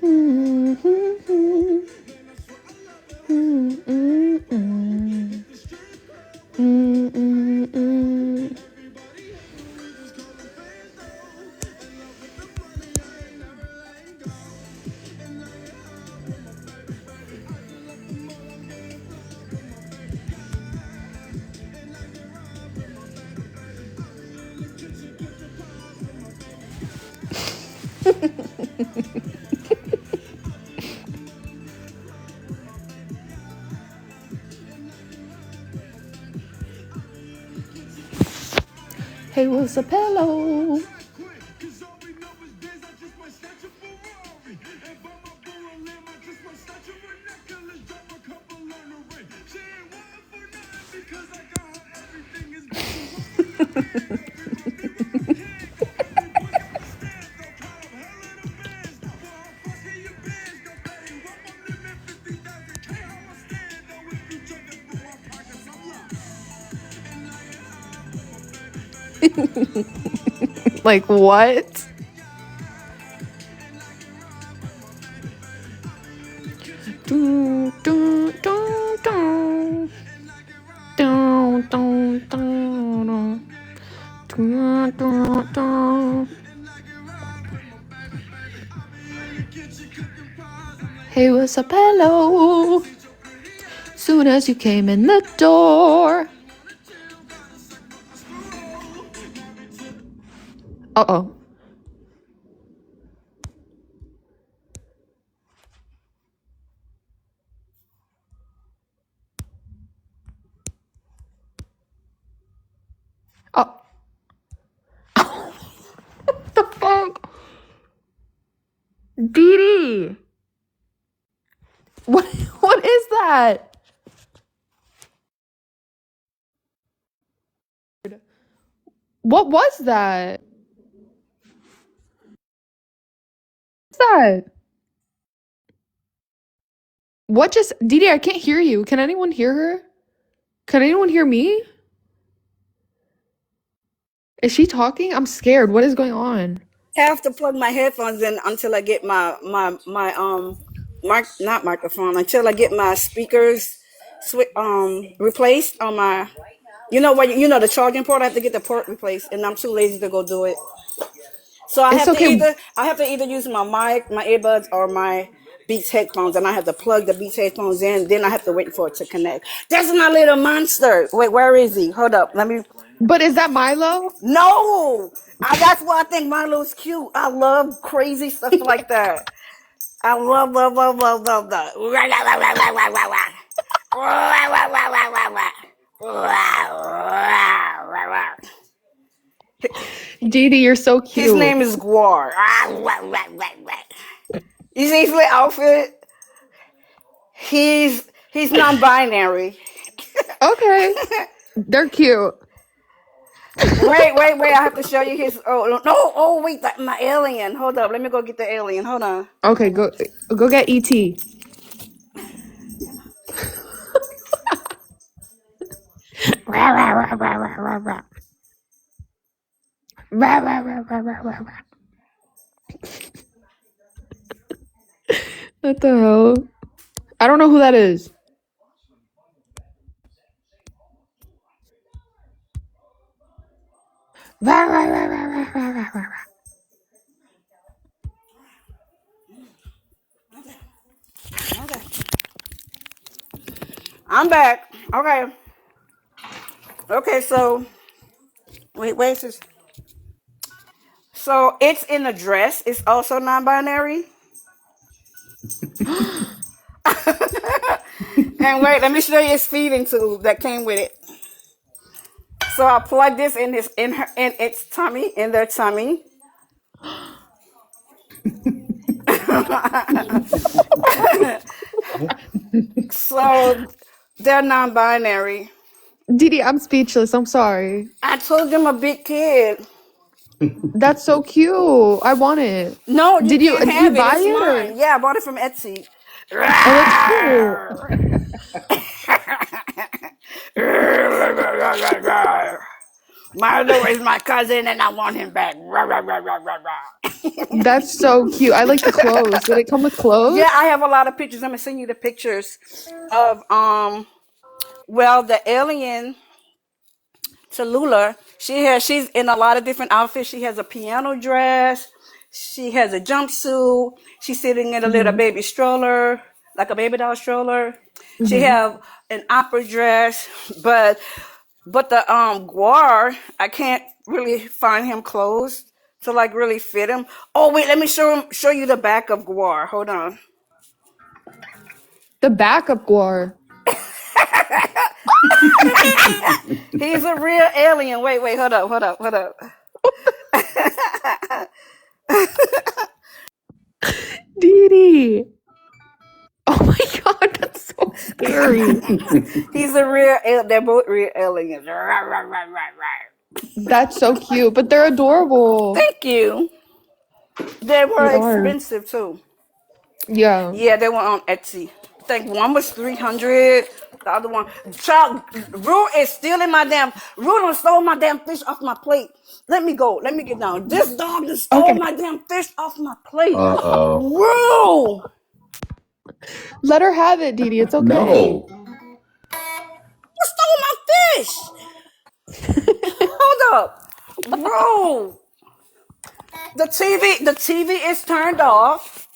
Hey, what's a pillow? Like what? Dun, dun, dun, dun. Dun, dun, dun, dun. Dun, dun, dun. Hey, what's up, hello? Soon as you came in the door. Uh-oh. Oh. What the fuck? Dee Dee. What is that? What was that? What's that? What just Dee Dee, I can't hear you. Can anyone hear her? Can anyone hear me? Is she talking? I'm scared. What is going on? Have to plug my headphones in until I get not microphone until I get my speakers replaced on my the charging port. I have to get the port replaced, and I'm too lazy to go do it. So It's okay. I have to either use my mic, my earbuds, or my Beats headphones, and I have to plug the Beats headphones in. Then I have to wait for it to connect. That's my little monster. Wait, where is he? Hold up, let me. But is that Milo? No, that's why I think Milo's cute. I love crazy stuff like that. I love that. Dee Dee, you're so His cute. name is Guar. You see his little outfit? He's non-binary. Okay. They're cute. Wait. I have to show you his. Oh no! Oh wait, my alien. Hold up. Let me go get the alien. Hold on. Okay, go get ET. What the hell? I don't know who that is. Okay. I'm back. Okay. Okay. So wait. So it's in a dress. It's also non-binary. And wait, let me show you his feeding tube that came with it. So I plug this in its tummy, in their tummy. So they're non-binary. Dee Dee, I'm speechless. I'm sorry. I told them a big kid. That's so cute. I want it. No, you Did you can't did you have it. buy It's it mine. or? Yeah, I bought it from Etsy. Oh, that's cute. Marlo is my cousin and I want him back. Rah, rah, rah, rah, rah, rah. That's so cute. I like the clothes. Did it come with Yeah, clothes? I have a lot of pictures. I'm gonna send you the pictures of well, the alien Tallulah. She's in a lot of different outfits. She has a piano dress. She has a jumpsuit. She's sitting in a little Hmm. baby stroller, like a baby doll stroller. She Hmm. have an opera dress, but the Guar, I can't really find him clothes to like really fit him. Oh wait, let me show you the back of Guar. Hold on. The backup Guar. He's a real alien. Wait, hold up. Dee Dee. Oh my god, that's so scary. He's a real. They're both real aliens. Rah, rah, rah, rah, rah. That's so cute, but they're adorable. Thank you. They They were are. expensive too. Yeah. Yeah, they were on Etsy. I think one was 300. The other one, child, Rue is stealing my damn. Rue done stole my damn fish off my plate. Let me go. Let me get down. This dog just stole Okay. my damn fish off my plate. Uh-oh. Rue, Let her have it, Dee Dee. It's okay. No. you stole my fish. Hold up, Rue. The TV is turned off.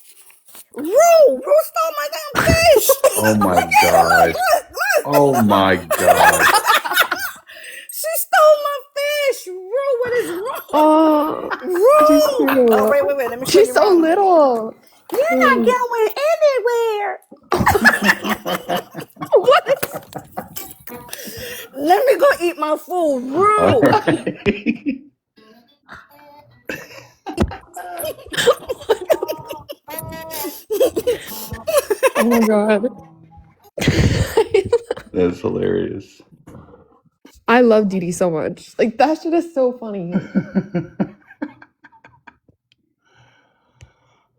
Rue stole my damn fish. Oh Look my at it. gosh. Oh Look. my gosh. She stole my fish. Rue, what is wrong? Oh, she's Rue. Oh, cute. wait. Let me show She's you so Rue. little. You're not Wait. going anywhere. What? Let me go eat my food. All Rue. right. Oh my god. That's hilarious. I love Dee Dee so much. Like, that shit is so funny.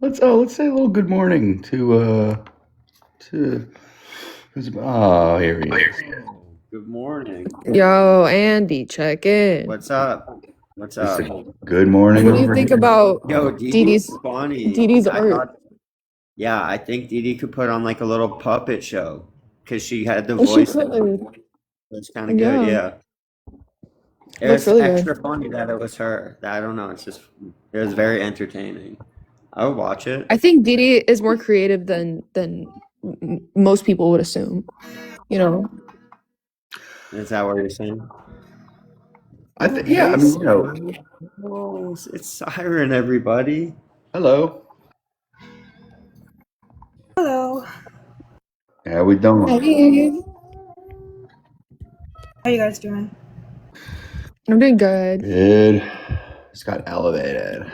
Let's say a little good morning to who's here he is. Good morning. Yo, Andy, check in. What's up? What's Just up? a good morning What do you over think here. about Yo, Dee Dee Dee's Dee's funny. Dee Dee's I art? thought, yeah, I think Dee Dee could put on like a little puppet show because she had the Oh, she voice. could. It's kind of good, Yeah. yeah. It Looks was really extra good. funny that it was her. I don't know. It was very entertaining. I would watch it. I think Dee Dee is more creative than most people would assume. You know? Is that what you're saying? I think yeah, I mean, Oh, it's Siren, everybody. hello. Hello. How we doing? Hey, How you guys doing? I'm doing good. Good. Just got elevated.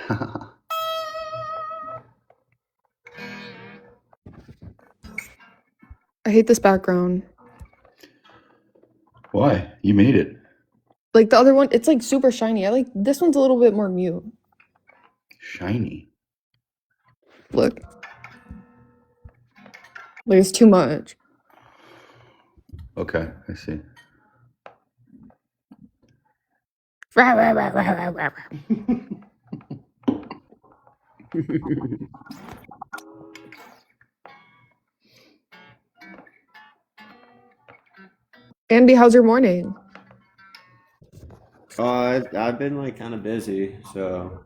I hate this background. Why? You made it. Like the other one, it's like super shiny. I like this one's a little bit more mute. Shiny. Look. Like it's too much. Okay, I see. Rah, rah, rah, rah, rah, rah, rah. Andy, how's your morning? I've been like kind of busy, so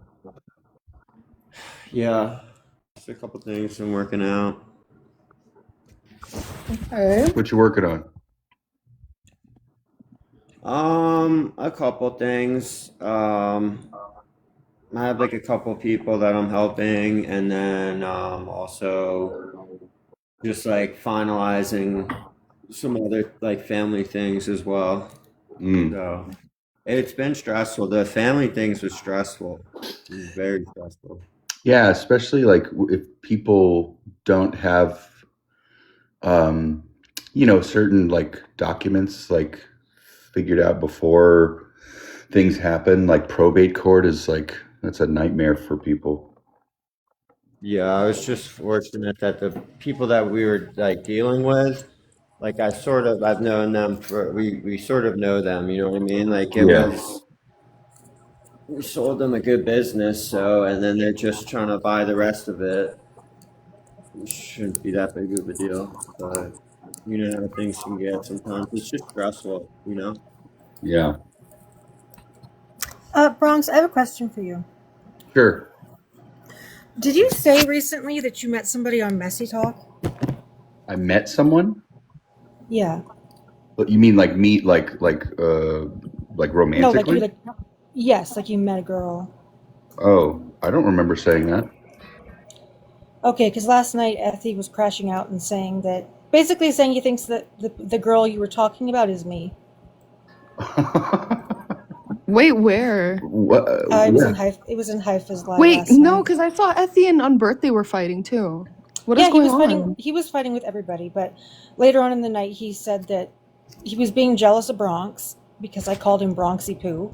yeah, just a couple things. I'm working out. Okay. What you working on? A couple things. I have like a couple people that I'm helping, and then also just like finalizing some other like family things as well. Mm. So it's been stressful. The family things was stressful. It was very stressful. Yeah, especially like if people don't have certain like documents like figured out before things happen. Like probate court is like that's a nightmare for people. Yeah, I was just fortunate that the people that we were like dealing with, like I've known them we sort of know them, you know what I mean? Like it Yeah. was we sold them a good business, and then they're just trying to buy the rest of it. It shouldn't be that big of a deal, but you know how things can get sometimes. It's just stressful, you know? Yeah. Bronx, I have a question for you. Sure. Did you say recently that you met somebody on Messy Talk? I met someone? Yeah. But you mean like meet like No, romantically? yes, like you met a girl. Oh, I don't remember saying that. Okay, because last night Ethy was crashing out and basically saying he thinks that the girl you were talking about is me. Wait, where? What? It was in Yeah. Haifa's live Wait, last no, night. because I saw Effie and Unbirthday were fighting too. What is Yeah, going on? he was fighting with everybody, but later on in the night he said that he was being jealous of Bronx because I called him Bronxy Poo,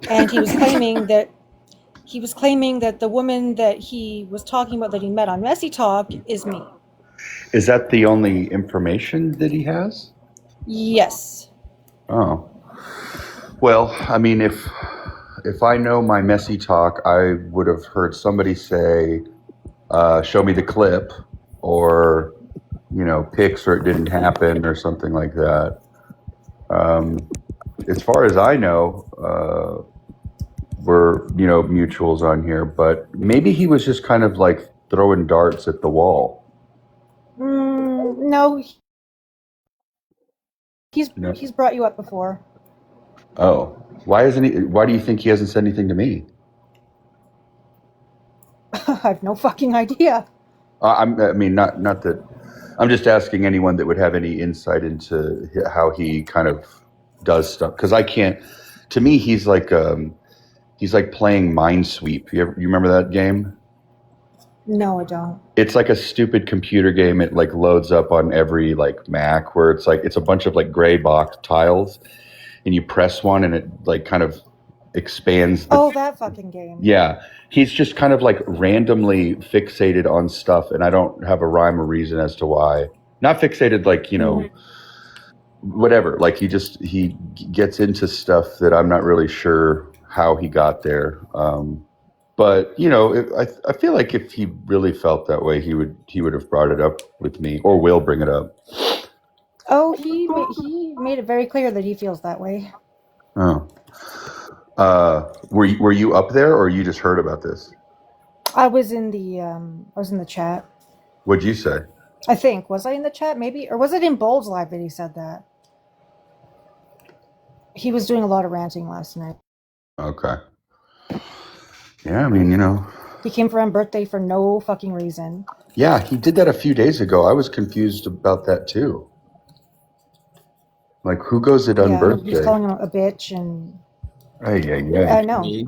and he was claiming that the woman that he was talking about that he met on Messy Talk is me. Is that the only information that he has? Yes. Oh. Well, I mean, if I know my messy talk, I would have heard somebody say, "Show me the clip," or pics, or it didn't happen, or something like that. As far as I know, we're mutuals on here, but maybe he was just kind of like throwing darts at the wall. No, You know? he's brought you up before. Oh, why isn't he? Why do you think he hasn't said anything to me? I have no fucking idea. I mean, not that. I'm just asking anyone that would have any insight into how he kind of does stuff, because I can't. To me, he's like playing Minesweep. You remember that game? No, I don't. It's like a stupid computer game. It like loads up on every like Mac, where it's a bunch of like gray box tiles, and you press one and it like kind of expands the. Oh, that fucking game. Yeah, he's just kind of like randomly fixated on stuff, and I don't have a rhyme or reason as to why. Not fixated like, whatever. Like he gets into stuff that I'm not really sure how he got there. But I feel like if he really felt that way, he would have brought it up with me, or will bring it up. Oh, he made it very clear that he feels that way. Oh. Were you up there, or you just heard about this? I was in the chat. What'd you say? I think, was I in the chat maybe, or was it in Bold's live that he said that? He was doing a lot of ranting last night. Okay. Yeah, I mean, He came for my birthday for no fucking reason. Yeah, he did that a few days ago. I was confused about that too. Like, who goes at He's unbirthday? calling him a bitch and. Yeah. I know. Me,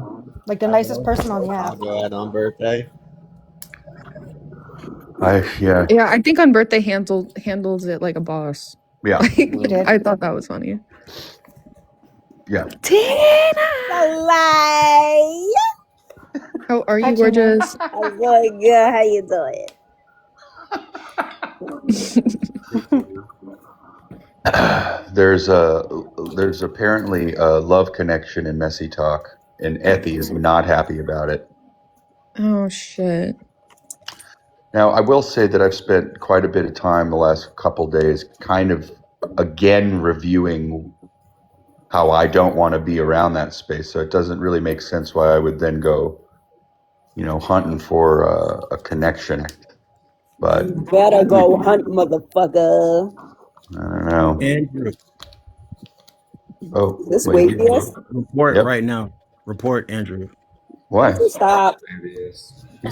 Like the nicest person on the I'll app. go out on birthday. Yeah. Yeah, I think Unbirthday handles it like a boss. Yeah. Like, He did. I thought that was funny. Yeah. Tina! How are you, Hi, Tina. gorgeous? I'm going good. How you doing? There's apparently a love connection in Messy Talk, and Effie is not happy about it. Oh, shit. Now, I will say that I've spent quite a bit of time the last couple days kind of again reviewing how I don't want to be around that space. So it doesn't really make sense why I would then go, hunting for a connection. But You better go hunt, motherfucker. I don't know. Andrew, Oh, This wait. way, yes. report Yep. right now. Report Andrew. Why? Stop.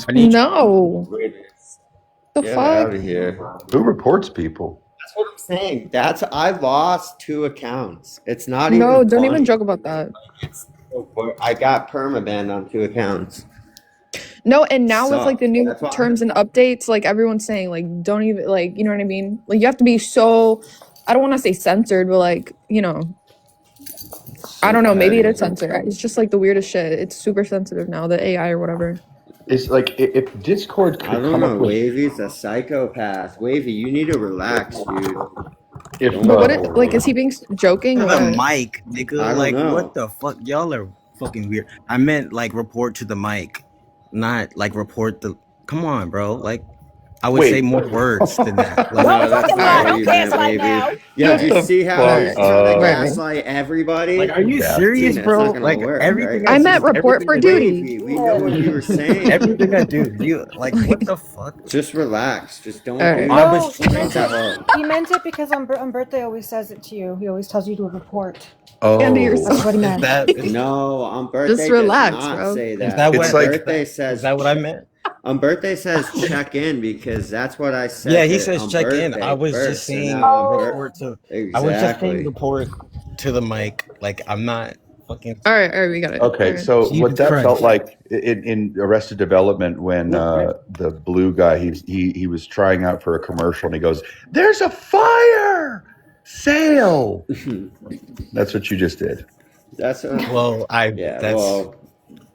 I need No. The Get fuck? out of here. Who reports people? That's what I'm saying. I lost 2 accounts. It's not even No, don't even funny. joke about that. I got permabanned on 2 accounts. No, and now with like the new That's why- terms and updates, like everyone's saying, like, don't even, like, you know what I mean? Like, you have to be so, I don't want to say censored, but like, I don't know, maybe it is censored. It's just like the weirdest shit. It's super sensitive now, the AI or whatever. It's like if Discord could I don't come know. up with Wavy's a psychopath. Wavy, you need to relax, dude. if But what, like, is he being joking or the what? mic, nigga. I don't Like, know. what the fuck? Y'all are fucking weird. I meant like report to the mic, not like report the. Come on, bro. Like I would say Wait. more words than that. Don't Like, No, that's fucking not lie. what Don't you meant, gaslight Wavy. now. Yeah, Shut do you the see how fuck they Right. gaslight everybody? like, are you Bastard. serious, That's bro? not gonna Like work, everything right? I I meant report everything for I do, duty. Wavy, we know what you were saying. everything I do. You like what the fuck? Just relax. Just don't All right. do I No, was he trying meant to. it. He meant it because on birthday always says it to you. He always tells you to report. Andy, you're Oh, That's what he Is meant. that No, on just birthday does relax, not bro. say is that. that it's what On like birthday is says that what I meant? on birthday says check in because that's what I said. Yeah, he to, says on check in. birthday I was just first, and saying now on report to. I was just saying exactly. report to the mic. Like I'm not fucking. All right, we got it. okay. All right. So what Jesus that felt Christ. like in Arrested Development when the blue guy he was trying out for a commercial and he goes, "There's a fire sale." That's what you just did. That's a Well, yeah. that's Well,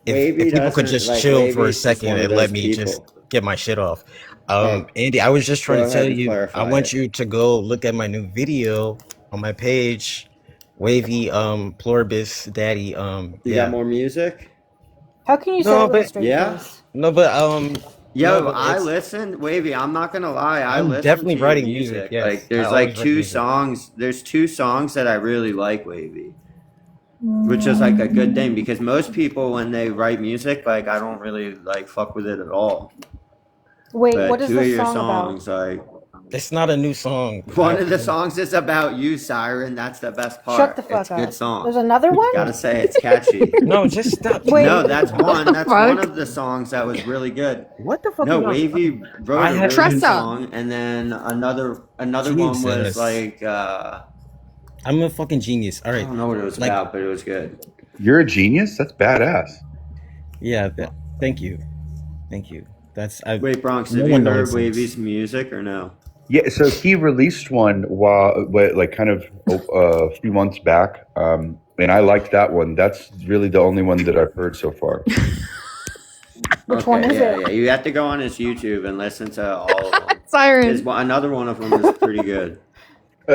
if Wavy people could doesn't just like chill for a Wavy's just second one of and let those me just people. get my shit off. Oh, Andy, I was just trying go to ahead tell and you, I clarify want it. you to go look at my new video on my page, Wavy Pluribus Daddy. You Yeah. got more music? How can you say No, it with a but straight Yeah. face? no, but Yo, no, but I it's listened, Wavy. I'm not gonna lie. I I'm listened definitely to your writing music. music. Yes, Like, I there's always like write two music. songs. There's two songs that I really like, Wavy, which is like a good thing because most people when they write music, like I don't really like fuck with it at all. Wait, But what is two of this your song about? songs, like It's not a new song. one of the songs is about you, Siren. That's the best part. Shut the fuck It's a good up. song. There's another one? Gotta say, it's catchy. No, just stop. Wait. No, that's one. That's one Fuck. of the songs that was really good. What the fuck? No, are y'all- Wavy wrote I a had really good Tressa. song, and then another one was Jesus. like I'm a fucking genius. All I right. don't know what it was Like- about, but it was good. You're a genius. That's badass. Yeah. Thank you. Thank you. That's I. Wait, Bronx, No have you one heard nonsense. Wavy's music or no? Yeah. So he released one like kind of a few months back, and I liked that one. That's really the only one that I've heard so far. Which one is yeah, it? Yeah, you have to go on his YouTube and listen to all of them. Siren. Another one of them is pretty good.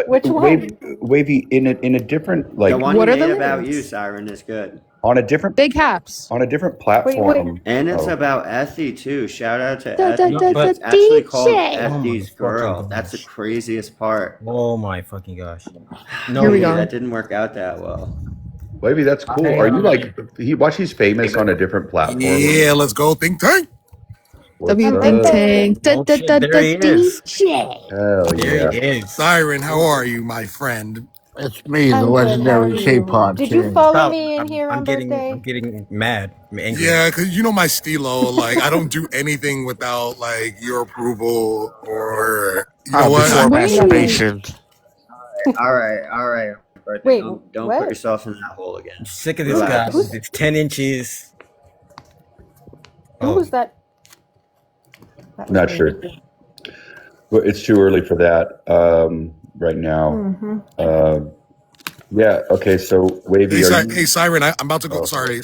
Which one? Wavy in a different like The one What he are the made about lyrics? you, Siren, is good. on a different Big caps. platform. And it's Oh. about Effie too. Shout out to Da, da, Effie. da, da, It's actually called DJ. Effie's Oh my Girl. fucking That's the gosh. crazy part. Oh my fucking gosh. Here we Yeah, go. that didn't work out that well. Wavy, that's cool. Are you like he's famous on a different platform? Yeah, let's go. Think tank. What's W up? Think Tank. Da, Oh, da, shit, da, there da, he is. DJ. Hell There yeah. he is. Siren, how are you, my friend? It's me, the I'm good. How are legendary you? K-pop Did you king. follow Stop. me in here on I'm birthday? getting mad. I'm angry. Yeah, because you know my stilo. Like, I don't do anything without like your approval or you know what? Before What do you mean? masturbation. All right. Birthday. Wait, don't what? put yourself in that hole again. I'm sick of this guy. Relax. It's 10 inches. Who Oh, was that? That was Not weird. sure. Well, it's too early for that right now. Mm-hmm. Yeah. Okay. So Wavy, Hey, are you? hey Siren, I'm about to go. Oh. Sorry,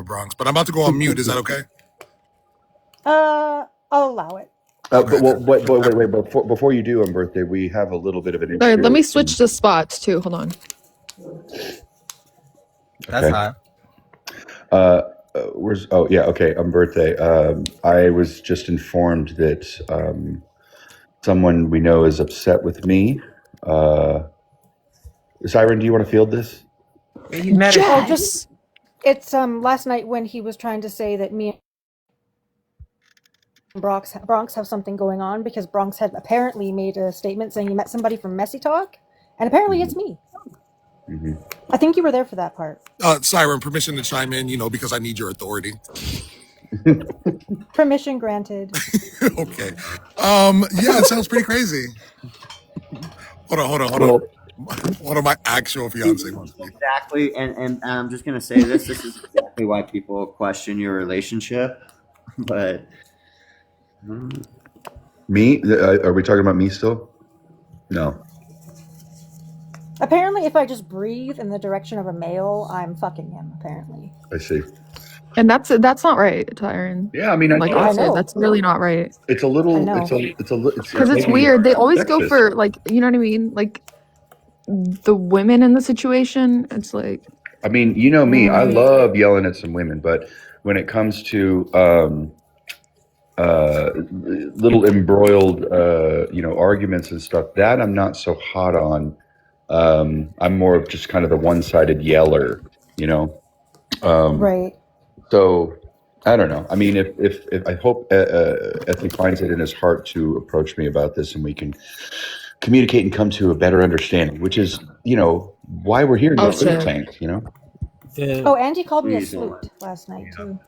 Bronx, but I'm about to go on mute. Is that okay? I'll allow it. But wait. Before you do on birthday, we have a little bit of an issue. All right, let me switch the spots too. Hold on. that's Okay. hot. Where's? Oh yeah. Okay. On birthday, I was just informed that someone we know is upset with me. Siren, do you want to field this? He's mad at Oh, just it's last night when he was trying to say that me and Bronx have something going on because Bronx had apparently made a statement saying you met somebody from Messy Talk, and apparently it's me. Mm-hmm. I think you were there for that part. Siren, permission to chime in. You know, because I need your authority. Permission granted. Okay. Yeah, it sounds pretty crazy. Hold on. One of my actual fiance wants me. Exactly, and I'm just gonna say this. This is exactly why people question your relationship. But Me? Are we talking about me still? No. Apparently, if I just breathe in the direction of a male, I'm fucking him. Apparently. I see. And that's not right, Tyron. Yeah. I mean, Like I honestly, know. that's really not right. it's a little. I know. Because it's weird. They always go for like, you know what I mean? Like the women in the situation. It's like I mean, you know me, I love yelling at some women, but when it comes to little embroiled, arguments and stuff, that I'm not so hot on. I'm more of just kind of the one-sided yeller, you know. Um, Right. so I don't know. I mean, if I hope Ethic finds it in his heart to approach me about this, and we can communicate and come to a better understanding, which is, why we're here in Oh this think shit. tank. Oh, and he called me a Please don't. spoot last night too.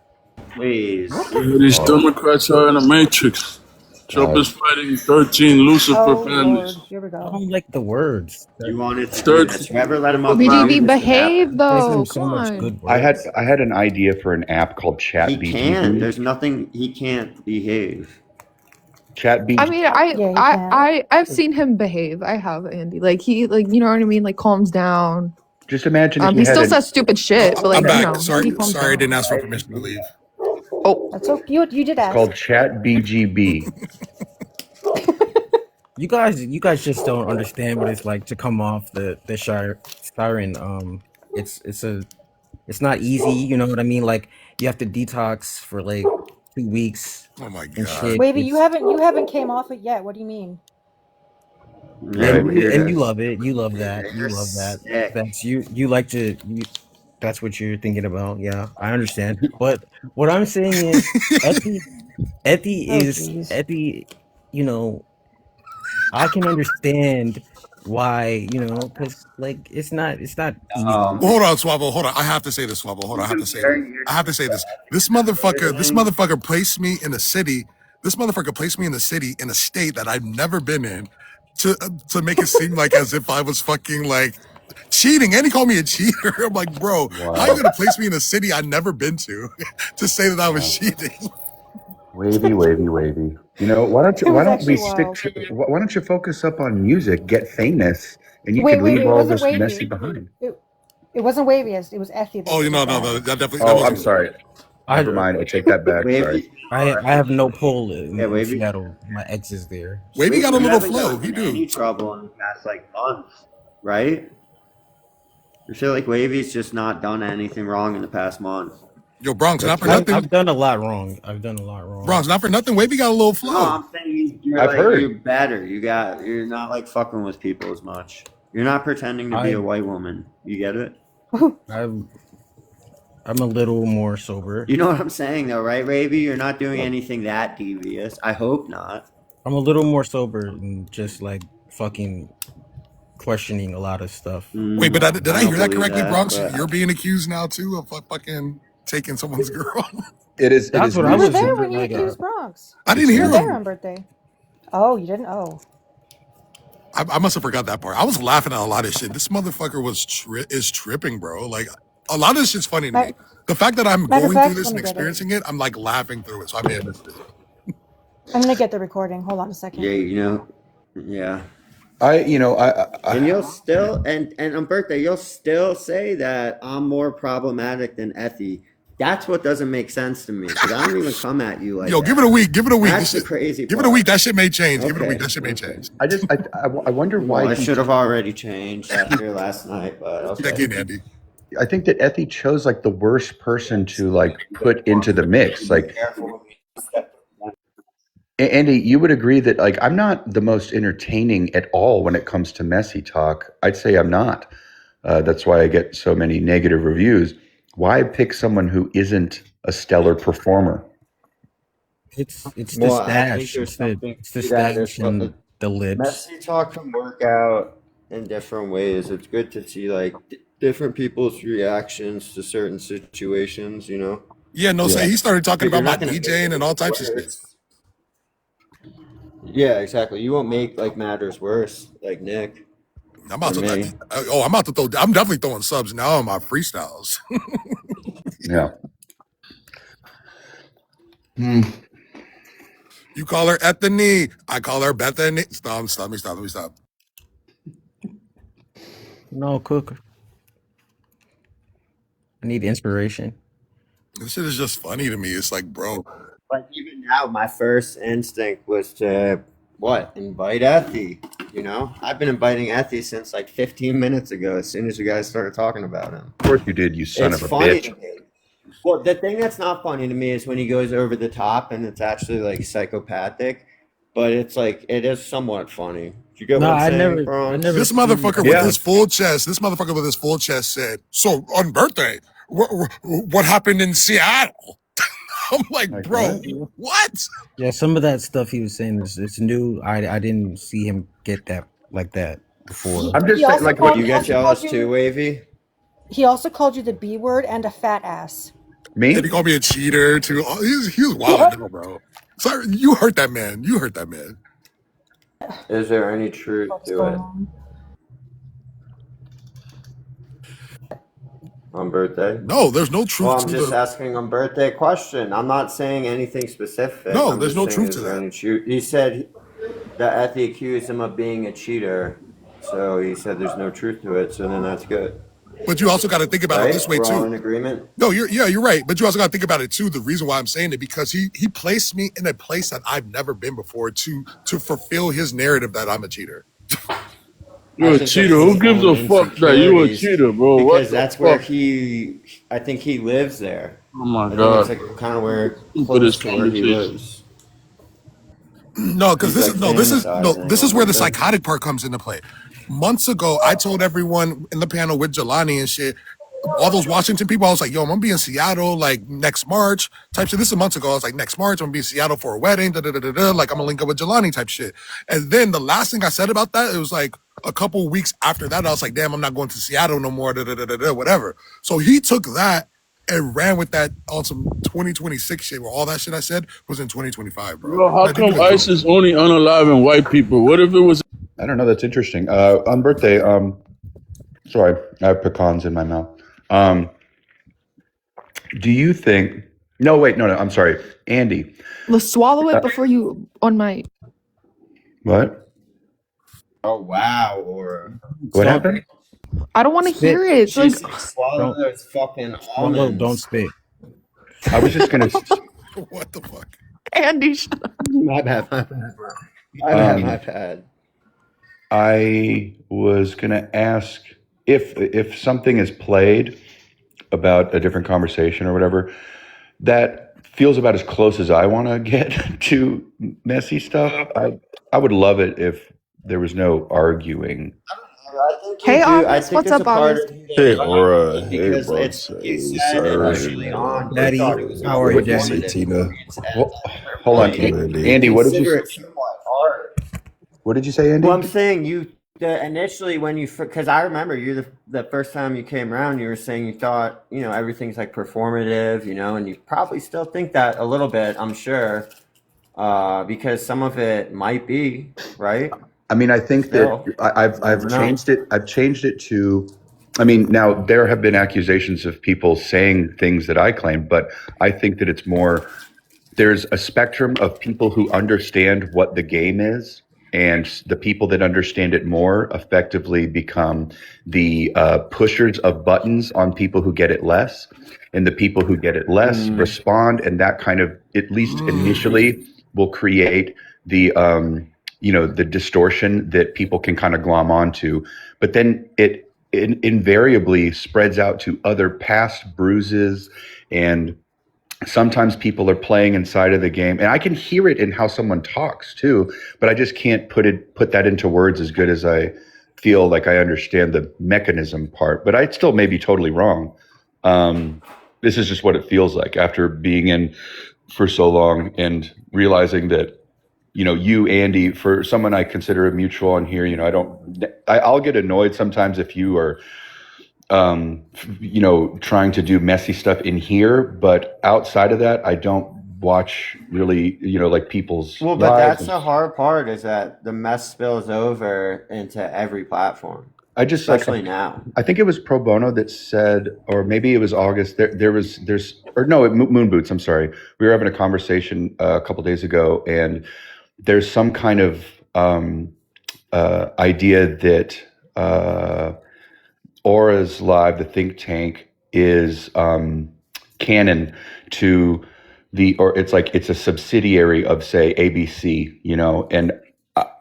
Please. These Oh, Democrats are in the matrix. Trump God. is fighting 13 Lucifer Oh families. Lord, here we I go. don't like the words. You wanted to do 13 this. Whoever let him up here to do BGB, families. this could behave happen. Gives him though. so Come much on. good I had words. I had an idea for an app called Chat He can. BGB. There's nothing he can't behave. Chat I BG. mean, I, Yeah, he I, can't. I, I've seen him behave. I have, Andy. Like he, like you know what I mean. Like calms down. Just imagine if you He had still an says stupid shit, but I'm like back. Sorry, he calms sorry, I didn't down. ask for permission to leave. Oh, That's okay. You did It's ask. called Chat BGB. You guys just don't understand what it's like to come off the siren. It's not easy. You know what I mean? Like you have to detox for like 2 weeks Oh my and god. shit. Wavy, It's you haven't came off it yet. What do you mean? Yeah, Right. and you weird. love it. You love Yeah, that. You you're love that. sick. That's you like to. That's what you're thinking about. Yeah, I understand. But what I'm saying is, Oh jeez. Epi. You know, I can understand why. Because like it's not easy. Well, hold on, Swabble. Hold on. I have to say this, Swabble. Hold on. I have to say this. I have to say this. This motherfucker placed me in a city. This motherfucker placed me in the city in a state that I've never been in to make it seem like as if I was fucking like cheating. And he called me a cheater. I'm like, bro, how you Wow. gonna place me in a city I've never been to say that I was Wow. cheating? Wavy, wavy, wavy. Why don't you, It why was don't we actually stick wild. to why don't you focus up on music, get famous, and you could Wait, leave it all wasn't this messy Wavy. behind. It wasn't Wavy. It was Effie Oh, that you did know, no, that. no, that Oh, I'm wasn't. sorry. Never I mind. I take that back. Sorry. Wavy. I have no pull Yeah, in Wavy. Seattle. My ex is there, Wavy so got Wavy, a you little haven't flow. He gotten in do. any trouble in the past like month, right? I feel like Wavy's just not done anything wrong in the past month. Yo, Bronx, not That's for what nothing. I've done a lot wrong. I've done a lot Bronx, wrong. not for nothing. Wavy got a little No, flow. I'm saying you're I've like you're heard. better. You're not like fucking with people as much. You're not pretending to be a I white woman. You get it? I'm I'm a little more sober. You know what I'm saying though, right, Wavy? You're not doing anything that devious. I hope not. I'm a little more sober and just like fucking questioning a lot of stuff. Wait, but did I I don't hear that believe correctly, that, Bronx? but You're being accused now too of fucking taking someone's girl. It is. It That's is what I You were was music. there when he like. accused Bronx. I didn't It's You were hear music. there him. on birthday. Oh, you didn't? Oh. I must have forgot that part. I was laughing at a lot of shit. This motherfucker is tripping, bro. Like a lot of this shit's funny to me. Matter, The fact that I'm matter of going through fact, this let and me get it. experiencing it, I'm like laughing through it. So I may have missed it. I'm gonna get the recording. Hold on a yeah, second. yeah. I. You know. And you'll still and on birthday you'll still say that I'm more problematic than Effie. That's what doesn't make sense to me because I don't even come at you like Yo, give it a that. week. Give it a week. That's the crazy Give it a week. part. That shit may change. Give it a week. Okay, That shit may okay. change. I just. I wonder Well, why I he. should have already changed after last night, but Check okay. in, Andy. I think that Effie chose like the worst person to like put into the mix. Like Andy, you would agree that like I'm not the most entertaining at all when it comes to messy talk. I'd say I'm not. That's why I get so many negative reviews. Why pick someone who isn't a stellar performer? It's the Well, I think stash. there's something It's the to that stash as well. and the lips. Messy talk can work out in different ways. It's good to see like different people's reactions to certain situations, you know. Yeah, no, say Yeah. he started talking But you're about my not gonna make DJing and all it types of shit. worse. Yeah, exactly. You won't make like matters worse, like Nick I'm about or to. me. I'm about to throw. I'm definitely throwing subs now on my freestyles. Yeah. Hmm. You call her Ethany. I call her Bethany. Stop. Let me stop. No, cook. I need inspiration. This shit is just funny to me. It's like, bro, Like even now, my first instinct was to what? Invite Effie. You know, I've been inviting Ethy since like 15 minutes ago. As soon as you guys started talking about him, Of course you did, you son it's of a funny bitch. to me. Well, the thing that's not funny to me is when he goes over the top and it's actually like psychopathic, but it's like it is somewhat funny. You get No, what I'm I saying, never Bronx? This seen motherfucker with Yeah. his full chest. This motherfucker with his full chest said, "So on birthday, what happened in Seattle?" I'm like, Like bro, what? what? Yeah, some of that stuff he was saying is it's new. I didn't see him get that like that before. I'm just He saying, also like, what You called get jealous too, you. Wavy? He also called you the B word and a fat ass. And he me? called me a cheater too. Oh, he was wild now, bro. Sorry, you hurt that man. You hurt that man. Is there any truth What's to going it on? on birthday? No, there's no Well, truth I'm to just the. asking on birthday question. I'm not saying anything specific. No, I'm there's just no saying, truth is to there that. any truth? He said that Ethy accused him of being a cheater. So he said there's no truth to it. So then that's good. But you also got to think about it this Right? way We're all too. in agreement. No, you're right. But you also got to think about it too. The reason why I'm saying it because he placed me in a place that I've never been before to fulfill his narrative that I'm a cheater. I You're a think that's cheater. his Who gives own a fuck that you a insecurities cheater, bro? What because the that's where fuck? I think he lives there. Oh my I think it's god. like kind of where close Stupidest to where he conversation. lives. No, because He's like this fantasizing is where the almost. psychotic part comes into play. Months ago, I told everyone in the panel with Jelani and shit, all those Washington people, I was like, yo, I'm gonna be in Seattle like next March type shit. This is months ago. I was like, next March, I'm gonna be in Seattle for a wedding, da da da da da. Like I'm gonna link up with Jelani type shit. And then the last thing I said about that, it was like a couple weeks after that, I was like, damn, I'm not going to Seattle no more, da da da da da, whatever. So he took that and ran with that on some 2026 shit where all that shit I said was in 2025, bro. Bro, how Like, leave me come the ICE alone. is only unaliving white people? What if it was I don't know. That's interesting. On birthday, sorry, I have pecans in my mouth. Um, do you think? No, wait, no, no. I'm sorry, Andy. Let's swallow Uh, it before you on my. what? Oh wow, Aura. What Don't happened? I don't want to spit. hear it. It's She like said swallow Don't those fucking swallow. Don't almonds. spit. I was just gonna. What the fuck? Andy. Shut up. My bad, my bad, bro. My Um, bad. I was gonna ask if something is played about a different conversation or whatever that feels about as close as I want to get to messy stuff. I would love it if there was no arguing. I think you Hey, do. I August. think What's there's a up, part August? of you Hey, that Aura. Hey, because Bronx. it's you Hey, said Sir. Right. Hey, initially man. on you Daddy, thought it was how more are you, What you Daddy? say, performative Tina? before you to add Well, that layer. hold on, But Welcome, Andy. Andy. consider it somewhat art. What did you say, Well, Andy? I'm saying initially when you because I remember you the first time you came around, you were saying you thought everything's like performative, and you probably still think that a little bit. I'm sure because some of it might be right. I mean, I think that Still, I've you never know. changed it. I've changed it to. I mean, now there have been accusations of people saying things that I claim, but I think that it's more. There's a spectrum of people who understand what the game is, and the people that understand it more effectively become the pushers of buttons on people who get it less, and the people who get it less Mm, respond, and that kind of, at least initially, will create the the distortion that people can kind of glom onto, but then it invariably spreads out to other past bruises, and sometimes people are playing inside of the game, and I can hear it in how someone talks too, but I just can't put that into words as good as I feel like I understand the mechanism part, but I still may be totally wrong. This is just what it feels like after being in for so long and realizing that you, Andy, for someone I consider a mutual on here, I'll get annoyed sometimes if you are trying to do messy stuff in here, but outside of that, I don't watch really, like people's well, but lives. that's the hard part is that the mess spills over into every platform, I just especially now. I think it was Pro Bono that said, or maybe it was August. Or no, Moon Boots. I'm sorry. We were having a conversation a couple days ago, and there's some kind of idea that Aura's Live, the think tank, is canon to or it's like it's a subsidiary of, say, ABC, and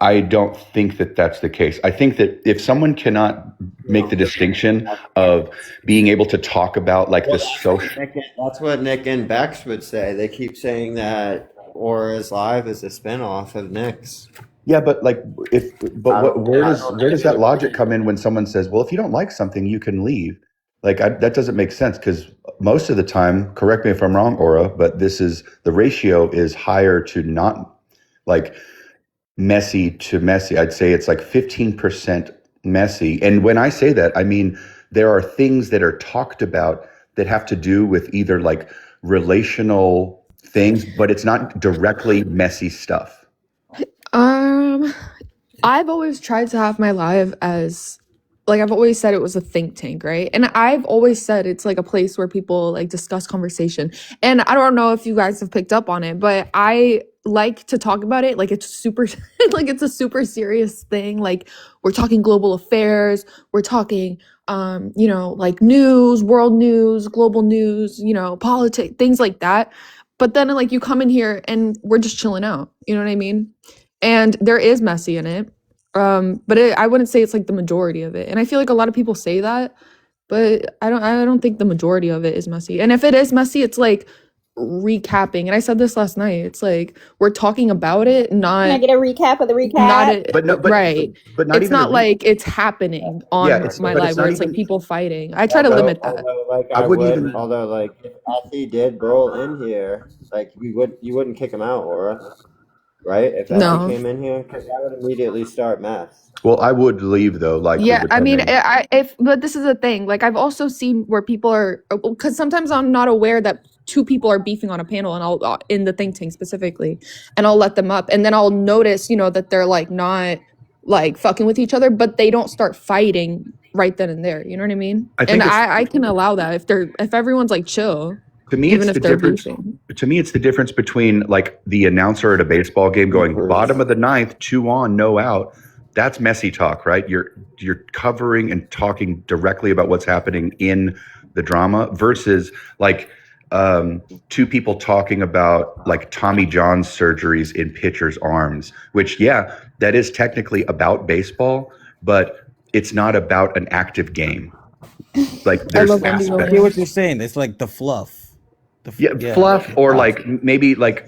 I don't think that that's the case. I think that if someone cannot make the distinction of being able to talk about like Well, the social, that's what Nick and Bex would say. They keep saying that Aura's Live is a spinoff of Nick's. yeah, but like where does that logic come in when in? someone says, well, if you don't like something, you can leave? Like that doesn't make sense because most of the time, correct me if I'm wrong, Aura, but the ratio is higher to not like messy to messy. I'd say it's like 15% messy. And when I say that, I mean there are things that are talked about that have to do with either like relational things, but it's not directly messy stuff. I've always tried to have my live as like I've always said it was a think tank, right? And I've always said it's like a place where people like discuss conversation. And I don't know if you guys have picked up on it, but I like to talk about it like it's super like it's a super serious thing. Like we're talking global affairs, we're talking like news, world news, global news, politics, things like that. But then like you come in here and we're just chilling out. You know what I mean? And there is messy in it. But I wouldn't say it's like the majority of it. And I feel like a lot of people say that, but I don't think the majority of it is messy. And if it is messy, it's like recapping. And I said this last night. It's like we're talking about it, Can I not get a recap of the recap? not it, But no, right. but not It's even not like it's happening on my but it's live where not it's like even. people fighting. I try to limit that. I wouldn't even. Although like if Effie did roll in here, like you wouldn't kick him out, Aura, right? If Effie No. came in here, because that would immediately start mess. Well, I would leave though. Likely Yeah, would I come mean, in. but this is the thing. Like, I've also seen where people are, because sometimes I'm not aware that two people are beefing on a panel, and I'll in the think tank specifically, and I'll let them up, and then I'll notice, that they're like not like fucking with each other, but they don't start fighting right then and there. You know what I mean? I think And it's I can allow that if everyone's like chill, to me even it's if the they're difference. beefing. To me, it's the difference between like the announcer at a baseball game going bottom of the ninth, 2 on, no out. That's messy talk, right? You're covering and talking directly about what's happening in the drama versus like two people talking about like Tommy John's surgeries in pitchers' arms, which yeah, that is technically about baseball, but it's not about an active game. Like I there's love Wendy I aspects. get Williams. what you're saying. It's like the fluff. Fluff or fluff. like maybe like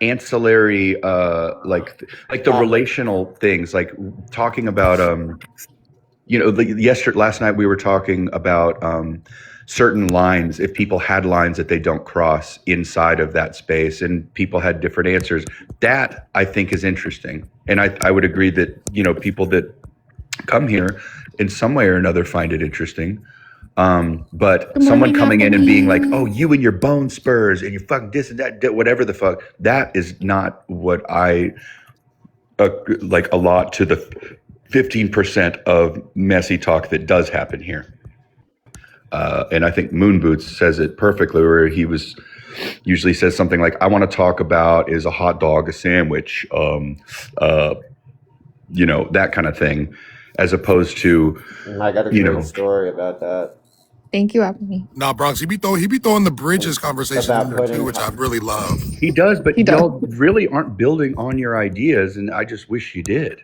ancillary like the relational things like talking about last night we were talking about certain lines, if people had lines that they don't cross inside of that space and people had different answers. That I think is interesting, and I would agree that people that come here in some way or another find it interesting. But Good someone morning, coming in and being like, Emily. "Oh, you and your bone spurs and you fuck this and that, whatever the fuck," that is not what I like. A lot to the 15% of messy talk that does happen here. And I think Moon Boots says it perfectly, where he was usually says something like, "I want to talk about is a hot dog a sandwich," that kind of thing, as opposed to I got a great story about that. Thank you, Emily. Nah, Bronx, he be throwing the bridges conversation in there too, which I really love. He does, but He does. y'all really aren't building on your ideas, and I just wish you did.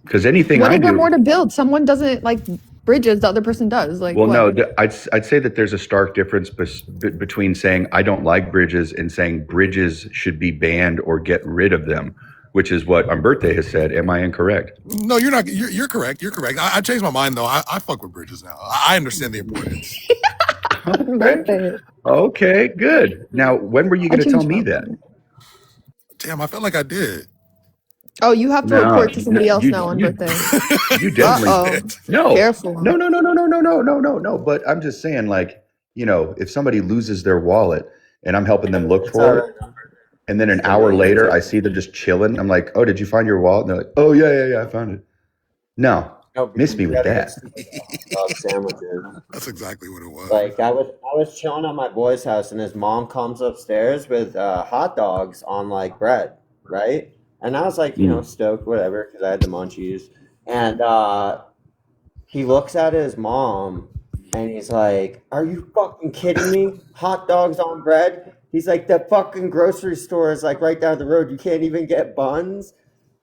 Because anything What I is there do, more to build? Someone doesn't like bridges, the other person does. Like, well, what? no, I'd say that there's a stark difference between saying I don't like bridges and saying bridges should be banned or get rid of them, which is what Umberto has said. Am I incorrect? No, you're not. You're correct. You're correct. I changed my mind though. I fuck with bridges now. I understand the importance. Okay, good. Now, when were you going to tell me that? Damn, I felt like I did. Oh, you have to report to somebody else now on birthday. You definitely no. Careful. No. But I'm just saying, like, if somebody loses their wallet and I'm helping them look for it, and then an hour later I see them just chilling, I'm like, "Oh, did you find your wallet?" And they're like, "Oh yeah, I found it." No, miss me with that. Sandwiches. That's exactly what it was. Like I was chilling at my boy's house, and his mom comes upstairs with hot dogs on like bread, right? And I was like, stoked, whatever, because I had the munchies. And he looks at his mom, and he's like, "Are you fucking kidding me? Hot dogs on bread?" He's like, "The fucking grocery store is like right down the road. You can't even get buns."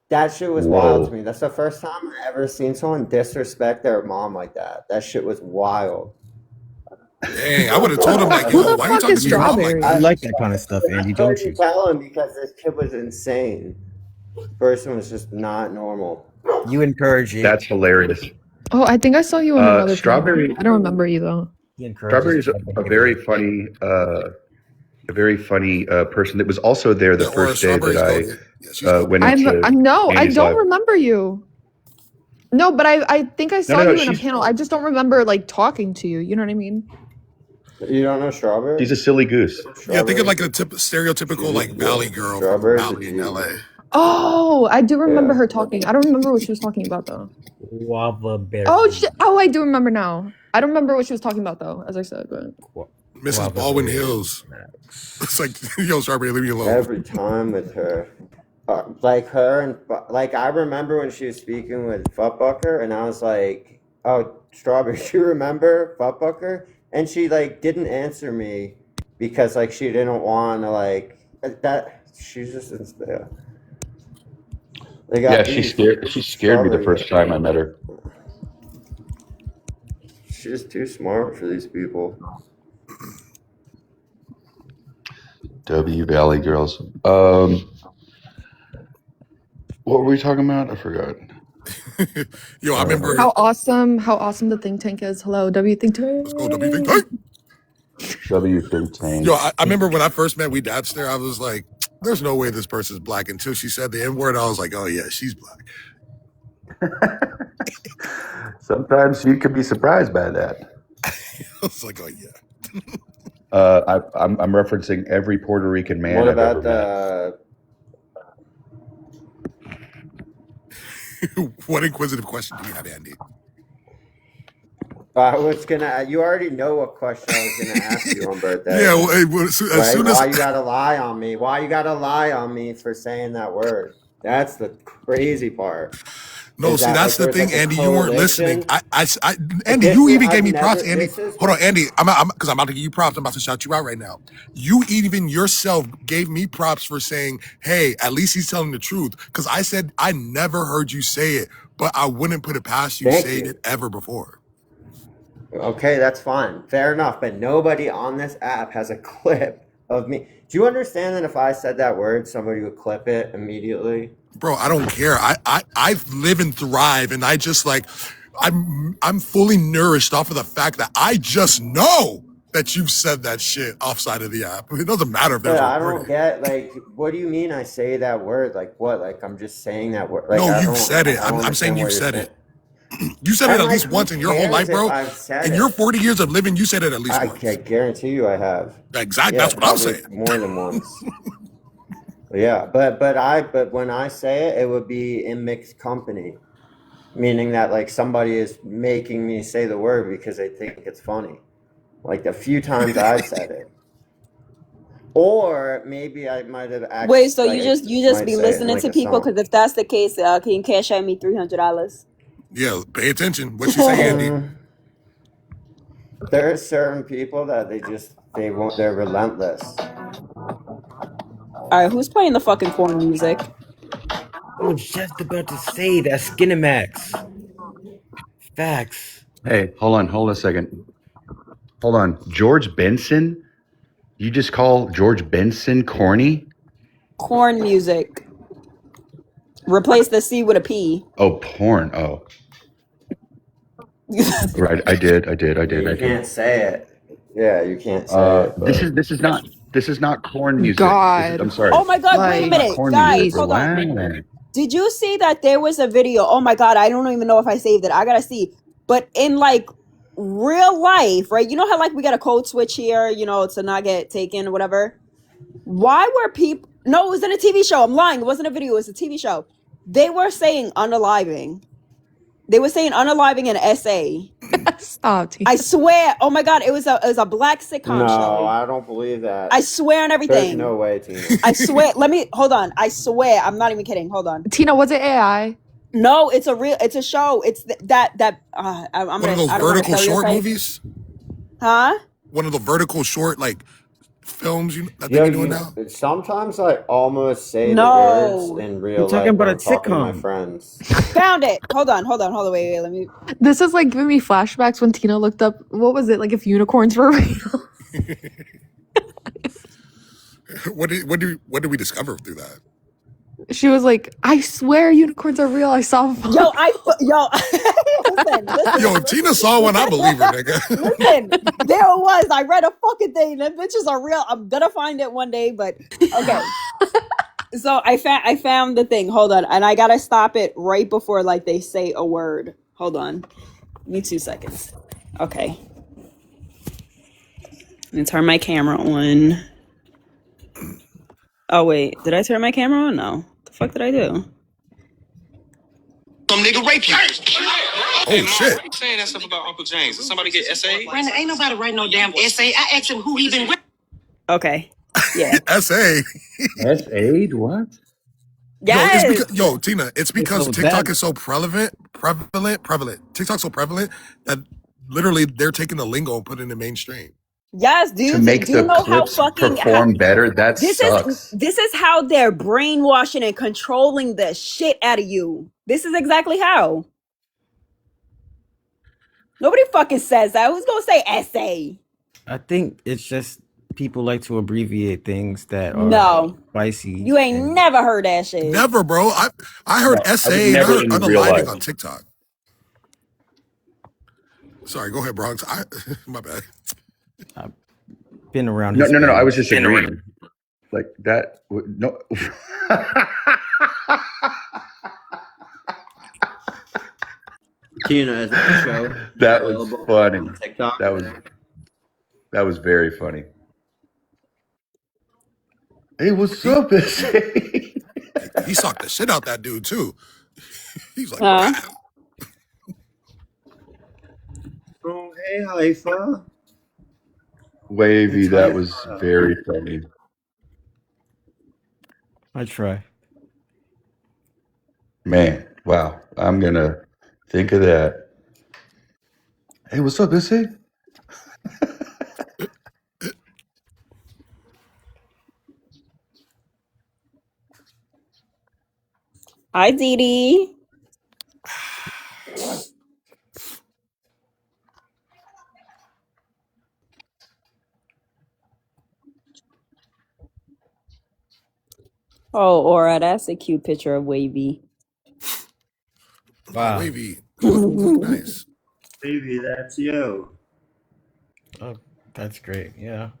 That shit was wild to Whoa. me. That's the first time I ever seen someone disrespect their mom like that. That shit was wild. Dang, I would have told him like, Who yo, the why you fuck talking is to your mom like You that? Strawberry? like that kind of stuff, I Andy, don't couldn't you? tell him because this kid was insane. Person was just not normal. You encourage it. That's hilarious. Oh, I think I saw you on another panel. Strawberry. I don't remember you though. He encourages Strawberry is bad a behavior. very funny person that was also there the Yeah, or first day that Strawberry's goaded. Yeah, she's I goaded. went into No, I Andy's don't live. remember you. No, but I think I saw No. you in a panel. I just don't remember like talking to you. You know what I mean? You don't know Strawberry? She's a silly goose. Yeah, think of Strawberry? like a stereotypical like Valley girl from Strawberry's a Valley in G. LA. Oh, I do remember Yeah. her talking. I don't remember what she was talking about though. Guava berry. Oh shit! Oh, I do remember now. I don't remember what she was talking about though, as I said. But Mrs. Guava Baldwin berry Hills. snacks. It's like, yo, Strawberry, leave me alone. Every time with her. Like her and like I remember when she was speaking with Fuckbucker and I was like, oh, Strawberry, do you remember Fuckbucker? And she like didn't answer me because like she didn't want to like that. She's just yeah. They got Yeah, beef. she scared me the first time I met her. She's too smart for these people. W Valley girls. What were we talking about? I forgot. Yo, I remember. how awesome the think tank is. Hello, W think tank. Let's go, W think tank. W think tank. Yo, I remember when I first met We Dads there, I was like, there's no way this person's black until she said the N word. I was like, oh yeah, she's black. Sometimes you can be surprised by that. I was like, oh yeah. I'm referencing every Puerto Rican man What I've ever about met. What inquisitive question do you have, Andy? I was gonna. You already know what question I was gonna ask you on birthday. Yeah, well, as soon as why you gotta lie on me? Why you gotta lie on me for saying that word? That's the crazy part. no, Is see, that, that's like, the there's, thing, like, a Andy. You weren't coalition? listening. Andy, This you is- even gave I've me props, never- Andy. this is- Hold on, Andy. Because I'm about to give you props. I'm about to shout you out right now. You even yourself gave me props for saying, "Hey, at least he's telling the truth." Because I said I never heard you say it, but I wouldn't put it past you Thank saying you. it ever before. Okay, that's fine. Fair enough. But nobody on this app has a clip of me. Do you understand that if I said that word, somebody would clip it immediately? Bro, I don't care. I live and thrive, and I just like I'm fully nourished off of the fact that I just know that you've said that shit offside of the app. It doesn't matter if there's But a I word. don't get, like, what do you mean I say that word? Like, what? Like, I'm just saying that word? Like, No, I you've don't- said it. I don't I'm saying understand you've what you're said saying. it. You said it And, at like, least who once in your whole life, cares bro. if I've said In your it? 40 years of living, you said it at least I once. can guarantee you I have. Exactly. Yeah, That's what I'm probably saying. more than once. Yeah, but when I say it, it would be in mixed company, meaning that like somebody is making me say the word because they think it's funny. Like the few times I've said it, or maybe I might have actually. Wait, so like, you just might be say it in, listening like, to a people? song. Because if that's the case, can you cash at me $300? Yeah, pay attention. What you say, Andy? There are certain people that they're relentless. All right, who's playing the fucking corn music? I was just about to say that Skinemax. Facts. Hey, hold on a second. Hold on. George Benson? You just call George Benson corny? Corn music. Replace the C with a P. Oh, porn. Oh. Right. I did. You can't say it. Yeah, you can't say it. But This is not corn music. God. I'm sorry. Oh my God, wait a Like, minute. Corn Guys, music. hold on. Relax. Did you see that there was a video? Oh my God, I don't even know if I saved it. I gotta see. But in like real life, right? You know how like we got a code switch here, you know, to not get taken or whatever? Why were people... No, it was in a TV show. I'm lying. It wasn't a video. It was a TV show. They were saying unaliving. They were saying unaliving an essay. Stop, Tina. I swear. Oh my God, it was a black sitcom no, show. I don't believe that. I swear on There's everything. no way, Tina. I swear. Hold on. I swear. I'm not even kidding. Hold on. Tina, was it AI? No, it's a show. It's I'm One of those vertical short movies? Huh? One of the vertical short, like films that they be doing now? Sometimes I almost say the words No. in We're real talking life about when a I'm talking to my sitcom. friends. Found it. Hold on. Wait. Let me. This is like giving me flashbacks when Tina looked up what was it, like if unicorns were real. What did we discover through that? She was like, I swear unicorns are real. I saw them. Yo, listen. Yo, if Tina saw one, I believe her, nigga. Listen, there it was. I read a fucking thing. Them bitches are real. I'm gonna find it one day, but okay. So I found the thing. Hold on, and I gotta stop it right before like they say a word. Hold on, give me 2 seconds. Okay, let me turn my camera on. Oh wait, did I turn my camera on? No. The fuck did I do? Some nigga rape you. Oh shit. Why you saying that stuff about Uncle James? Did somebody get essay? Brandon, ain't nobody write no damn essay. I asked him who he been with. Okay, yeah, SA. S-Aid? What? Yo, it's yes, because Tina, it's because So TikTok that is so prevalent. TikTok's so prevalent that literally they're taking the lingo and putting it in mainstream. yes, To dude. make Do you the know how clips fucking perform better, that this sucks. is how they're brainwashing and controlling the shit out of you. This is exactly how. Nobody fucking says that. Who's gonna say essay? I think it's just people like to abbreviate things that are No, spicy you ain't and never heard that shit. Never, bro. I heard No, I would SA and I never heard in real unaliving life. on TikTok. Sorry, go ahead, Bronx. My bad. I've been around No, no, no, no. I Hispanics. was just agreeing. Like that. No. Tina, is that show That was available funny. on TikTok? That was very funny. Hey, what's up, S.A.? He socked the shit out that dude too. He's like, Huh? wow. Oh, hey, Haifa. Wavy, It's that was Haifa. very funny. I try. Man, wow. I'm gonna think of that. Hey, what's up, S.A.? Hi, Dee Dee. Oh, Aura, that's a cute picture of Wavy. Oh, Wow. Wavy. You look nice. Baby, that's you. Oh, that's great. Yeah.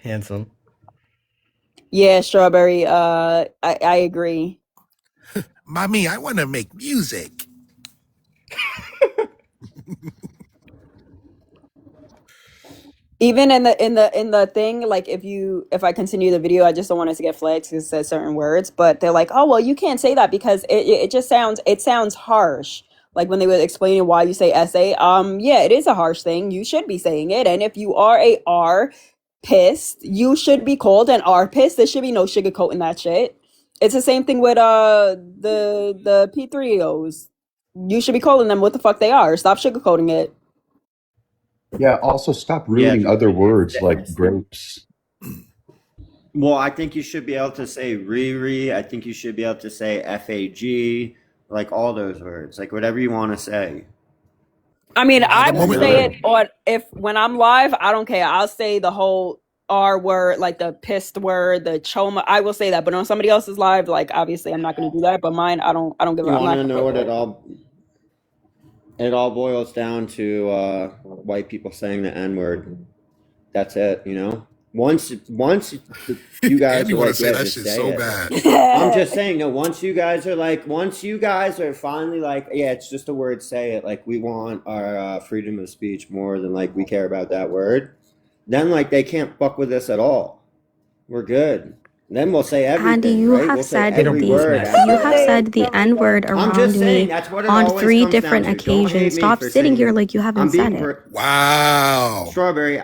Handsome. Yeah, Strawberry. I agree. Mommy, I want to make music. Even in the thing, like if I continue the video, I just don't want it to get flagged because it says certain words. But they're like, oh well, you can't say that because it just sounds harsh. Like when they were explaining why you say SA, yeah, it is a harsh thing. You should be saying it, and if you are a R pissed, you should be called an R pissed. There should be no sugarcoating that shit. It's the same thing with the P3Os. You should be calling them what the fuck they are. Stop sugarcoating it. Yeah, also stop Yeah. ruining other words like grapes. Well, I think you should be able to say Riri. I think you should be able to say FAG, like all those words, like whatever you want to say. I mean, I The will moment, say it on if when I'm live, I don't care. I'll say the whole R word, like the pissed word, the choma. I will say that, but on somebody else's live, like obviously I'm not going to do that. But mine, I don't give. You I'm want not to gonna know what put it all boils down to white people saying the N word. That's it, you know. Once you guys Andy are want to like, say yeah, that just shit say so it. bad. I'm just saying, no. Once you guys are finally like, yeah, it's just a word, say it. Like we want our freedom of speech more than like we care about that word. Then like they can't fuck with us at all. We're good. Then we'll say everything, Andy, you right? have We'll say said They don't every the post word. nice. you have said the N word I'm just around saying me that's what it on always 3 comes down different to. Don't hate occasions. me Stop for sitting saying here like you I'm haven't said being it. Wow. Strawberry.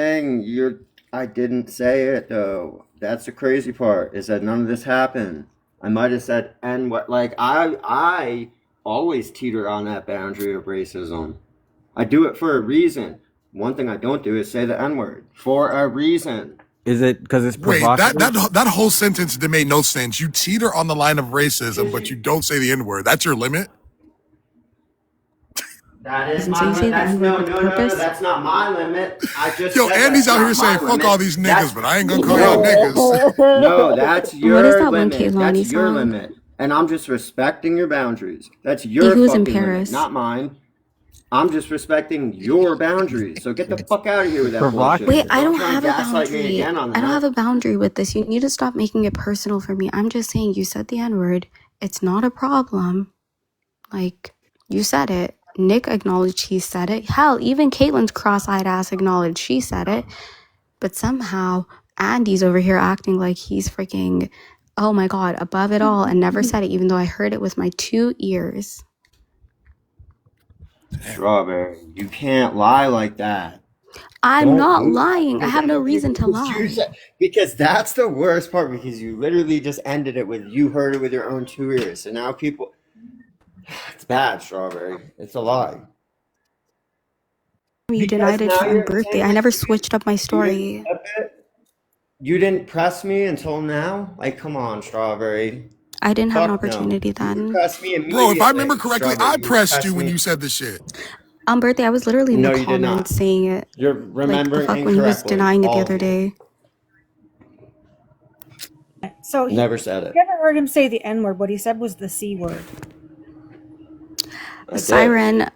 thing. I didn't say it though. That's the crazy part, is that none of this happened. I might have said N what. Like I always teeter on that boundary of racism. I do it for a reason. One thing I don't do is say the N word for a reason. Is it because it's Wait, provocative? that whole sentence that made no sense. You teeter on the line of racism, but you don't say the N word. That's your limit. That is So my you say limit. the That's N-word with purpose? that's not my limit. I just Yo, said Andy's that's out here not saying, my fuck limit. all these niggas, That's but I ain't gonna call y'all no, niggas. no, that's What is your that one limit. Kehlani That's your song? limit. And I'm just respecting your boundaries. That's He your who was in fucking limit, Paris. not mine. I'm just respecting your boundaries. So get the fuck out of here with It's that bullshit. Wait, provocative. I Don't don't try and have a gaslight me boundary. again on I don't have that. a boundary with this. You need to stop making it personal for me. I'm just saying you said the N-word. It's not a problem. Like, you said it. Nick acknowledged he said it. Hell, even Caitlin's cross-eyed ass acknowledged she said it. But somehow, Andy's over here acting like he's freaking, oh my God, above it all and never said it, even though I heard it with my 2 ears. Strawberry, you can't lie like that. I'm Don't not do that lying. I because have no then reason to lie. because that's the worst part because you literally just ended it with you heard it with your own 2 ears. So now people, it's bad, Strawberry. It's a lie. You Because denied it now on you're birthday. saying I that never switched up my you didn't story. flip it. You didn't press me until now. Like, come on, Strawberry. I didn't have an Fuck no. opportunity You would then. press me Bro, if I remember immediately, correctly, Strawberry. I You would pressed you press when me. you said this shit. On birthday, I was literally in the No, you did comments not. saying it. You're Like, the remembering fuck when he was incorrectly. denying it the All other of you. day. So Never said it. you never heard him say the N word. What he said was the C word. I did. Siren,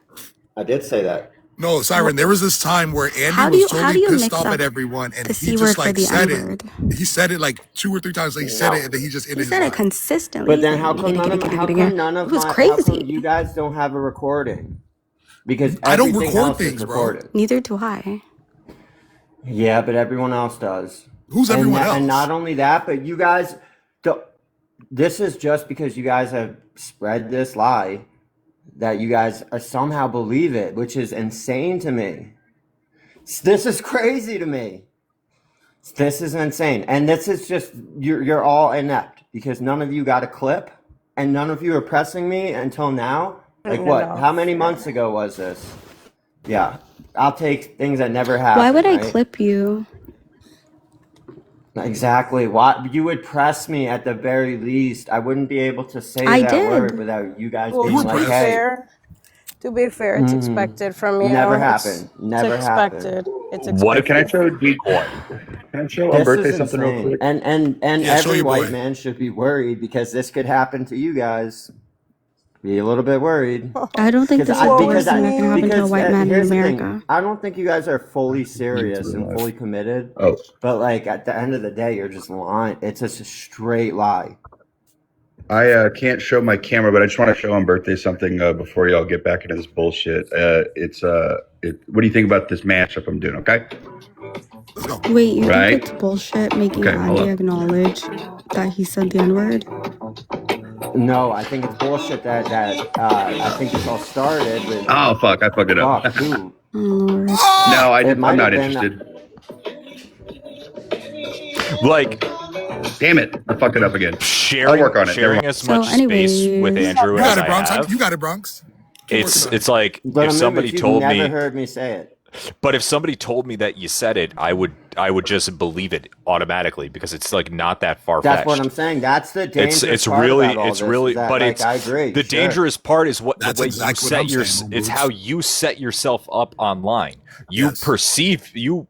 I did say that. No, Siren, there was this time where Andy how do was you totally pissed mix off up at everyone, and the he C just word for like the said N it. word? He said it like 2 or 3 times. Like he said it, and then he just He ended his said it line. consistently. But He's then like, how come it was how come crazy. you guys don't have a recording? Because I don't everything record else is things, bro. recorded. Neither do I. Yeah, but everyone else does. Who's everyone And else? not only that, but you guys this is just because you guys have spread this lie that you guys are somehow believe it, which is insane to me. This is crazy to me. This is insane. And this is just you're all inept because none of you got a clip and none of you are pressing me until now. Like what? How many months ago was this? Yeah. I'll take things that never happened. Why would I right? clip you? Exactly. What you would press me at the very least. I wouldn't be able to say I that word did. without you guys Well, You being were to like, be pressed. "Hey, fair, it's expected from you. never It's happened. Never happened." expected. It's What can I expected. show decoy? Can I show on This birthday is something real insane. quick? And Yeah, show every your white boy. man should be worried because this could happen to you guys. Be a little bit worried. I don't think this is the Woe worst is thing that can happen to a Because white man in here's the thing. America. I don't think you guys are fully You serious too, and live. fully committed. Oh, But like at the end of the day, you're just lying. It's just a straight lie. I can't show my camera, but I just want to show on birthday something before y'all get back into this bullshit. What do you think about this matchup I'm doing? Okay, Let's go. Wait, you think right? it's bullshit making Okay, hold Andy up. acknowledge that he said the N-word? No, I think it's bullshit that I think this all started with Oh fuck, I fucked it up. fuck who? Oh, Lord. No, Ah! I'm might not have been interested. Like Damn it, I fucked it up again. I'll sharing work on it. Never sharing mind. as So much space with anyways, Andrew You as got it, I Bronx. You have. got it, Bronx. Keep working on it. It's like But if somebody you've told never me, heard me say it. but if somebody told me that you said it, I would just believe it automatically because it's like not that far fetched. That's what I'm saying. That's the dangerous It's part really about all it's this, really is that, but like, it's I agree. the sure. dangerous part is what That's the way exactly you what set I'm your saying, it's Boobs. how you set yourself up online. You Yes. perceive you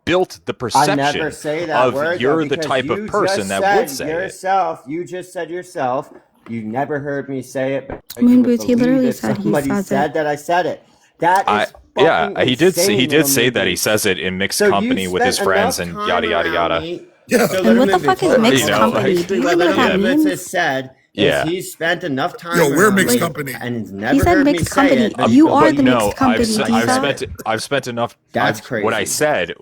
built the I perception never say that of word. you're though, the because type of you person just that said would say it. yourself. You just said yourself. You never heard me say it, but you Moon would Boots, he believe literally if said he somebody says said it. that I said it. That I is fucking he did say insane, little that he Moon says it in mixed So company you with his spent friends enough and time yada yada around yada. Yeah. me. So And little what the Moon fuck Boots, is hold on, mixed You know, hold on. company? Basically, Do you what even know what little that Moon Boots has means? said Yeah. is he spent enough time Yo, we're around mixed me company. and he's He never said heard me mixed say company. it. But You are But the no, mixed company, Lisa. I've spent enough. That's What I crazy. said,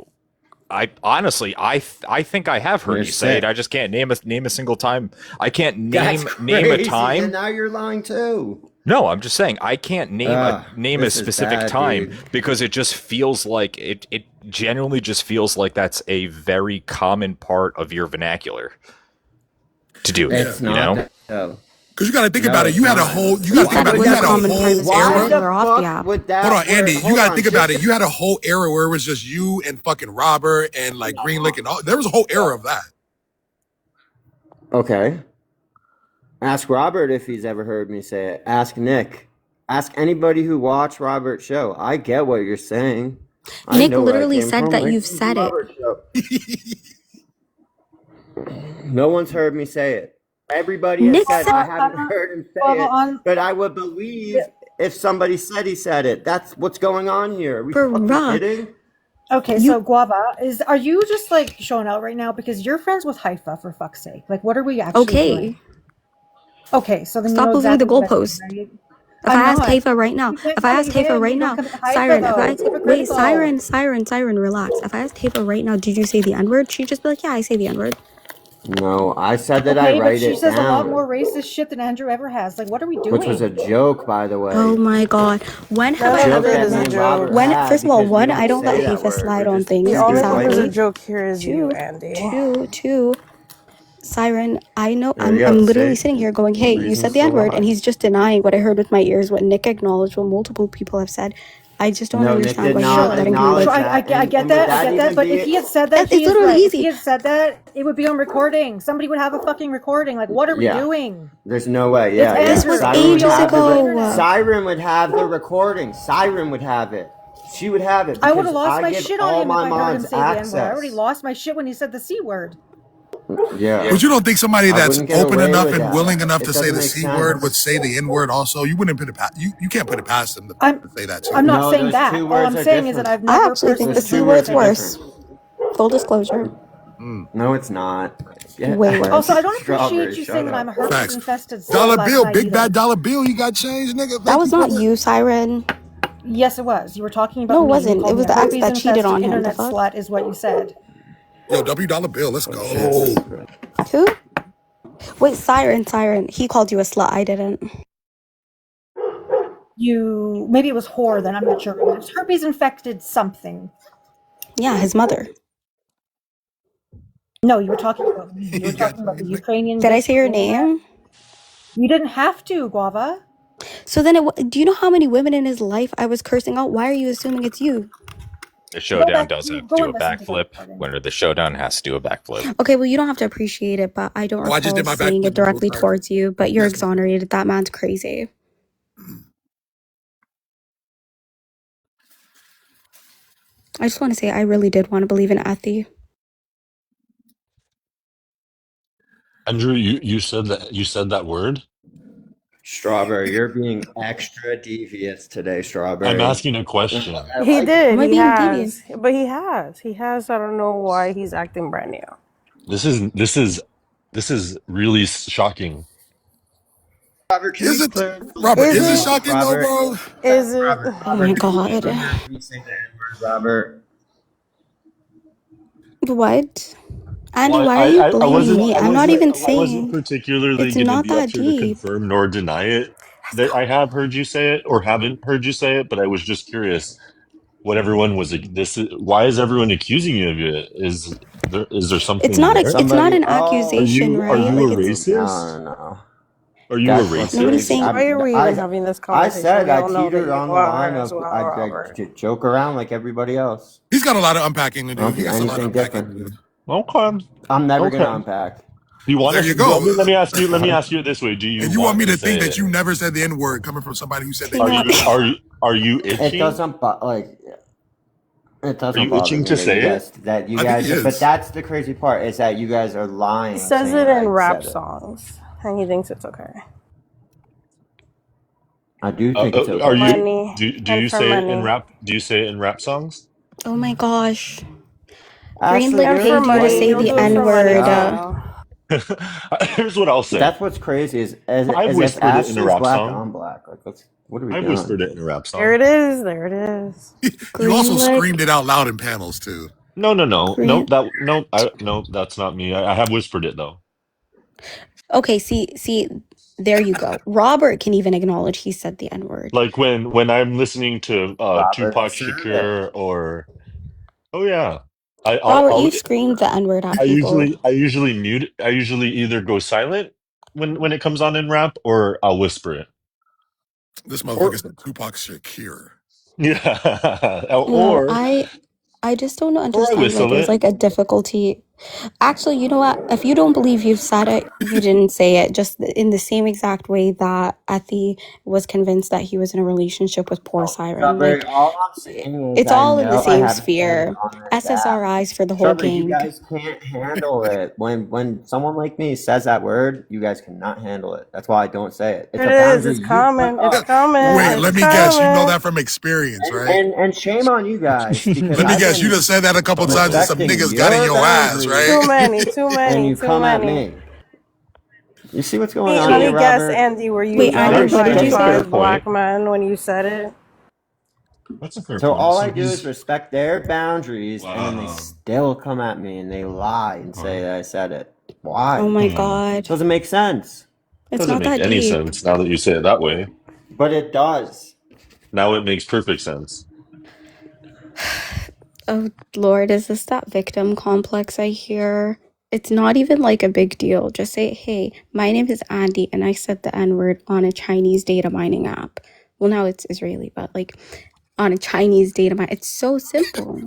I honestly, I think I have heard You're you say it. sick. I just can't name a single time. I can't That's name a crazy. time. And now you're lying too. No, I'm just saying I can't name a This is specific bad, time dude. because it just feels like it genuinely just feels like that's a very common part of your vernacular. to do it. It's You not know? that though. Because you got to think No, about it. it's You had a not. whole. You got He to think said about it it. was You a had a common whole privacy right Why when era. the you're off the fuck app. would that? Hold on, Andy. You Hold got to on. think about it. You had a whole era where it was just you and fucking Robert and like Green Lake and all. There was a whole era of that. Okay. Ask Robert if he's ever heard me say it. Ask Nick. Ask anybody who watched Robert's show. I get what you're saying. I Nick know where I literally came said from. that Like, you've said it. Robert's show. No one's heard me say it. Everybody has Nick said said I haven't heard him say it, but I would believe if somebody said he said it. That's what's going on here. Are we fucking bruh. kidding? Okay, You- so Guava, are you just like showing out right now because you're friends with Haifa, for fuck's sake? Like, what are we actually doing? Okay. Okay, so then Stop you know moving the exactly what I mean, goalpost. right? If I I'm ask not. Haifa right now, You can't if I come ask at Haifa him, right you now, don't come at Haifa, Siren, though. It's wait, hypocritical. Siren, relax. If I asked Haifa right now, did you say the N-word? She'd just be like, yeah, I say the N-word. No, I said that I Okay, but write she it says a lot down, more racist shit than Andrew ever has. Like, what are we doing? which was a joke, by the way. Oh my god. When have A I joke ever that me let and Robert when had first of all, because we one, don't I don't let say that Haifa word. slide We're on just things. The only one who's a Exactly. joke here is you, Andy. Two. Siren, I know There you I'm go. literally See? sitting here going, hey, you said Reasons the to N-word, and lie. he's just denying what I heard with my ears, what Nick acknowledged, what multiple people have said. I just don't No, Nick understand did why you're not letting him acknowledge like I that. get And that, would I get that. even But be if he had said that, it's he is literally right. If easy. he had said that, it would be on recording. Somebody would have a fucking recording. Like, what are we Yeah. doing? There's no way. It's Yeah, yeah. This was Andrew. ages ago. Siren would have the recording. Siren would have it. She would have it I would because have lost I my give shit on all him if my I heard him mods say the N-word. I already access. lost my shit when he said the C word. Yeah. But you don't think somebody I that's wouldn't get open away enough with and that. willing enough It to say doesn't the make C word would sense. say the N word also? You wouldn't put it past you can't put it past them to say that too. I'm not No, saying those that. two All I'm words are saying is that different. I've I never actually think the Those C two personally. word's words are worse. different. Full disclosure. No, it's not. Way worse. Also, I don't Strawberry, appreciate you shut saying that up. I'm a herpes Facts. infested slut Dollar last bill, night big either. bad dollar bill, you got changed, nigga. That Thank was you for not that. you, Siren. Yes, it was. You were talking about No, it me. You wasn't. called It me was a the ex herpes that cheated infested on him. The internet fuck? slut, is what you said. Yo, W dollar bill, let's go. Who? Wait, Siren. He called you a slut. I didn't. Maybe it was whore then. I'm not sure. It was herpes infected something. Yeah, his mother. No, you were talking about me. You were You got talking about the changed, nigga. Ukrainian. Did I bitch say your on the internet. name? You didn't have to, Guava. So then, do you know how many women in his life I was cursing out? Why are you assuming it's you? The Go showdown back. does have to Go do and a listen to the backflip. recording. When the showdown has to do a backflip. Okay, well, you don't have to appreciate it, but I don't Oh, I just recall did my saying it backflip before directly started. towards you, but you're Yes. exonerated. That man's crazy. I just want to say I really did want to believe in Athi. Andrew, you said that word. Strawberry, you're being extra devious today, Strawberry. I'm asking a question. He did. Am I He being has. devious? But he has. He has. I don't know why he's acting brand new. This is really shocking. Robert, can Is you it clear Robert, Is is it it? shocking though, Robert? bro? Is it? Oh my god. Can you have me say the N-word, Robert? What? Andy, Well, why are you blaming me? I'm not even I wasn't saying particularly it's going to not be up that here to deep. confirm nor deny it. That I have heard you say it or haven't heard you say it, but I was just curious what everyone was. Why is everyone accusing you of it? Is there It's something not there? it's not Somebody, an Are accusation, you are right? you a Like it's racist? no. Are you a That's what's nobody's racist? crazy. saying Why are we even having this conversation? I said We I all know that teetered you on the are line as of well, Robert. I'd joke around like everybody else. He's got a lot of unpacking to I do. don't He do got a lot of anything unpacking to do. different. Okay. I'm never gonna Okay. unpack. You want There you to? go. Let me ask you. Let me ask you it this way: Do you And you want want me to to think say that it? you never said the N word coming from somebody who said that Are you Peanut. you did. are you It itching? doesn't it Are doesn't you bother itching me to that you say it? I think he but is. that's the crazy part is that you guys are He lying says saying it in I rap said it. songs, and he thinks it's okay. I do think it's Are okay. you? Money Do and you for say it in money rap? Do you say it in rap songs? Oh my gosh. Ashley, Greenlick and you're for paid you to money. say He'll the do it explaining for N money word. stuff. too. Here's what I'll say. That's what's crazy is I've as if whispered it in a Ashley's rap black, song. I'm black. Like what are we I've doing? whispered it in a rap There song. it is. There it is. You also Greenlick. screamed it out loud in panels too. No. Green. No, that's not me. I have whispered it though. Okay, see, there you go. Robert can even acknowledge he said the N word. Like when I'm listening to Robert Tupac said it. Shakur or oh yeah. Robert, I'll you screamed the N-word at people. I usually mute. I usually either go silent when it comes on in rap, or I'll whisper it. This Or motherfucker's the Tupac Shakur. yeah, No, I just don't or I understand. Like, whistle there's it. like a difficulty. Actually, you know what? If you don't believe you've said it, you didn't say it. Just in the same exact way that Ethy was convinced that he was in a relationship with poor Oh, Siren. Strawberry, Like, all I'm saying is it's I all in the know I same haven't said it sphere. on this app. SSRIs for the whole Strawberry, you gang. guys can't handle it. When someone like me says that word, you guys cannot handle it. That's why I don't say it. It's It a is. boundary It's you put coming. It's up coming. Wait, for It's let me guess. You know coming. that from experience, right? and shame on you guys because Let me I've guess. You been just said that a couple times and some respecting niggas got in your your ass, boundaries, Too right? many. Too and many. you Too come at many. me. You see what's going on Let here, me guess, Robert? Andy. Were you Wait, trying Andy, to what did That's you a say? fair fantasize point. black men when you said it? That's a fair So point. all I So do is he's respect their boundaries, and then they wow. still come at me and they lie and say Wow. that I said it. Why? Oh my God. Doesn't make sense. It's Doesn't not make that any deep. sense now that you say it that way. But it does. Now it makes perfect sense. Oh Lord, is this that victim complex I hear? It's not even like a big deal. Just say, hey, my name is Andy and I said the N-word on a Chinese data mining app. Well, now it's Israeli, but like on a Chinese data mine. It's so simple.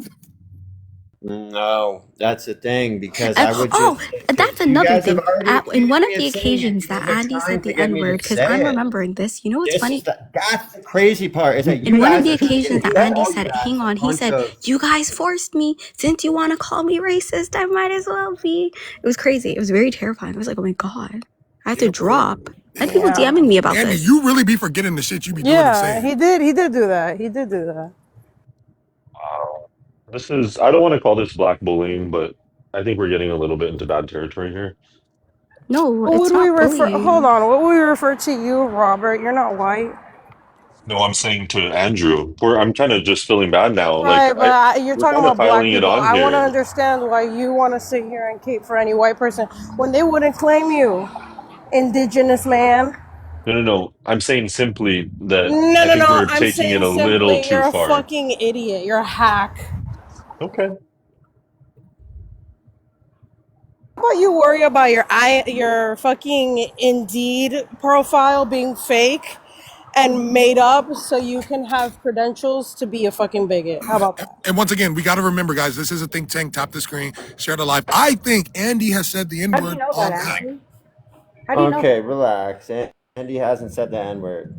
No, that's the thing because And I would oh, just. that's You another guys have thing. already In accused one of me the of saying it. occasions You that guys are Andy said trying to the get me to N-word, because I'm say it. remembering this, you know what's This is funny? that's the crazy part is that In you one of guys the are trying to occasions get that you Andy all you said it, guys hang a on, he bunch said, of. you guys forced me. Since you want to call me racist, I might as well be. It was crazy. It was very terrifying. I was like, oh my God. I had to Yeah, but drop. I had people Yeah. DMing me about Andy, this. you really be forgetting the shit you be doing and Yeah, saying. he did. He did do that. He did do that. Wow. This is, I don't want to call this black bullying, but I think we're getting a little bit into bad territory here. No, What would it's we not refer? Hold bullying. on. What would we refer to you, Robert? You're not white, No, I'm saying to Andrew, I'm kind of just feeling bad now. Like right? But you're we're talking kind of about black piling it people. on I want to here. understand why you want to sit here and cape for any white person when they wouldn't claim you, indigenous man. No, no, no. I'm saying simply that No, I no, think no. we're I'm taking it saying a little simply, too you're a far. fucking idiot. You're a hack. Okay. How about you worry about your fucking Indeed profile being fake and made up so you can have credentials to be a fucking bigot? How about that? And once again, we got to remember, guys, this is a think tank. Tap the screen, share the live. I think Andy has said the N How do you word know that, on app. Ashley? How do you know Okay, that? relax. Andy hasn't said the N word.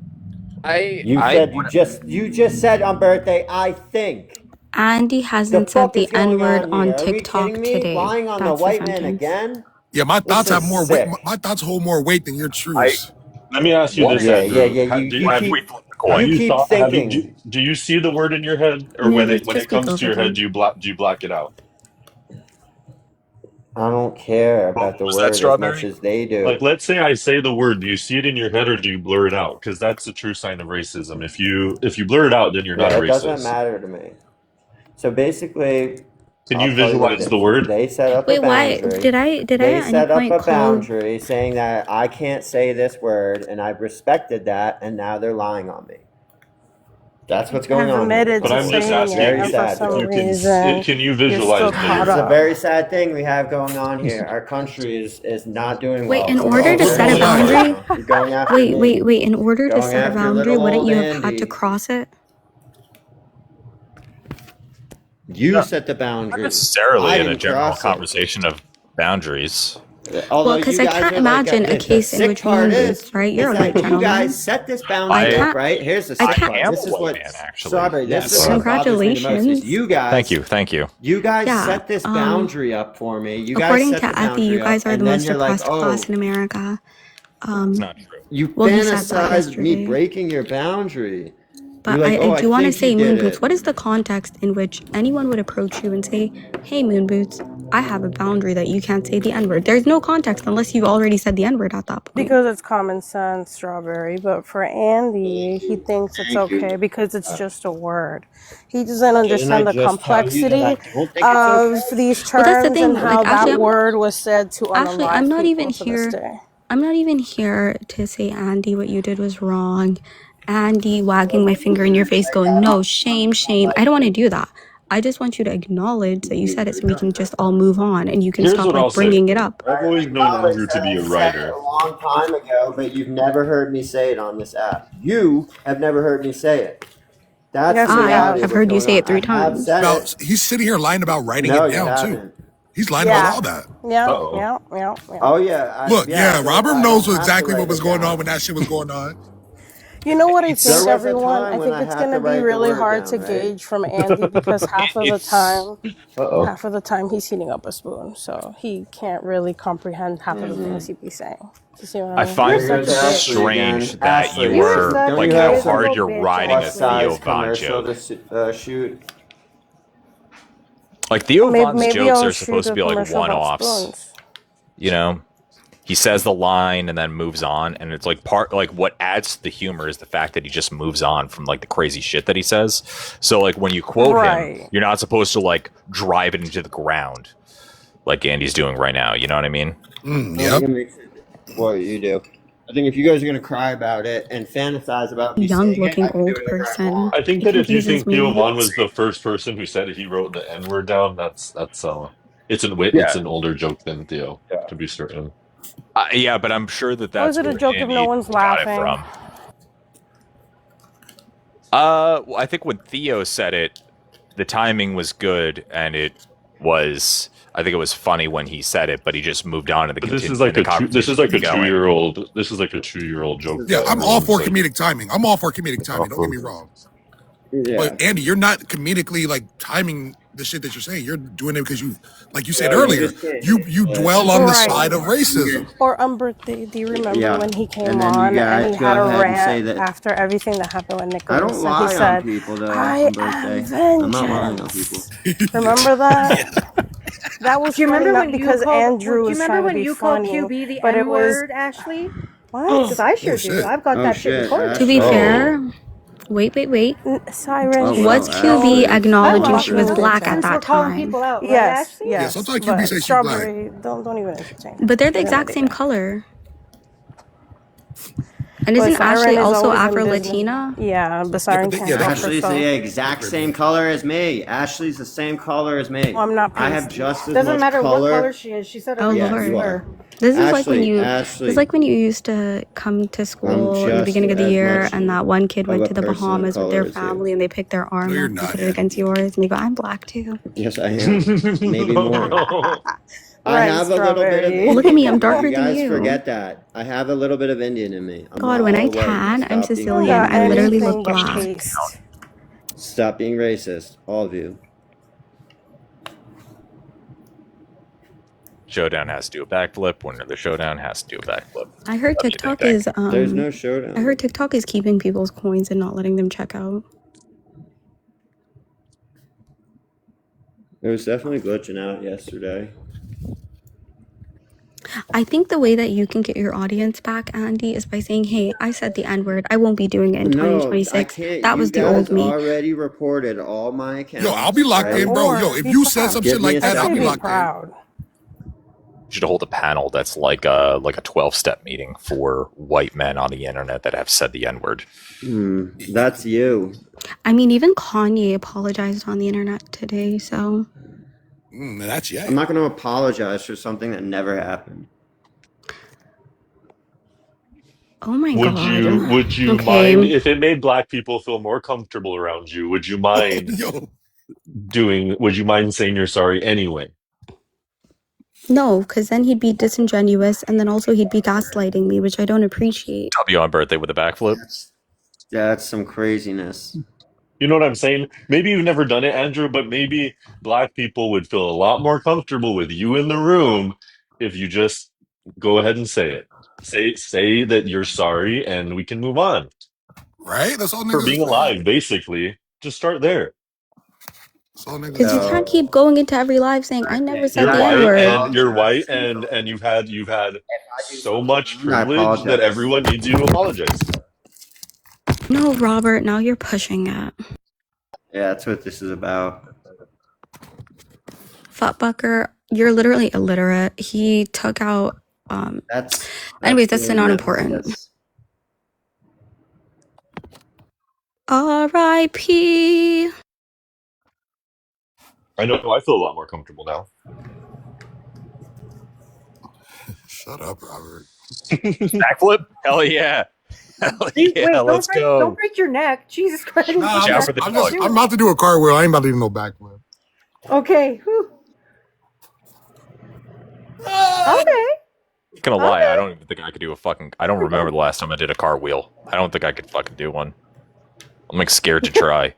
I You I said you just said on birthday. I think. Andy The hasn't said fuck is the going N-word on on here? Are we TikTok kidding me? today. Lying on the That's the white man sentence. again? Yeah, my This thoughts have is more weight. sick. My thoughts hold more weight than your I truths. Let me ask you What this, if Yeah, yeah, Andrew. yeah. You what if keep we flip the Have you coin? you keep thought? thinking. Do you see the word in your head, or when Moon, it just speak comes to over your head, them. do you black it out? I don't care What about the was that, word as much Strawberry? as they Like, do. let's say I say the word, do you see it in your head, or do you blur it out? Because that's a true sign of racism. If you blur it out, then you're not a Yeah, it doesn't racist. matter to me. So basically, Can I'll you tell you what it visualize the is. word? They set up a Wait, why boundary. did I They at any set up point a call boundary saying that I can't say this word, and I respected that, and now they're lying on me. That's what's going I've on here, admitted But to I'm just unfortunately. It's saying it, asking very and for sad, some if you folks. reason, can you you're still visualize the caught This is word? a up. very sad thing we have going on here. Our country is not doing wait, well in for the order Oh, to we're set a most pulling part up. right boundary, now. You're going after me, wait, in order to going set a after boundary, little wouldn't old you have had to Andy. cross it? You No, set the not boundary. necessarily I in a didn't general cross it. conversation of boundaries. Well, Although because you I guys can't are like imagine a the case in sick which part moon boots, is right? You're is a white that you guys gentleman. set this I boundary I up, can't right? Here's the I I sick can't part. am This a is white what man, actually. Strawberry. This is Yes. what bothers me the most is congratulations. Thank you. Thank you. you guys Yeah. set this boundary up for me. You guys According set to the Effie, you boundary up, guys are the and then most you're like, oppressed class oh, in America. That's not true. you Well, he said that fantasize me yesterday. breaking your boundary. You're But like, I oh, I do want to think you say, did Moon Boots, it. what is the context in which anyone would approach you and say, hey, Moon Boots, I have a boundary that you can't say the N-word? There's no context unless you've already said the N-word at that point. Because it's common sense, Strawberry. But for Andy, Thank he you. thinks it's Thank you. okay because it's just a word. He doesn't Didn't I understand the just tell you that I complexity don't think it's of okay? these Well, that's the terms and thing. Like, how that word was said to I'm unalive not even people to this here. day. I'm not even here to say, Andy, what you did was wrong. Andy wagging my finger in your face going, no, shame, shame. I don't want to do that. I just want you to acknowledge that you said it so we can just all move on and you can Here's stop what I'll like say. bringing it up. I've always known Andrew to be a Said it writer. a long time ago, but you've never heard me say it on this app. You have never heard me say it. That's the Yes, we I reality of have. have what's heard you going say on. it I 3 have times. said About it. he's sitting here lying about writing No, it you down too. haven't. He's lying about Yeah. all that. Yeah. Uh-oh. Yeah. Yeah. Yeah. Oh yeah, Look, yeah. yeah, So Robert I knows don't have to exactly what write was it going on down. when that shit was going on. You know what I There think, It's was a everyone? time I when think I it's had going to to be write the really word hard down, to right? gauge from Andy because it's Uh-oh. half of the time he's heating up a spoon, so he can't really comprehend half of the things he'd be saying. You see what I I mean? find You're it such a bitch. Ashley strange again. that you Ashley, You're were such don't a you like have how some hard miserable you're bitch, riding a plus Ashley. Theo size Von commercial joke. to shoot? Like Theo Von's Maybe jokes I'll are shoot supposed to a be like commercial about one-offs. spoons. You know, he says the line and then moves on, and it's like what adds to the humor is the fact that he just moves on from like the crazy shit that he says. So like when you quote him, Right. you're not supposed to like drive it into the ground like Andy's doing right now. You know what I mean? I don't Yep. think it makes it what you do. I think if you guys are gonna cry about it and fantasize about me Young saying it, looking I can do old whatever I person. want. I think It that if you confuses think Theo me. Von was the first person who said he wrote the N-word down, it's Yeah, an older joke than Theo, yeah. to be certain. Yeah, but I'm sure that How is that's it a where joke if no Andy one's got it laughing? from. Well, I think when Theo said it, the timing was good, and I think it was funny when he said it, but he just moved on in But the conversation to keep going. this is like a 2-year-old This joke is Yeah, that a I'm all everyone's for like comedic timing. I'm all for comedic timing. off Don't get me of. wrong. yeah. But Andy, you're not comedically like timing the shit that you're saying. You're doing it because you, like you said Well, you earlier, just can't you handle it. dwell on the Right. side of racism. Or Umbert, do you remember Yeah, when he came and then you on and guys he go had a ahead and say rant that after everything that happened with I Nicholas? don't And he lie on said, people though I on am birthday. I'm not lying on people. vengeance. Remember that? Yeah. That was Do you funny remember not when you because called? Andrew Do you was remember trying to when be you called funny, QB the but it N was, word, Ashley? Because what? I sure Oh do. shit. I've got Oh that shit shit, recorded. To be Ashley. fair, wait. Sirens, Oh Was well, QB Ashley. I don't acknowledging love she fucking was you. black at entertain. Since we're that calling time? people out, right, Yes, Ashley? Yeah, yes, sometimes QB but say she's black. Strawberry, don't even entertain her. But they're the She's an exact same idiot. color. And But isn't Ashley Siren is also always in Afro business. Latina? Yeah, but Yeah, Siren but can't yeah, they help can be. Ashley's the herself. exact same color as me. Ashley's the same color as me. Oh, I'm not I have pasty. just as Doesn't much matter what color color. she is. She said Oh original Yeah, sin you Lord. are. her. This is like Ashley, when you used to come to I'm school in the just beginning of the as year much and that one kid of went a to the person of Bahamas with color their as you. family and they picked their No, arm you're up and not, put it Andy. against yours and you go, I'm black too. Yes, I am. Maybe more. No. I Right, have a little bit of Strawberry. Look at Indian me, I'm in me. darker You than guys you. forget that. I have a little bit of Indian in me. I'm God, not when I all white. tan, I'm Stop being You don't Sicilian. got I racist. literally look anything but black. paste. Stop being racist, all of you. Showdown has to do a backflip. Winner of the showdown has to do a backflip. I heard What do you think? There's no I showdown. heard TikTok is keeping people's coins and not letting them check out. It was definitely glitching out yesterday. I think the way that you can get your audience back, Andy, is by saying, hey, I said the N-word. I won't be doing it in No, I 2026. can't. That You was the guys old me. already reported all my Yo, I'll be accounts, locked right? in, bro. Yo, Or if be you said some proud. shit Give me like a that, I'll Actually, be be second. locked in. proud. Should hold a panel that's like a 12-step meeting for white men on the internet that have said the N-word. That's you. I mean, even Kanye apologized on the internet today, so. That's yeah. I'm not going to apologize for something that never happened. Oh my Would you God. mind Okay. if it made black people feel more comfortable around you? Yo, Would you mind saying you're sorry anyway? No, because then he'd be disingenuous and then also he'd be gaslighting me, which I don't appreciate. W on birthday with a backflip. That's some craziness. You know what I'm saying? Maybe you've never done it, Andrew, but maybe black people would feel a lot more comfortable with you in the room if you just go ahead and say it. Say that you're sorry and we can move on. right? That's all For niggas being are saying. alive, basically. Just start there. That's all niggas Because are you saying. can't keep going into every live saying, I never said the N word. You're white and you've had so much I privilege that apologize. everyone needs you to apologize. No, Robert, now you're pushing it. Yeah, that's what this is about. Fuckbucker, you're literally illiterate. He took out, anyways, that's not important. R.I.P. I know I feel a lot more comfortable now. Shut up, Robert. Backflip? Hell yeah. Hell yeah, Wait, let's don't go. break your neck. Jesus Christ! I didn't Nah, Watch see out that. for the Don't dog. do I'm it. about to do a cartwheel. I ain't about to do no backflip. Okay. Whew. Okay. Gonna lie, I Okay. don't even think I could do a fucking. I don't remember the last time I did a cartwheel. I don't think I could fucking do one. I'm like scared to try.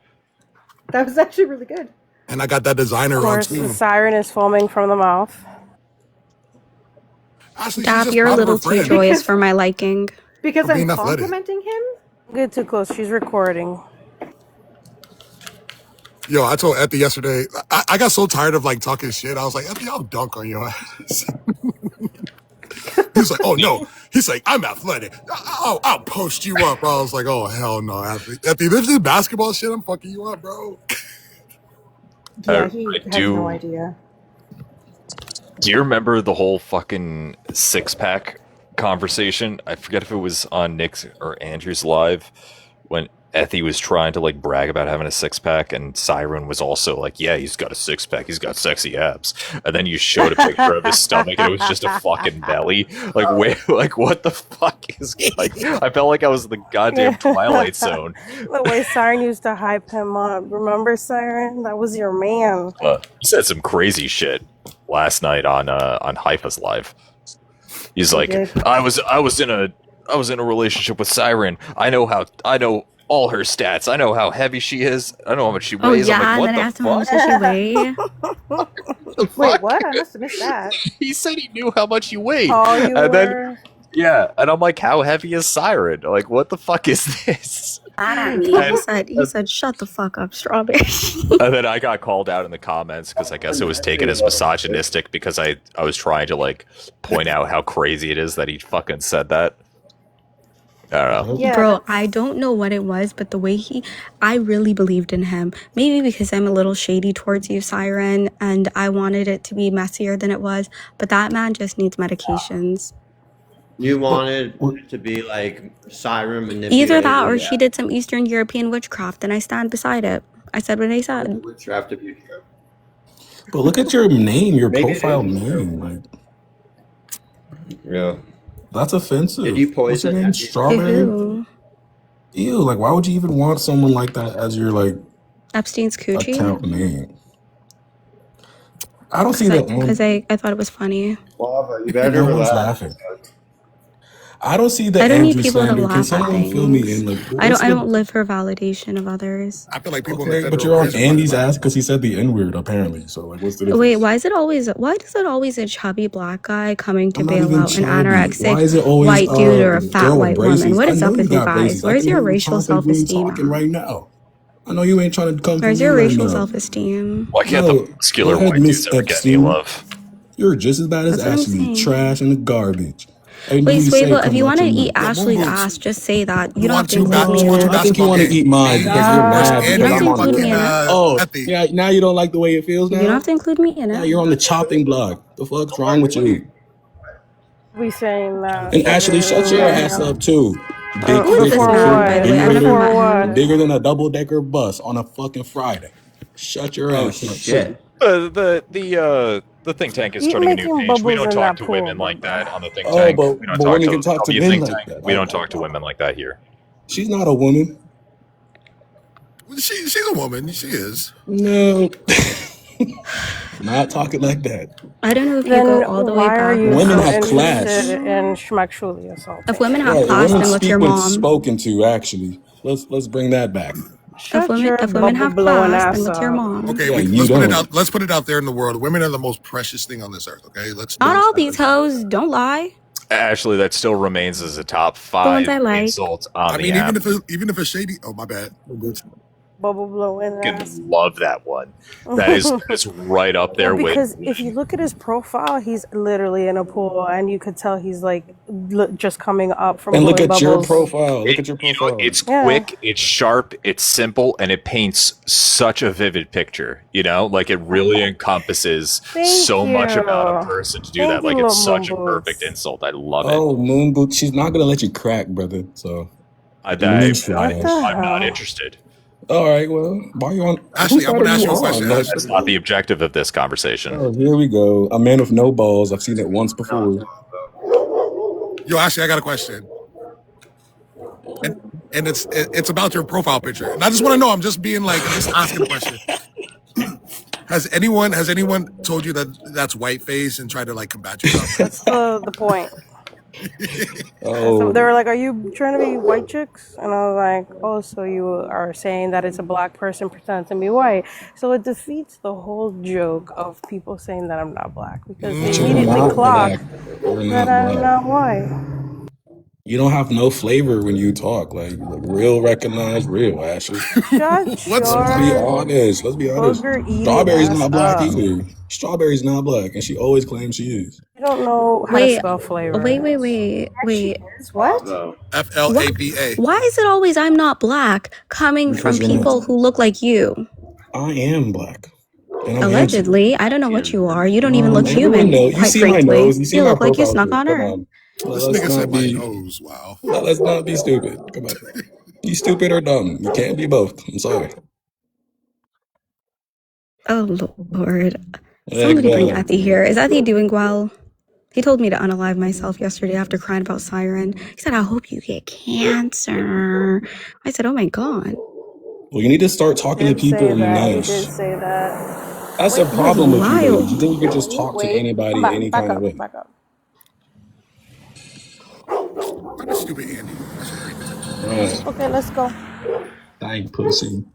That was actually really good. And I got that designer Of on course, the too. siren is foaming from the mouth. Actually, she's Dap, just you're a proud of her little too friend joyous for Because my liking. for I'm being athletic. complimenting him. Get too close. She's recording. Yo, I told Ethy yesterday, I got so tired of like talking shit. I was like, Ethy, I'll dunk on your ass. He's like, oh no. He's like, I'm athletic. I'll post you up. I was like, oh hell no, Ethy, this is basketball shit. I'm fucking you up, bro. Yeah, I he has no do. idea. Do you remember the whole fucking six pack conversation? I forget if it was on Nick's or Andrew's live when Ethy was trying to like brag about having a six pack, and Siren was also like, "Yeah, he's got a six pack. He's got sexy abs." And then you showed a picture of his stomach, and it was just a fucking belly. Like, wait, like what the fuck is like? I felt like I was in the goddamn Twilight Zone. The way Siren used to hype him up. Remember, Siren? That was your man. He said some crazy shit last night on Haifa's live. He's He like, did. I was in a relationship with Siren. I know all her stats. I know how heavy she is. I know how much she Oh weighs. I'm yeah, like, and what then I the asked him how much fuck? does she weigh. What the Wait, fuck? what? I must have missed that. He said he knew how much you weighed. Oh, you And then were. yeah, and I'm like, how heavy is Siren? Like, what the fuck is this? He said, "Shut the fuck up, strawberry." And then I got called out in the comments because I guess it was taken as misogynistic because I was trying to like point out how crazy it is that he fucking said that. I don't know. Yeah, Bro, I don't know what it was, but the way I really believed in him. Maybe because I'm a little shady towards you, Siren, and I wanted it to be messier than it was. But that man just needs medications. You wanted it to be like Siren manipulated. Either that or she did some Eastern European witchcraft, and I stand beside it. I said what I said. Witchcraft of you. But look at your name, your Maybe profile it is true. name. Like, Yeah. that's offensive. Did you What's your poison name? Ethy? To Strawberry? who? Ew, like why would you even want someone like that as your like Epstein's coochie? account name? I don't see that. Because I thought it was funny. Lava, you better No one's relax. laughing. I don't see the I don't need Andrew people to slander. Can laugh at someone fill me things. in? Like, I what's don't live for validation of others. I feel like people in the Okay, federal but you're on prison Andy's might- ass because he said the N word apparently. So like, what's the difference? Wait, why does it always a chubby black guy coming to I'm not bail even out an chubby. Why anorexic is it always white dude or a fat girl with white braces? woman? What I is know up you with you got guys? braces. I Where's can your hear you racial talking, we self-esteem talking at? right now. I know you ain't trying to come Where's for me your right racial now. self-esteem? Why can't No, the muscular go ahead, white Miss dudes ever get any Epstein. love? You're just as bad as That's what I'm Ashley. saying. Trash and the garbage. Anything Wait, you say Swable, if coming you out want to your eat mouth. Ashley's Moon ass, just say that. You You don't have want to two include me in No, it. I think you want to eat mine because you're Where's mad because You don't have Andy to I'm on include me fucking in it. Oh, Ethy? yeah, now you don't like the way it feels You don't now? have to include me in Now it. you're on the chopping block. The fuck's wrong with you? We saying that. And Ashley, shut your ass up too. Big Who is this Before freaking man, fruit, by what? the way? I've bigger never than met Before him. what? bigger than a double decker bus on a fucking Friday. Shut your Oh ass up too. shit. The think tank is Keep turning a new making page. We bubbles don't in talk that to pool, women like brother. that on the think Oh, tank. but We don't but talk women to can talk to W men think like tank. that. We don't talk to women like that here. She's not a woman. She's a woman. She is. No, not talking like that. I don't know if you Then go all the way why are back. you Women so have class. interested in schmuckchually assaulting? If women have Right, class, women then what's speak your when mom? spoken to. Actually, let's bring that back. Shut your If women bubble have blowing class, then ass what's your up. mom? Okay, Yeah, you let's put it don't. out. Let's put it out there in the world. Women are the most precious thing on this earth. Okay, let's Not do all these hoes. Don't lie. Actually, that still remains as a top The ones 5 I like. insult on I the mean, app. even if it's shady. Oh, my bad. Bubble blowing I ass. love that one. That is right up there Well, with. because if you look at his profile, he's literally in a pool, and you could tell he's like just coming up from And look blowing at your bubbles. profile. Look at your You know, profile. it's Yeah. quick, it's sharp, it's simple, and it paints such a vivid picture. You know, like it really encompasses Thank so much about a you. person to do Thank that. Like you, it's little such a moon perfect boots. insult. I love it. Oh, Moon Boot. She's not gonna let you crack, brother. So What newsflash. the I'm not hell? interested. All right, well, why you on? Whose Ashley, I side want are to ask you you a question. on? Like, That's Ashley, not the objective of this conversation. oh, here we go. A man with no balls. I've seen it once before. yo, Ashley, I got a question, and it's about your profile picture, and I just want to know. I'm just being like, I'm just asking a question. Has anyone told you that that's whiteface and tried to like combat you about that? That's the point. And so they Oh, were like, "Are you trying to be white chicks?" And I was like, "Oh, so you are saying that it's a black person pretending to be white?" So it defeats the whole joke of people saying that I'm not black because they but you're immediately not black. clock You're that not I'm black. not white. You don't have no flavor when you talk. Like real recognize real, Ashley. Shut What's Let's be your honest. Let's be honest. booger eating Strawberry's ass not black up. either. Strawberry's not black, and she always claims she is. You don't know how to Wait, spell flavor. She wait. is what? Why, FLAVA? why is it always I'm not black coming Because from you're not. people who look like you? I am black, and I'm handsome. Allegedly, I don't know what you are. You don't even look Everyone human, knows. You quite see my frankly. nose. You see You my look like you profile snuck pic. on Come Earth. on. This Let's nigga not said my be. nose. Wow. Let's not be stupid. Come on. You stupid or dumb. You can't be both. I'm sorry. Oh, Lord. Like Somebody bring that. Ethy here. Is Ethy doing well? He told me to unalive myself yesterday after crying about Siren. He said, I hope you get cancer. I said, oh my God. Well, you need to start He talking to did say people that. He nice. did say that. That's the Wait, You're problem with you, though. wild. You think you could just wait, talk to wait. Come anybody back. any Back kind of up. way. Back up. Why does stupid Andy do this? I hate this nigga. Right. Okay, let's go. Thank pussy.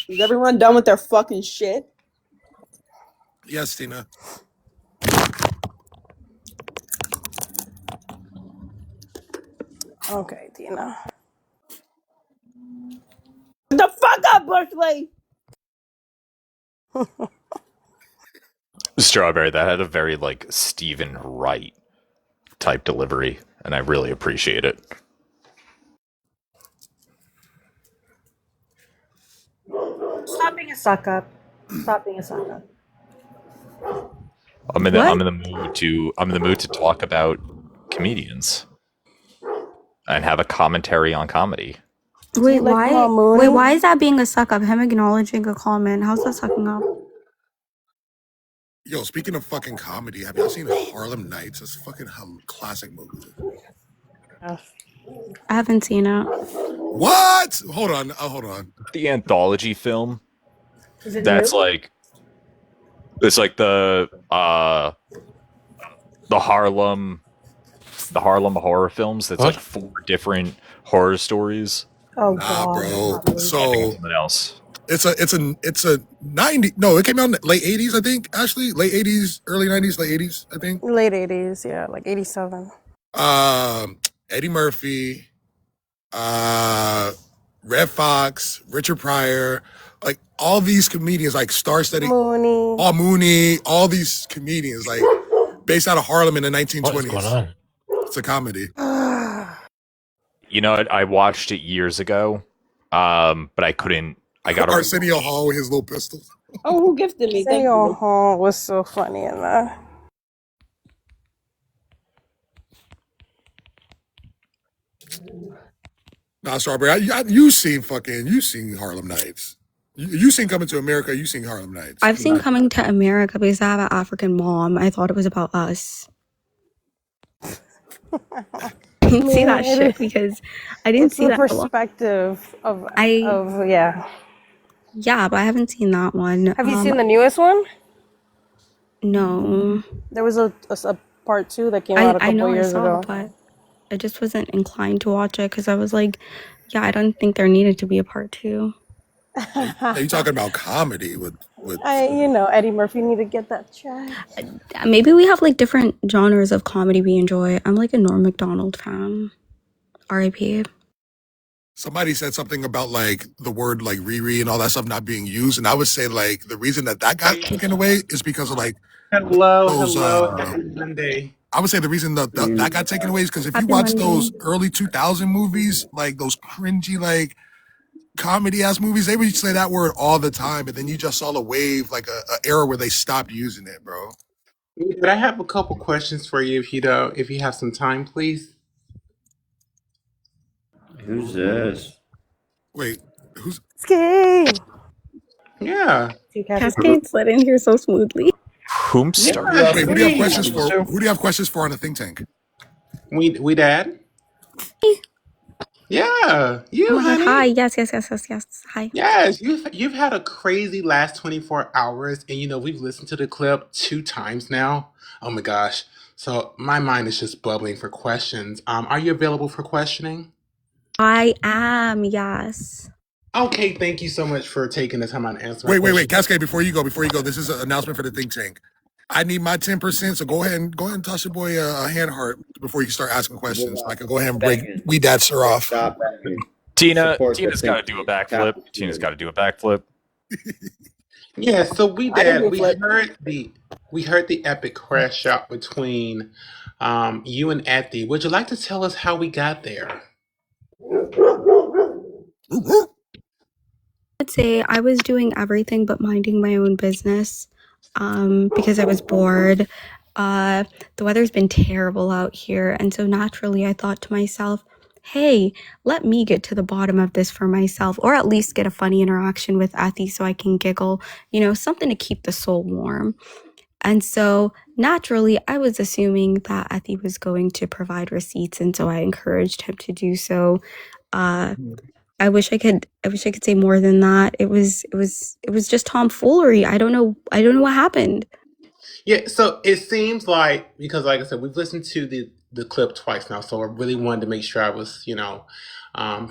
Is everyone done with their fucking shit? Yes, Tina. Okay, Tina. The fuck up, Bushplay! Strawberry, that had a very like Stephen Wright type delivery, and I really appreciate it. Stop being a suck up. Stop being a suck up. What? I'm in the mood to talk about comedians and have a commentary on comedy. Do you Wait, like why? Paul Wait, Mooney? why is that being a suck up? Him acknowledging a comment. How's that sucking up? Yo, speaking of fucking comedy, have y'all seen Harlem Nights? It's a fucking classic movie. I haven't seen it. What? Hold on. Hold on. The anthology film Is it that's new? like it's like the Harlem horror films. That's like What? 4 different horror stories. Oh Nah, God, I bro. cannot believe I it. think it's So something else. it's a 90. No, it came out in the late 80s, I think. Actually, late 80s, early 90s, late 80s, I think. Late 80s, yeah, like 87. Eddie Murphy, uh, Red Fox, Richard Pryor, like all these comedians, like star-studded, Mooney. Paul Mooney, all these comedians, like based out of Harlem in the What is going 1920s. on? It's a comedy. You know, I watched it years ago, but I couldn't. I got to. Arsenio Hall with his little pistol. Oh, who gifted me? Thank Arsenio you. Hall was so funny in that. Nah, Strawberry, you seen Harlem Nights. You seen Coming to America. You seen Harlem Nights. I've seen Coming to America because I have an African mom. I thought it was about us. I didn't see that shit because I didn't It's see the that. perspective yeah. Yeah, but I haven't seen that one. Have you seen the newest one? No. There was a part 2 that came out a I couple know I years saw, ago. but I just wasn't inclined to watch it because I was like, yeah, I don't think there needed to be a part 2. Are you talking about comedy with? Eddie Murphy need to get that check. Maybe we have like different genres of comedy we enjoy. I'm like a Norm Macdonald fan. R.I.P. Somebody said something about like the word like Riri and all that stuff not being used, and I would say like the reason that got taken away is because of like those. Happy Monday. I would say the reason that got taken away is because if you Happy watch Monday. those early 2000 movies, like those cringy like comedy ass movies, they would say that word all the time, and then you just saw a wave like a era where they stopped using it, bro. But I have a couple questions for you if you have some time, please. Who's this? Wait, who's Cascade. Yeah. See, Kathy. Cascade slid in here so smoothly. Yeah, Whomst are you? wait? Who do you have questions please. for? So Who do you have questions for on the think tank? We dad? Yeah, Oh you, my god, hi. honey. Yes, yes, yes, yes, yes. Hi. Yes, you've had a crazy last 24 hours, and we've listened to the clip 2 times now. Oh my gosh. So my mind is just bubbling for questions. Are you available for questioning? I am, yes. Okay, thank you so much for taking the time out to answer my Wait, question. Cascade. Before you go, this is an announcement for the think tank. I need my 10%. So go ahead and toss your boy a hand heart before you can start asking questions. So I can go ahead and break begging. we dad sir off. Stop begging. Tina. Support the Tina's got to think do a tank. Tap backflip. the Tina's screen. got to do a backflip. Yeah, so we I can do did. a flip. We heard the epic crash out between you and Ethy. Would you like to tell us how we got there? I'd say I was doing everything but minding my own business because I was bored. Uh, the weather's been terrible out here, and so naturally I thought to myself, hey, let me get to the bottom of this for myself, or at least get a funny interaction with Ethy so I can giggle, something to keep the soul warm. And so naturally, I was assuming that Ethy was going to provide receipts, and so I encouraged him to do so. Uh, I wish I could say more than that. It was just tomfoolery. I don't know what happened. Yeah, so it seems like because, like I said, we've listened to the clip twice now, so I really wanted to make sure I was,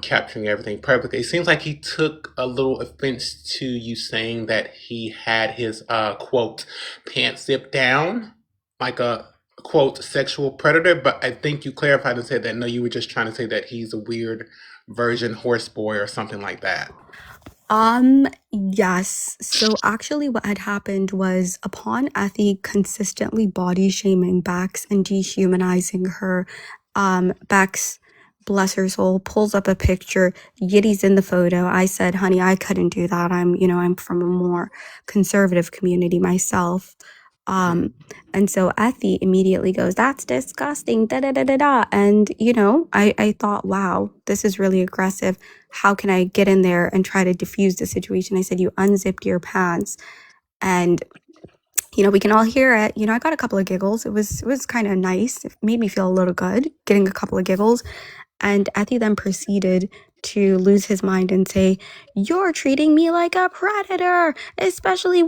capturing everything perfectly. It seems like he took a little offense to you saying that he had his quote pants zipped down, like a quote sexual predator. But I think you clarified and said that no, you were just trying to say that he's a weird virgin horse boy or something like that. Yes. So actually what had happened was upon Effie consistently body shaming Bex and dehumanizing her, Bex, bless her soul, pulls up a picture. Yitty's in the photo. I said, honey, I couldn't do that. I'm from a more conservative community myself. Um, and so Effie immediately goes, that's disgusting, da da da da da. And, I thought, wow, this is really aggressive. How can I get in there and try to diffuse the situation? I said, you unzipped your pants. And, we can all hear it. I got a couple of giggles. It was kind of nice. It made me feel a little good getting a couple of giggles. And Ethy then proceeded to lose his mind and say, you're treating me like a predator, especially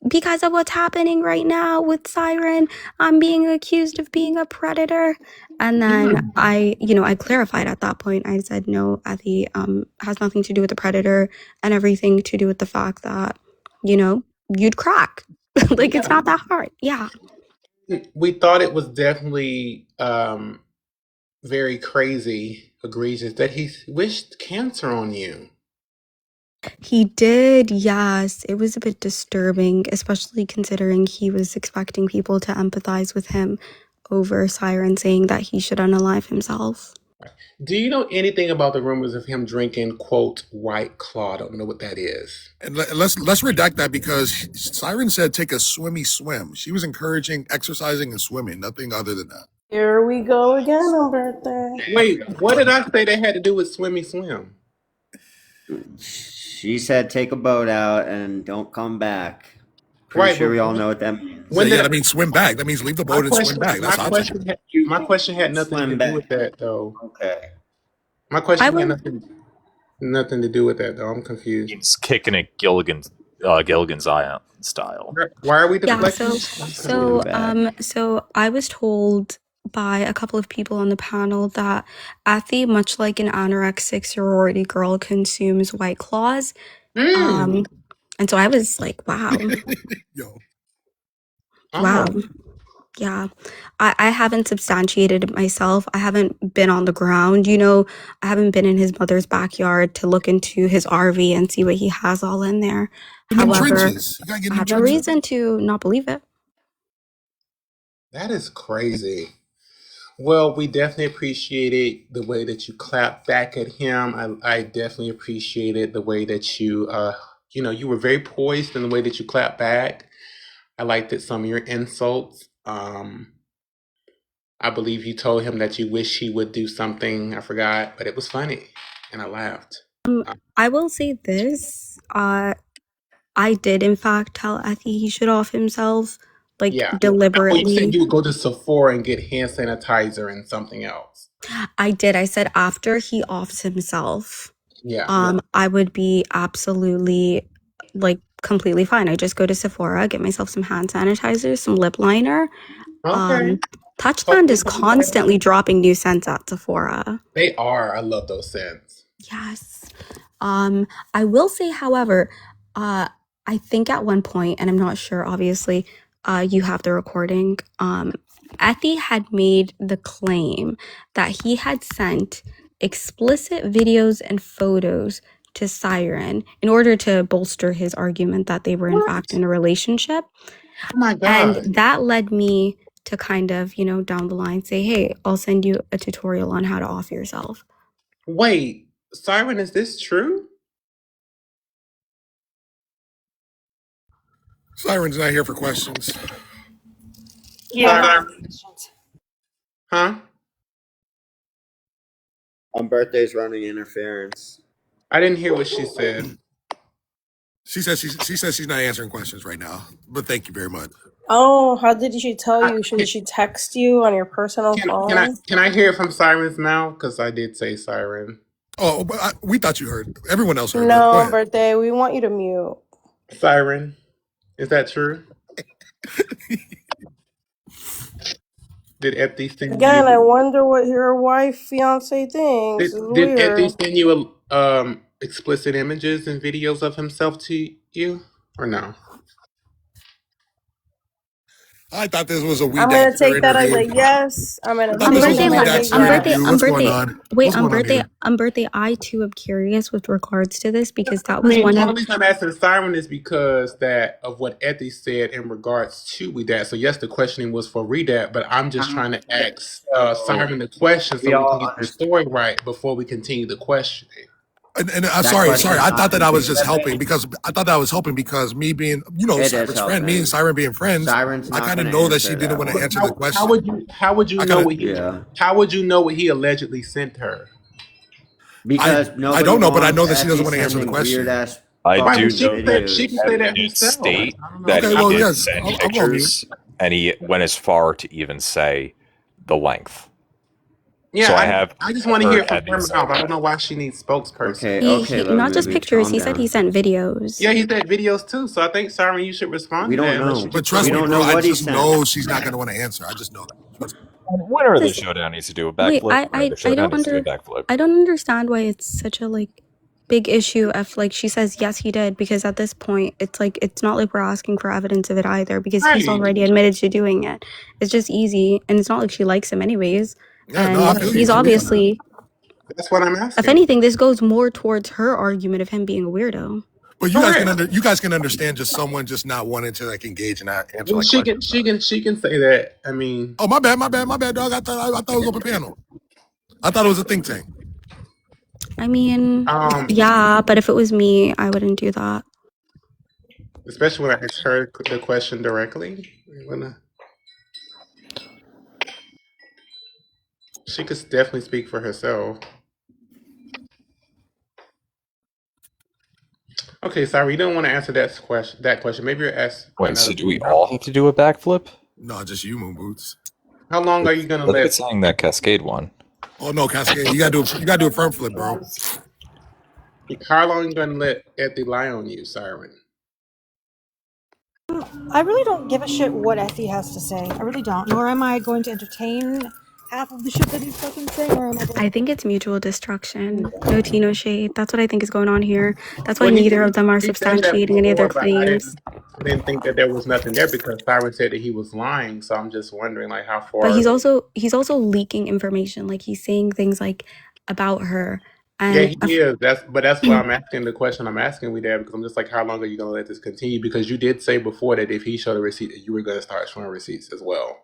because of what's happening right now with Siren. I'm being accused of being a predator. And then I clarified at that point. I said, no, Ethy has nothing to do with the predator and everything to do with the fact that, you'd crack. Like, it's Yeah, not that hard. Yeah. we thought it was definitely very crazy, egregious that he wished cancer on you. He did, yes. It was a bit disturbing, especially considering he was expecting people to empathize with him over Siren saying that he should unalive himself. Do you know anything about the rumors of him drinking, quote, White Claw? I don't know what that is. And let's redact that because Siren said take a swimmy swim. She was encouraging exercising and swimming, nothing other than that. Here we go again on birthday. Wait, what did I say that had to do with swimmy swim? She said take a boat out and don't come back. Pretty Right, sure but we all know what that means. when did That means swim back. That means leave the boat and swim back. my That's optional. question had, You my question had nothing to swim do back. with that though. Okay. My I question had would nothing to do with that though. I'm confused. He's kicking it Gilligan's Island style. Why are we Yeah, deflecting? I'm Swim confused. back. so I was told by a couple of people on the panel that Athi, much like an anorexic sorority girl, consumes White Claws. Mm. And so I was like, wow, Yo. wow. Oh. Yeah. I haven't substantiated it myself. I haven't been on the ground, I haven't been in his mother's backyard to look into his RV and see what he has all in there. In them However, trenches. You gotta get I in them have no trenches. reason to not believe it. That is crazy. Well, we definitely appreciated the way that you clapped back at him. I definitely appreciated the way that you were very poised in the way that you clapped back. I liked it, some of your insults. Um, I believe you told him that you wish he would do something. I forgot, but it was funny, and I laughed. I will say this. I did in fact tell Effie he should off himself, like Yeah. Oh, you said deliberately. you would go to Sephora and get hand sanitizer and something else. I did. I said after he offs himself, Yeah. I would be absolutely like completely fine. I just go to Sephora, get myself some hand sanitizer, some lip liner. Okay. Touchland is Hopefully constantly dropping new scents at Sephora. they are. I love those scents. Yes. I will say, however, I think at one point, and I'm not sure, obviously, you have the recording. Effie had made the claim that he had sent explicit videos and photos to Siren in order to bolster his argument that they were in fact in a relationship. Oh my And God. that led me to kind of, down the line say, hey, I'll send you a tutorial on how to off yourself. Wait, Siren, is this true? Siren's not here for questions. Yeah. Siren, huh? On birthday's running interference. I didn't hear what she said. She says she's not answering questions right now. But thank you very much. Oh, how did she tell you? Can, Should she text you on your personal phone? can I hear it from Siren's mouth? Because I did say Siren. Oh, but we thought you heard. Everyone else heard. Go No, ahead. birthday. We want you to mute. Siren, is that true? Did Ethy send Again, I you? wonder what your wife, fiance thinks. It's Did Ethy weird. send you explicit images and videos of himself to you, or no? I thought this was a We I'm gonna Dexter take that as a interview. yes. I'm I gonna thought On this take was a birthday, that We as like a Dexter yes. interview. What's going on? wait, What's going on here? on birthday, I too am curious with regards to this because that I was mean, one the of, only reason I'm asking Siren is because that of what Ethy said in regards to Redat. So yes, the questioning was for Redat, but I'm just trying to ask Siren the question so We we can all get the understand story right before we continue the questioning. And that sorry. question's I thought not that I was being just helping answered. because I thought that I was helping because me being, It is Siren's friend, me and helping. Siren being friends, Siren's I not kind of going to know that she answer didn't that want to one. answer the How question. would I kind of, how would you know what he allegedly sent her? I Because nobody don't know, but I wants know that she doesn't Effie want to answer the sending weird question. ass I Right, do but fucking she can know say that she videos. can say Effie that did herself. state I don't that know. Okay, he well, did yes, send I'll go on mute. pictures, and he went as far to even say the length. Yeah, So I have I just want to hear heard it from Effie her say mouth. I don't that. know why she needs spokesperson. Okay, let not me just be. pictures, Calm he said he down. sent videos. Yeah, he said videos too. So I think Siren, you should respond We to that don't unless you know. But just don't trust We me, want don't to. bro, know I what he just sent. know she's not going to want to answer. I just know that. Trust me. Winner of the This, showdown needs to do a wait, backflip. Winner of the I showdown don't needs to do a backflip. I don't understand why it's such a like big issue if like she says yes he did, because at this point it's like it's not like we're asking for evidence of it either because he's Right. already admitted to doing it. It's just easy, and it's not like she likes him anyways, Yeah, no, I and feel Right. you. he's For real. obviously, That's what I'm if asking. anything, this goes more towards her argument of him being a weirdo. But Correct. you guys can understand just someone just not wanting to like engage and not answer Well, like questions. she can say that. I mean, Oh, my bad, dog. I thought it was open panel. I thought it was a think tank. I mean, um, yeah, but if it was me, I wouldn't do that. especially when I asked her the question directly. She could definitely speak for herself. Okay, sorry, you don't want to answer that question. That question. Maybe you ask Wait, another so do we one. all have to do a backflip? No, just you, Moon Boots. How long are you gonna Look let? at saying that Cascade one. Oh no, Cascade, you gotta do a front flip, bro. How long are you gonna let Ethy lie on you, Siren? I really don't give a shit what Effie has to say. I really don't. Nor am I going to entertain half of the shit that he's fucking saying. Or am I going I think it's mutual destruction. No tea, no shade. That's what I think is going on here. That's why Well, neither of them are he said that substantiating any of their before, but claims. I didn't think that there was nothing there because Siren said that he was lying. So I'm just wondering, like, how But far? he's also leaking information. Like he's saying things like about her. Yeah, And he is. That's why I'm asking the question I'm asking we there because I'm just like, how long are you gonna let this continue? Because you did say before that if he showed a receipt, that you were gonna start showing receipts as well.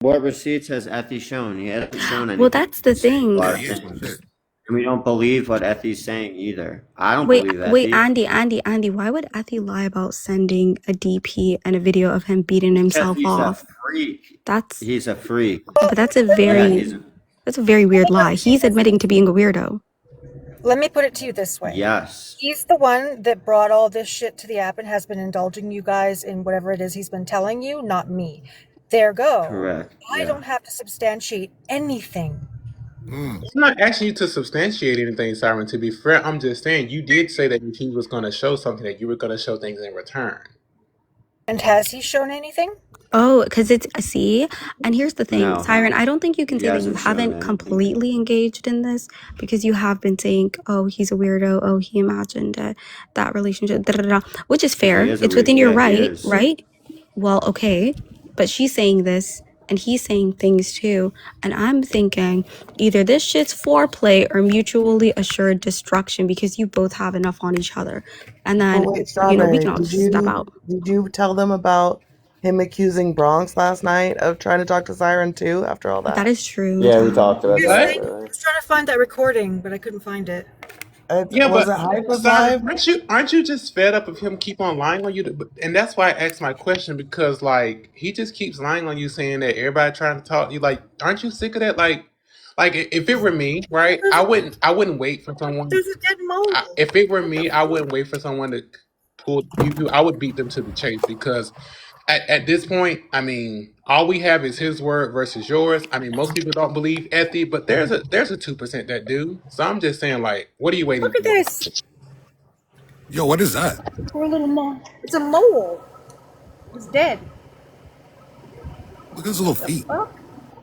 What receipts has Effie shown? He hasn't shown anything. well, that's the A thing. lot Yeah, of he ain't shown things. shit. And we don't believe what Effie's saying either. I don't Wait, believe wait, Effie. Andy, why would Effie lie about sending a DP and a video of him beating Because himself he's a off? freak. That's He's a freak. but that's a Yeah, very he's weird lie. He's admitting to being a weirdo. Let me put it to you this way. yes. He's the one that brought all this shit to the app and has been indulging you guys in whatever it is he's been telling you, not me. There go. Correct. I Yeah. don't have to substantiate anything. Mm. I'm not asking you to substantiate anything, Siren. To be fair, I'm just saying you did say that if he was going to show something, that you were going to show things in return. And has he shown anything? Oh, because it's see, and here's the thing, No. Siren, I don't think you can He say that you hasn't shown haven't anything. completely engaged in this because you have been saying, oh, he's a weirdo, oh, he imagined that relationship, da, da, da, which is fair. He is a It's weird. within your Yeah, he right, is. right? Well, okay, but she's saying this and he's saying things too, and I'm thinking either this shit's foreplay or mutually assured destruction because you both have enough on each other, and then Well, wait, we Strawberry, can all did just step out. you tell them about him accusing Bronx last night of trying to talk to Siren too after all that? That is true. Yeah, we talked about Here's that. the thing, I was trying to find that recording, but I couldn't find it. Yeah, Was but it Hype or Siren, Vibe? aren't you just fed up of him keep on lying on you? And that's why I asked my question, because like he just keeps lying on you, saying that everybody trying to talk to you. Like, aren't you sick of that? Like if it were me, right? I wouldn't wait for someone. There's a dead mole. If it were me, I wouldn't wait for someone to pull you. I would beat them to the chase, because at this point, I mean, all we have is his word versus yours. I mean, most people don't believe Ethy, but there's a 2% that do. So I'm just saying, like, what are you waiting Look at for? this. Yo, what is that? Poor little mole. It's a mole. It's dead. Look at his little feet. Fuck.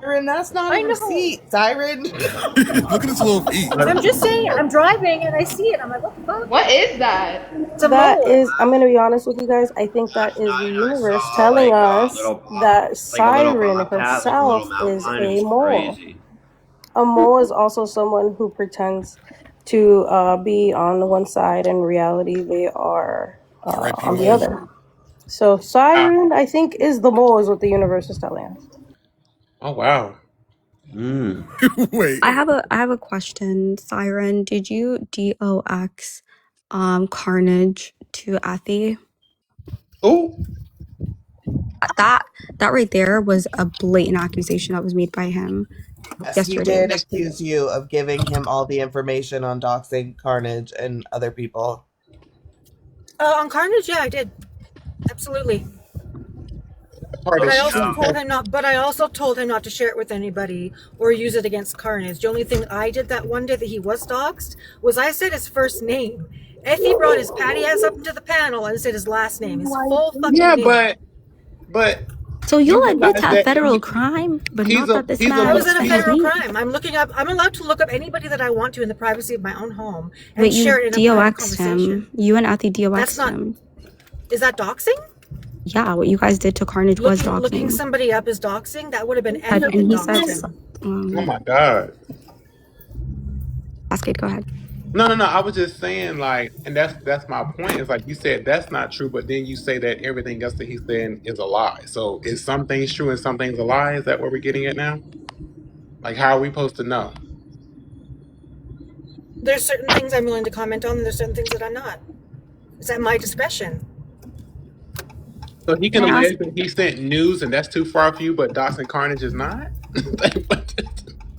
Siren, that's not I a know. receipt, Siren. Look at his little feet. I'm just saying, I'm driving and I see it. I'm like, what the fuck? What is that? It's a That mole. is, I'm going to be honest with you guys. I think that is the universe telling us that Siren herself is a mole. A mole is also someone who pretends to be on one side, and in reality they are R.I.P. on the Mole. other. So Siren, I think, is the mole, is what the universe is telling us. Oh wow. Wait. I have a question, Siren. Did you DOX Carnage to Athi? Oh, That right there was a blatant accusation that was made by him Yes, he yesterday. did accuse you of giving him all the information on doxing Carnage and other people. On Carnage, yeah, I did. Absolutely. part But of I also told him not. But I also told him not to share it with anybody or use it against Carnage. The only thing I did that one day that he was doxxed was I said his first name. Effie brought his patty ass up into the panel and said his last name, his full fucking yeah, name. but So you you'll admit realize to a that federal crime, but he's not a that this he's a man I was in a is federal me. crime. I'm allowed to look up anybody that I want to in the privacy of my own home and But you share it in a private DOX'd conversation. him. You and Athi That's DOX'd not. him. Is that doxing? Yeah, what you guys did to Carnage was Looking doxing. somebody up is doxing. That would have been And Effie that he doxed says, him. oh my god. Cascade, go ahead. No. I was just saying, like, and that's my point. Is like you said that's not true, but then you say that everything else that he's saying is a lie. So is some things true and some things a lie? Is that what we're getting at now? Like, how are we supposed to know? There's certain things I'm willing to comment on, and there's certain things that I'm not. It's at my discretion. So he can Can I ask? allege that he sent news, and that's too far for you, but Dawson Carnage is not.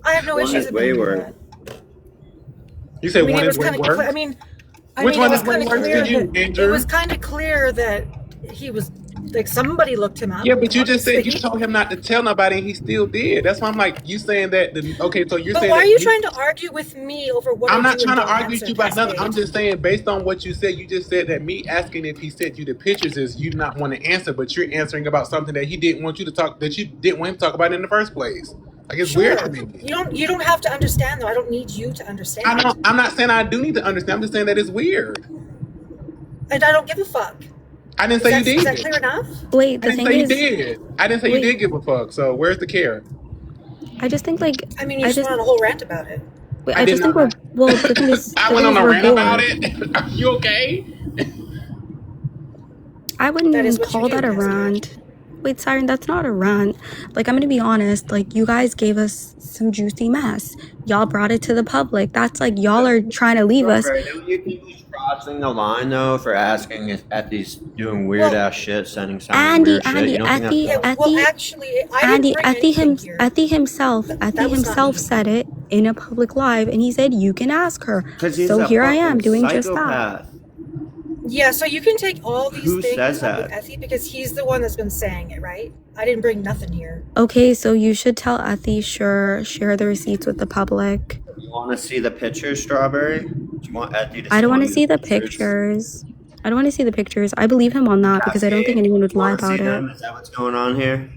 I have no One issues is with him doing wayward. that. You said I mean, one it is was way kind of. worse. I mean, Which one it is was way kind of worse clear to you, that it Andrew? was kind of clear that he was like somebody looked him up. Yeah, but you just said you obviously. told him not to tell nobody, and he still did. That's why I'm like, you saying that. Okay, so you're But saying why are that. you trying to argue with me over what I'm I not do trying and to don't argue with answer, you about nothing. I'm Cascade? just saying, based on what you said, you just said that me asking if he sent you the pictures is you not want to answer, but you're answering about something that he didn't want you to talk, that you didn't want him to talk about in the first place. Like, it's weird to Sure. me. You don't have to understand though. I don't need you to understand. I'm not saying I do need to understand. I'm just saying that it's weird. And I don't give a fuck. I didn't say you Is that did. clear enough? Wait, I the didn't thing say you is, did. I didn't say you wait, did give a fuck. So where's the care? I just think like, I mean, you I just just, went on a whole rant about it. wait, I I did just think we're, not. well, the thing is I went on a we're rant about bored. it. Are you okay? I wouldn't That even is what you call that did, a Cascade. rant. Wait, Siren, that's not a rant. Like, I'm gonna be honest, like, you guys gave us some juicy mess. Y'all brought it to the public. That's like, y'all are trying to leave us. Strawberry, don't you think he's crossing the line though for asking if Ethy's doing weird ass shit, sending Siren weird shit? You don't think that's Yeah, well, actually, I didn't bring anything here. Ethy himself me. said it in a public live, and he said, you can ask her. Because he's So a here I am fucking doing just that. psychopath. Yeah, so you can take all these Who things says up with that? Ethy because he's the one that's been saying it, right? I didn't bring nothing here. Okay, so you should tell Ethy, sure, share the receipts with the public. You want to see the pictures, Strawberry? Do you want Ethy to I don't want to you see the pictures. I don't want to see the pictures. I believe him on that because I don't think anyone would lie about it. Is that what's going on here?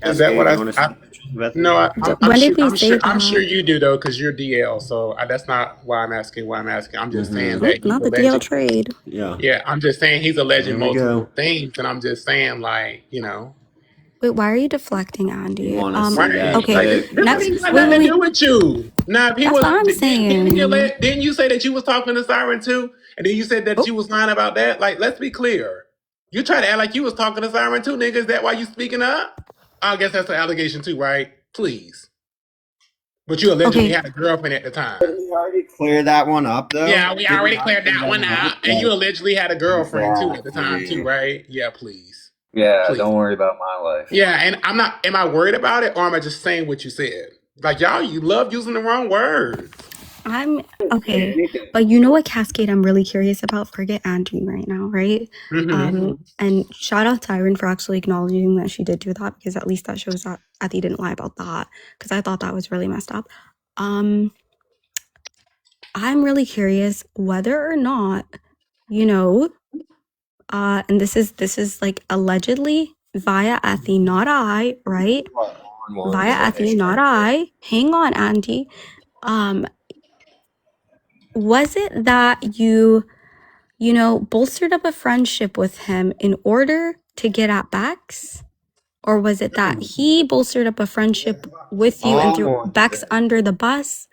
Is that what you want to see the pictures of Ethy? No, When did we say I'm that? sure you do though, because you're DL. So that's not why I'm asking. Why I'm asking, I'm just saying Nope, that he's not the DL alleged. trade. Yeah. Yeah, I'm just saying he's alleging There we multiple go. things, and I'm just saying, like, you know. Wait, why are you deflecting, Andy? You want to see that? Okay, This next. ain't got nothing to do with you. Now, if he That's was, what I'm saying. didn't you say that you was talking to Siren too? And then you said that you was lying about that? Like, let's be clear. You try to act like you was talking to Siren too, nigga. Is that why you speaking up? I guess that's an allegation too, right? Please. But you allegedly had a girlfriend at the time. We already cleared that one up, though. Yeah, we already cleared that one up. And you allegedly had a girlfriend too at the time too, right? Yeah, please. Yeah, Please. don't worry about my life. Yeah, and I'm not. Am I worried about it, or am I just saying what you said? Like y'all, you love using the wrong words. I'm okay, but you know what cascade I'm really curious about? Forget Andrew right now, right? And shout out Siren for actually acknowledging that she did do that, because at least that shows that Ethy didn't lie about that, because I thought that was really messed up. I'm really curious whether or not, you know, and this is like allegedly via Ethy, not I, right? Via Ethy, not I. Hang on, Andy. Was it that you bolstered up a friendship with him in order to get at Bex? Or was it that he bolstered up a friendship with you and threw Bex under the bus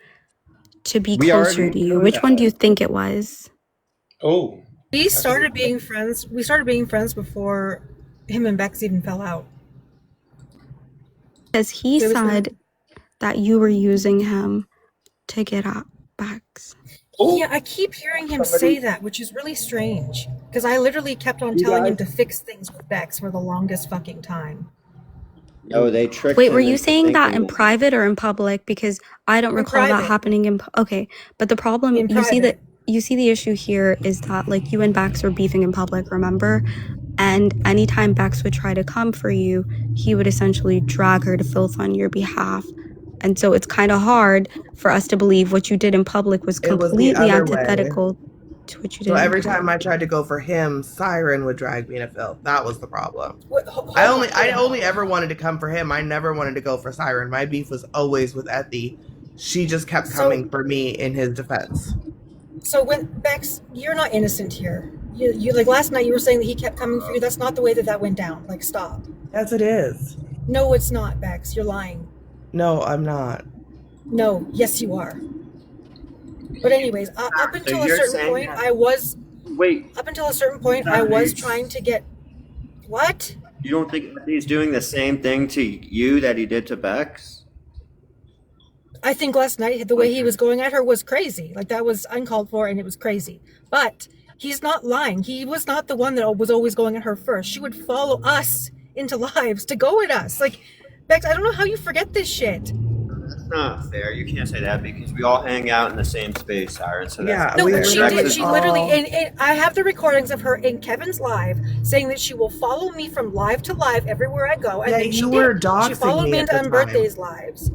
to be closer to you? Which one do you think it was? Oh. We started being friends before him and Bex even fell out. Because he said that you were using him to get at Bex. Yeah, I keep hearing him say that, which is really strange. Because I literally kept on telling him to fix things with Bex for the longest fucking time. No, they tricked Wait, him were you into saying that in thinking private or in public? Because I don't recall that happening in okay. But the problem, you see the issue here is that, like, you and Bex were beefing in public, remember? And anytime Bex would try to come for you, he would essentially drag her to filth on your behalf. And so it's kind of hard for us to believe what you did in public was completely antithetical to what you did. So every time I tried to go for him, Siren would drag me to filth. That was the problem. I only ever wanted to come for him. I never wanted to go for Siren. My beef was always with Ethy. She just kept coming for me in his defense. So when Bex, you're not innocent here. You like last night you were saying that he kept coming for you. That's not the way that went down. Like, stop. Yes, it is. No, it's not, Bex. You're lying. No, I'm not. No, yes, you are. But anyways, up until a certain point, I was trying to get. What? You don't think he's doing the same thing to you that he did to Bex? I think last night the way he was going at her was crazy. Like, that was uncalled for and it was crazy. But he's not lying. He was not the one that was always going at her first. She would follow us into lives to go at us. Like, Bex, I don't know how you forget this shit. That's not fair. You can't say that because we all hang out in the same space, Siren. So yeah, no, she did. She literally, and I have the recordings of her in Kevin's live saying that she will follow me from live to live everywhere I go. And then you were doxing She followed me into birthdays lives.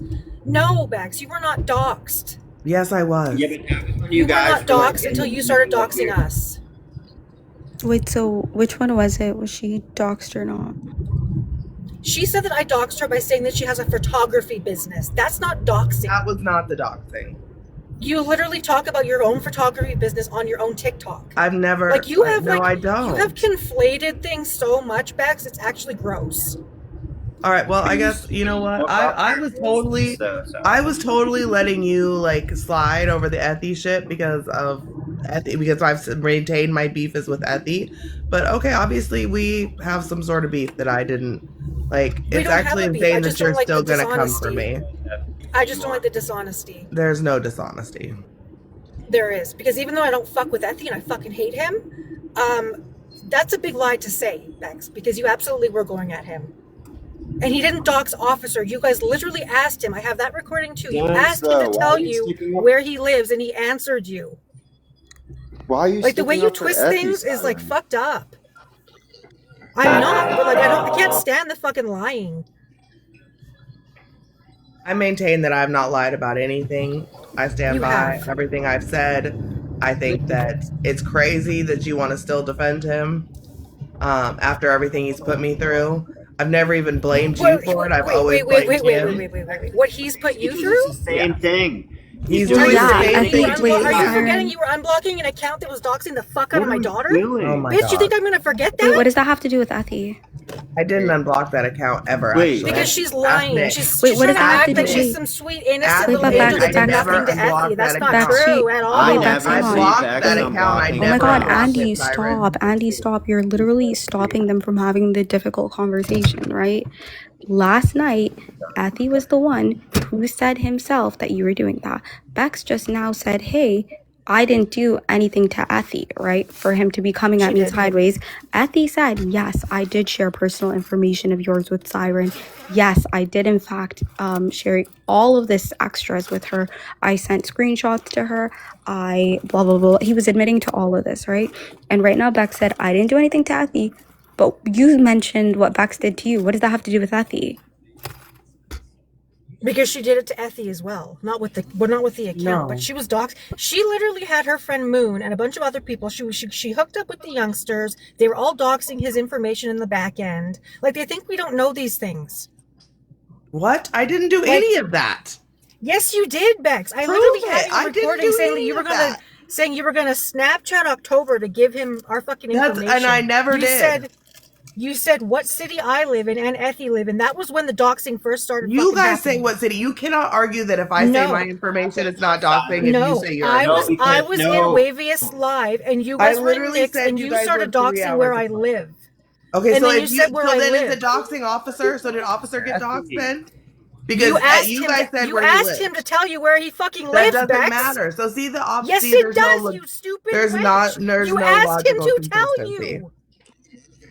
No, Bex, you were not doxed. Yes, I was. Yeah, but when you were not doxed until you started doxing us. Wait, so which one was it? Was she doxed or not? She said that I doxed her by saying that she has a photography business. That's not doxing. That was not the doxing. You literally talk about your own photography business on your own TikTok. I've never. Like, you have I don't. You have conflated things so much, Bex. It's actually gross. All right. Well, I guess you know what. I was totally letting you like slide over the Ethy shit because I've maintained my beef is with Ethy. But okay, obviously we have some sort of beef that I didn't Like, We it's don't have actually a beef. I insane just that you're don't like the still gonna come for dishonesty. me. I just don't like the dishonesty. There's no dishonesty. There is. Because even though I don't fuck with Ethy and I fucking hate him, that's a big lie to say, Bex, because you absolutely were going at him. And he didn't dox Officer. You guys literally asked him. I have that recording too. You asked him to tell you where he lives, and he answered you. Why are you like the way you twist things is like fucked up. I'm not, but like I can't stand the fucking lying. I maintain that I've not lied about anything. I stand You by have. everything I've said. I think that it's crazy that you want to still defend him after everything he's put me through. I've never even blamed you for it. I've always blamed him. Wait. What he's put you through? Same thing. He's doing the same thing. Are you forgetting you were unblocking an account that was doxing the fuck out of my daughter? Oh my Bitch, God. you think I'm gonna forget that? Wait, what does that have to do with Ethy? I didn't unblock that account ever. Wait. Actually. Because she's lying. She's Wait, what trying does to that have act to like do? she's Wait. some sweet innocent Wait, little but angel Bex, that I did never nothing to unblocked Ethy. That's that not account. true at all. I never I see blocked Bex that account. I unblocking. Oh my never god, unblocked Andy, it, Siren. stop. Andy, stop. You're literally stopping them from having the difficult conversation, right? Last night, Ethy was the one who said himself that you were doing that. Bex just now said, hey, I didn't do anything to Ethy, right? For him to be coming at me sideways. Ethy said, yes, I did share personal information of yours with Siren. Yes, I did in fact share all of this extras with her. I sent screenshots to her. I blah, blah, blah. He was admitting to all of this, right? And right now Bex said, I didn't do anything to Ethy. But you mentioned what Bex did to you. What does that have to do with Ethy? Because she did it to Ethy as well, not with the account, but she was doxxed. She literally had her friend Moon and a bunch of other people. She hooked up with the youngsters. They were all doxing his information in the back end. Like they think we don't know these things. What? I didn't do any of that. Yes, you did, Bex. I literally had you recording saying that you were gonna Snapchat October to give him our fucking information. And I never did. You said what city I live in and Ethy live in. That was when the doxing first started. You guys happening. say what city. You cannot argue that if I say my information, it's not doxing. If you say yours. I was in Wavius Live, and you guys were in Nick's, and you started doxing where I live. Okay, and so then you said where I then live. is the doxing officer? So did officer get doxed then? Because you guys said you asked him to tell you where he fucking lives. That doesn't Bex. matter. So see the opposite. Yes, it does. You stupid. There's witch. There's you no asked him logical to tell you.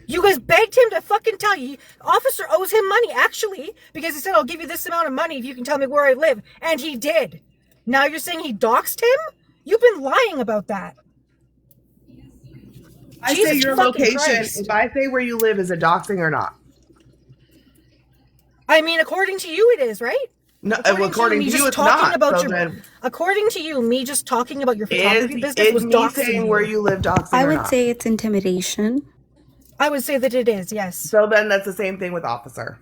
You guys begged him to fucking tell you. Officer owes him money, actually, because he said, I'll give you this amount of money if you can tell me where I live. And he did. Now you're saying he doxed him? You've been lying about that. I say your location. Christ. If I say where you live, is it doxing or not? I mean, according to you, it is, right? No, according to you, it's not. According to you, me just talking about your photography business was doxing saying where you live doxing I would say it's intimidation. I would say that it is, yes. So then that's the same thing with officer.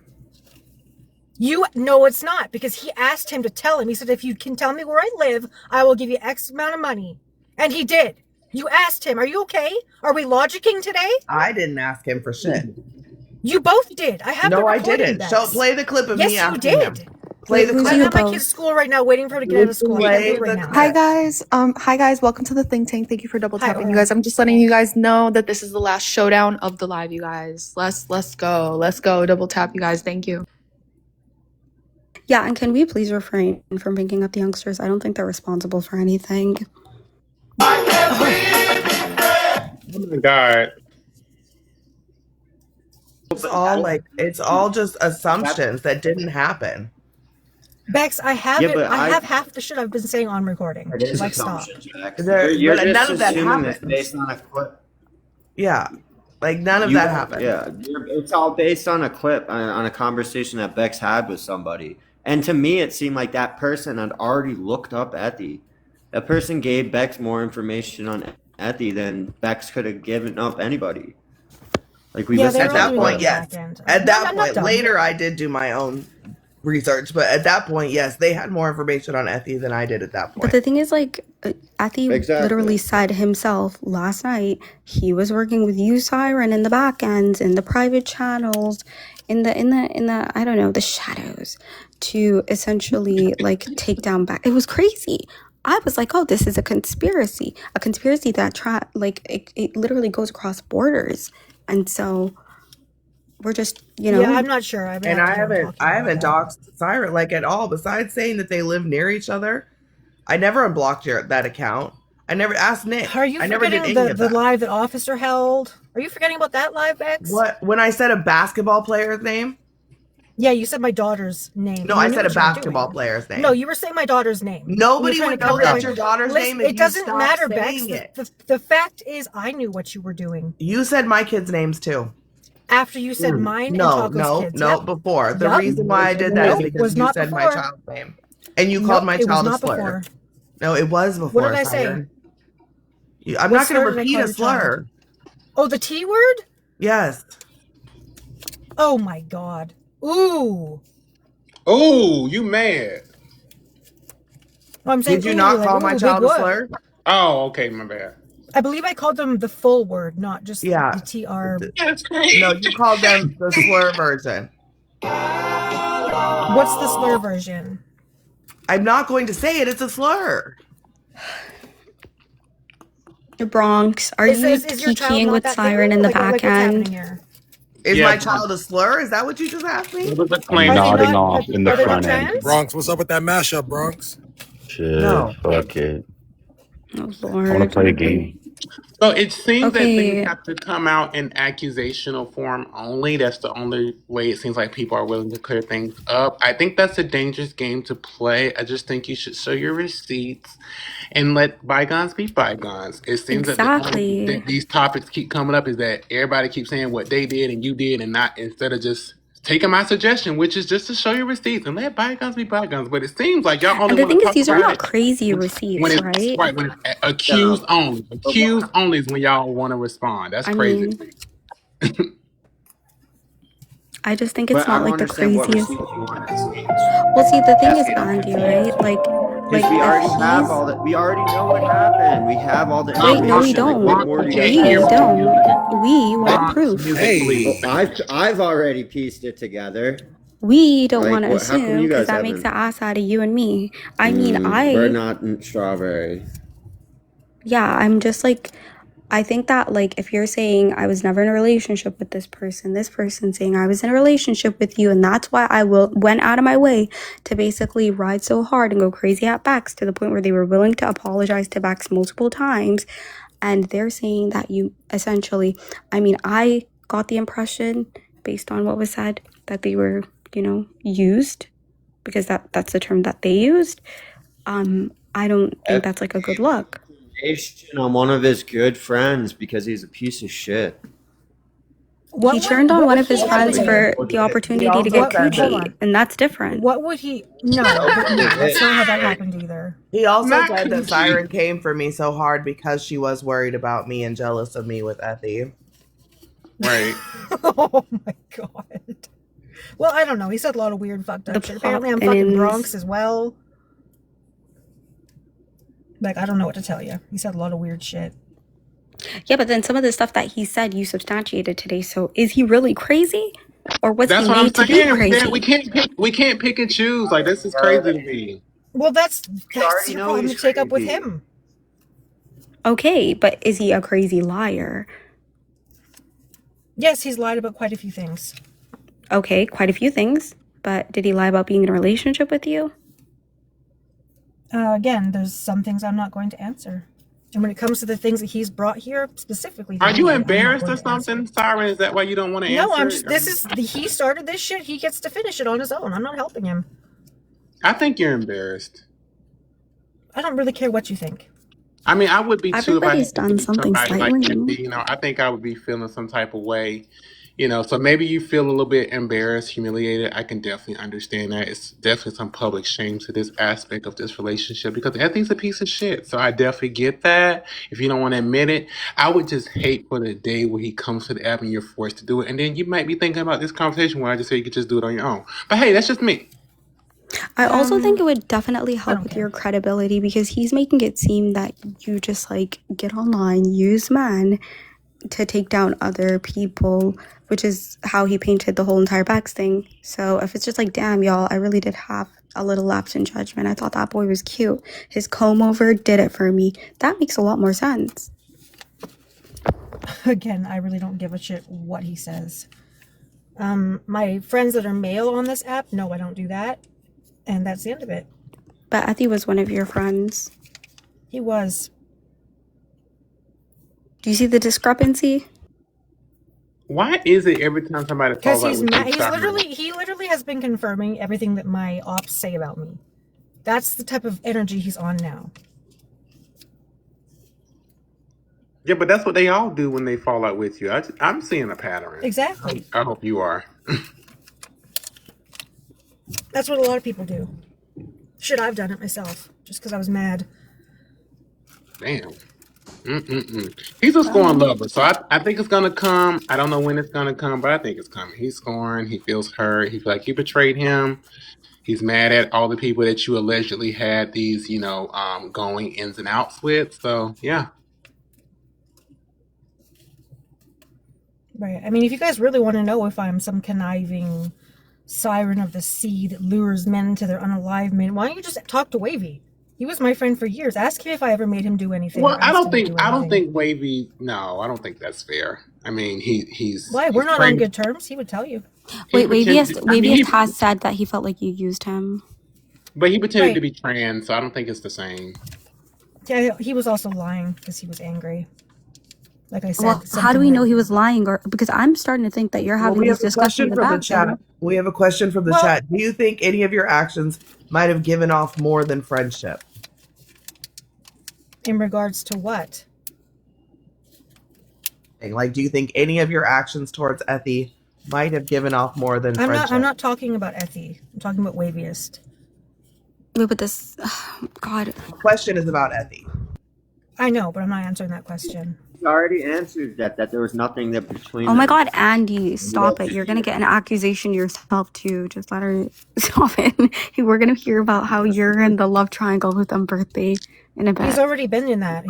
No, it's not, because he asked him to tell him. He said, if you can tell me where I live, I will give you X amount of money. And he did. You asked him, are you okay? Are we logicking today? I didn't ask him for shit. You both did. I have No, I didn't. So play the clip of me asking him. Yes, you did. Play the clip. I'm at my kid's school right now, waiting for her to get out of school. Hi guys. Welcome to the think tank. Thank you for double tapping, you guys. I'm just letting you guys know that this is the last showdown of the live, you guys. Let's go. Double tap, you guys. Thank you. Yeah, and can we please refrain from bringing up the youngsters? I don't think they're responsible for anything. Oh my God. It's all just assumptions that didn't happen. Bex, I have half the shit I've been saying on recording. It is assumptions, Bex. You're just none of that happened. Based on a clip. Yeah, none of that happened. Yeah, it's all based on a clip, on a conversation that Bex had with somebody. And to me, it seemed like that person had already looked up Ethy. That person gave Bex more information on Ethy than Bex could have given up anybody. Like at that point, yes. At that point, later I did do my own research, but at that point, yes, they had more information on Ethy than I did at that point. But the thing is, Ethy literally said himself last night he was working with you, Siren, in the back ends, in the private channels, in the I don't know, the shadows, to essentially take down back. It was crazy. I was like, oh, this is a conspiracy that it literally goes across borders. And so We're just, Yeah, I'm not sure. I And I haven't that. doxed Siren like at all. Besides saying that they live near each other, I never unblocked that account. I never asked Nick. Are you I never did forgetting any of the that. live that Officer held? Are you forgetting about that live, Bex? What? When I said a basketball player's name? Yeah, you said my daughter's name. No, You I knew said a what you were basketball doing. player's name. No, you were saying my daughter's name. Nobody You were would trying to know cover that's your daughter's name if it you doesn't stopped matter, Bex. saying it. The fact is, I knew what you were doing. You said my kids' names too. After you said mine and Taco's kids. No, Yep. before. The reason why I did that is because you said my child's name. And you called my child a slur. Before. No, it was before. What did I Siren. say? I'm not going to repeat a slur. Oh, the T word? Yes. Oh my God. Ooh. Oh, you mad? Well, I'm saying, did you not call my child a slur? Oh, okay, my bad. I believe I called them the full word, not just the TR. That's great. No, you called them the slur version. What's the slur version? I'm not going to say it. It's a slur. The Bronx. Are you kikiing with Siren in the back end? Is my child a slur? Is that what you just asked me? I'm nodding off in the front end. Bronx, what's up with that mashup, Bronx? Shit, fuck it. Oh, Lord. I want to play a game. So it seems that things have to come out in accusational form only. That's the only way it seems like people are willing to clear things up. I think that's a dangerous game to play. I just think you should show your receipts and let bygones be bygones. It seems that these topics keep coming up is that everybody keeps saying what they did and you did, and not instead of just taking my suggestion, which is just to show your receipts and let bygones be bygones. But it seems like y'all only And the want to thing is, talk these are about not crazy receipts, right? right, when it's accused only. Accused only is when y'all want to respond. That's crazy. I just think it's not like the craziest. Well, see, the thing is, Andy, right? Like we already have all that. We already know what happened. We have all the information. Wait, no, we don't. What more do you We don't. We want proof. Hey, I've already pieced it together. We don't want to assume because that makes an ass out of you and me. I mean, we're not strawberry. Yeah, I'm just like, I think that like if you're saying I was never in a relationship with this person saying I was in a relationship with you, and that's why I went out of my way to basically ride so hard and go crazy at Bex to the point where they were willing to apologize to Bex multiple times, and they're saying that you essentially, I mean, I got the impression based on what was said that they were, used, because that's the term that they used. I don't think that's like a good look. On one of his good friends because he's a piece of shit. He turned on one of his friends for the opportunity to get coochie, and that's different. What would he? No, that's not how that happened either. He also said that Siren came for me so hard because she was worried about me and jealous of me with Effie. Right. Oh my God. Well, I don't know. He said a lot of weird fucked up shit. Apparently I'm fucking Bronx as well. Like, I don't know what to tell you. He said a lot of weird shit. Yeah, but then some of the stuff that he said you substantiated today. So is he really crazy? Or was he made to be crazy? We can't pick and choose. Like, this is crazy to me. Well, that's your problem to take up with him. Okay, but is he a crazy liar? Yes, he's lied about quite a few things. Okay, quite a few things. But did he lie about being in a relationship with you? Again, there's some things I'm not going to answer. And when it comes to the things that he's brought here, specifically... Are you embarrassed or something, Siren? Is that why you don't want to answer? No, I'm just... He started this shit. He gets to finish it on his own. I'm not helping him. I think you're embarrassed. I don't really care what you think. I mean, I would be too. Everybody's done something slightly new. I think I would be feeling some type of way. So maybe you feel a little bit embarrassed, humiliated. I can definitely understand that. It's definitely some public shame to this aspect of this relationship because Effie's a piece of shit. So I definitely get that. If you don't want to admit it, I would just hate for the day where he comes to the app and you're forced to do it. And then you might be thinking about this conversation where I just say you could just do it on your own. But hey, that's just me. I also think it would definitely help with your credibility because he's making it seem that you just like get online, use men to take down other people, which is how he painted the whole entire Bex thing. So if it's just like, damn, y'all, I really did have a little lapse in judgment. I thought that boy was cute. His comb over did it for me. That makes a lot more sense. Again, I really don't give a shit what he says. My friends that are male on this app, no, I don't do that. And that's the end of it. But Ethy was one of your friends. He was. Do you see the discrepancy? Why is it every time somebody Because falls out he's with you, mad. Siren? He literally has been confirming everything that my ops say about me. That's the type of energy he's on now. Yeah, but that's what they all do when they fall out with you. I'm seeing a pattern. Exactly. I hope you are. That's what a lot of people do. Should I've done it myself, just because I was mad. Damn. He's a scorn lover, so I think it's gonna come. I don't know when it's gonna come, but I think it's coming. He's scorned. He feels hurt. He feels like you betrayed him. He's mad at all the people that you allegedly had these, going ins and outs with. So yeah. Right. I mean, if you guys really want to know if I'm some conniving siren of the sea that lures men to their unalive men, why don't you just talk to Wavy? He was my friend for years. Ask him if I ever made him do anything. Well, Or asked him to do I don't anything. think Wavy. No, I don't think that's fair. I mean, Why? We're not on good terms. He would tell you. Wait, Waviest he has said that he felt like you used him. but he pretended to Right. be trans, so I don't think it's the same. Yeah, he was also lying because he was angry. Like I said, Well, how do we know he was lying? Or because I'm starting to think that you're Well, having we have this a question discussion in the from the back. chat. We have a question from the chat. Do you think any of your actions might have given off more than friendship? In regards to what? Like, do you think any of your actions towards Ethy might have given off more than friendship? I'm not talking about Ethy. I'm talking about Waviest. Wait, but this, God. The question is about Ethy. I know, but I'm not answering that question. He already answered that there was nothing that between Oh my them. God, Andy, stop it. You're going to get an accusation yourself too. Just let her stop it. We're going to hear about how you're in the love triangle with them birthday in a bit. He's already been in that.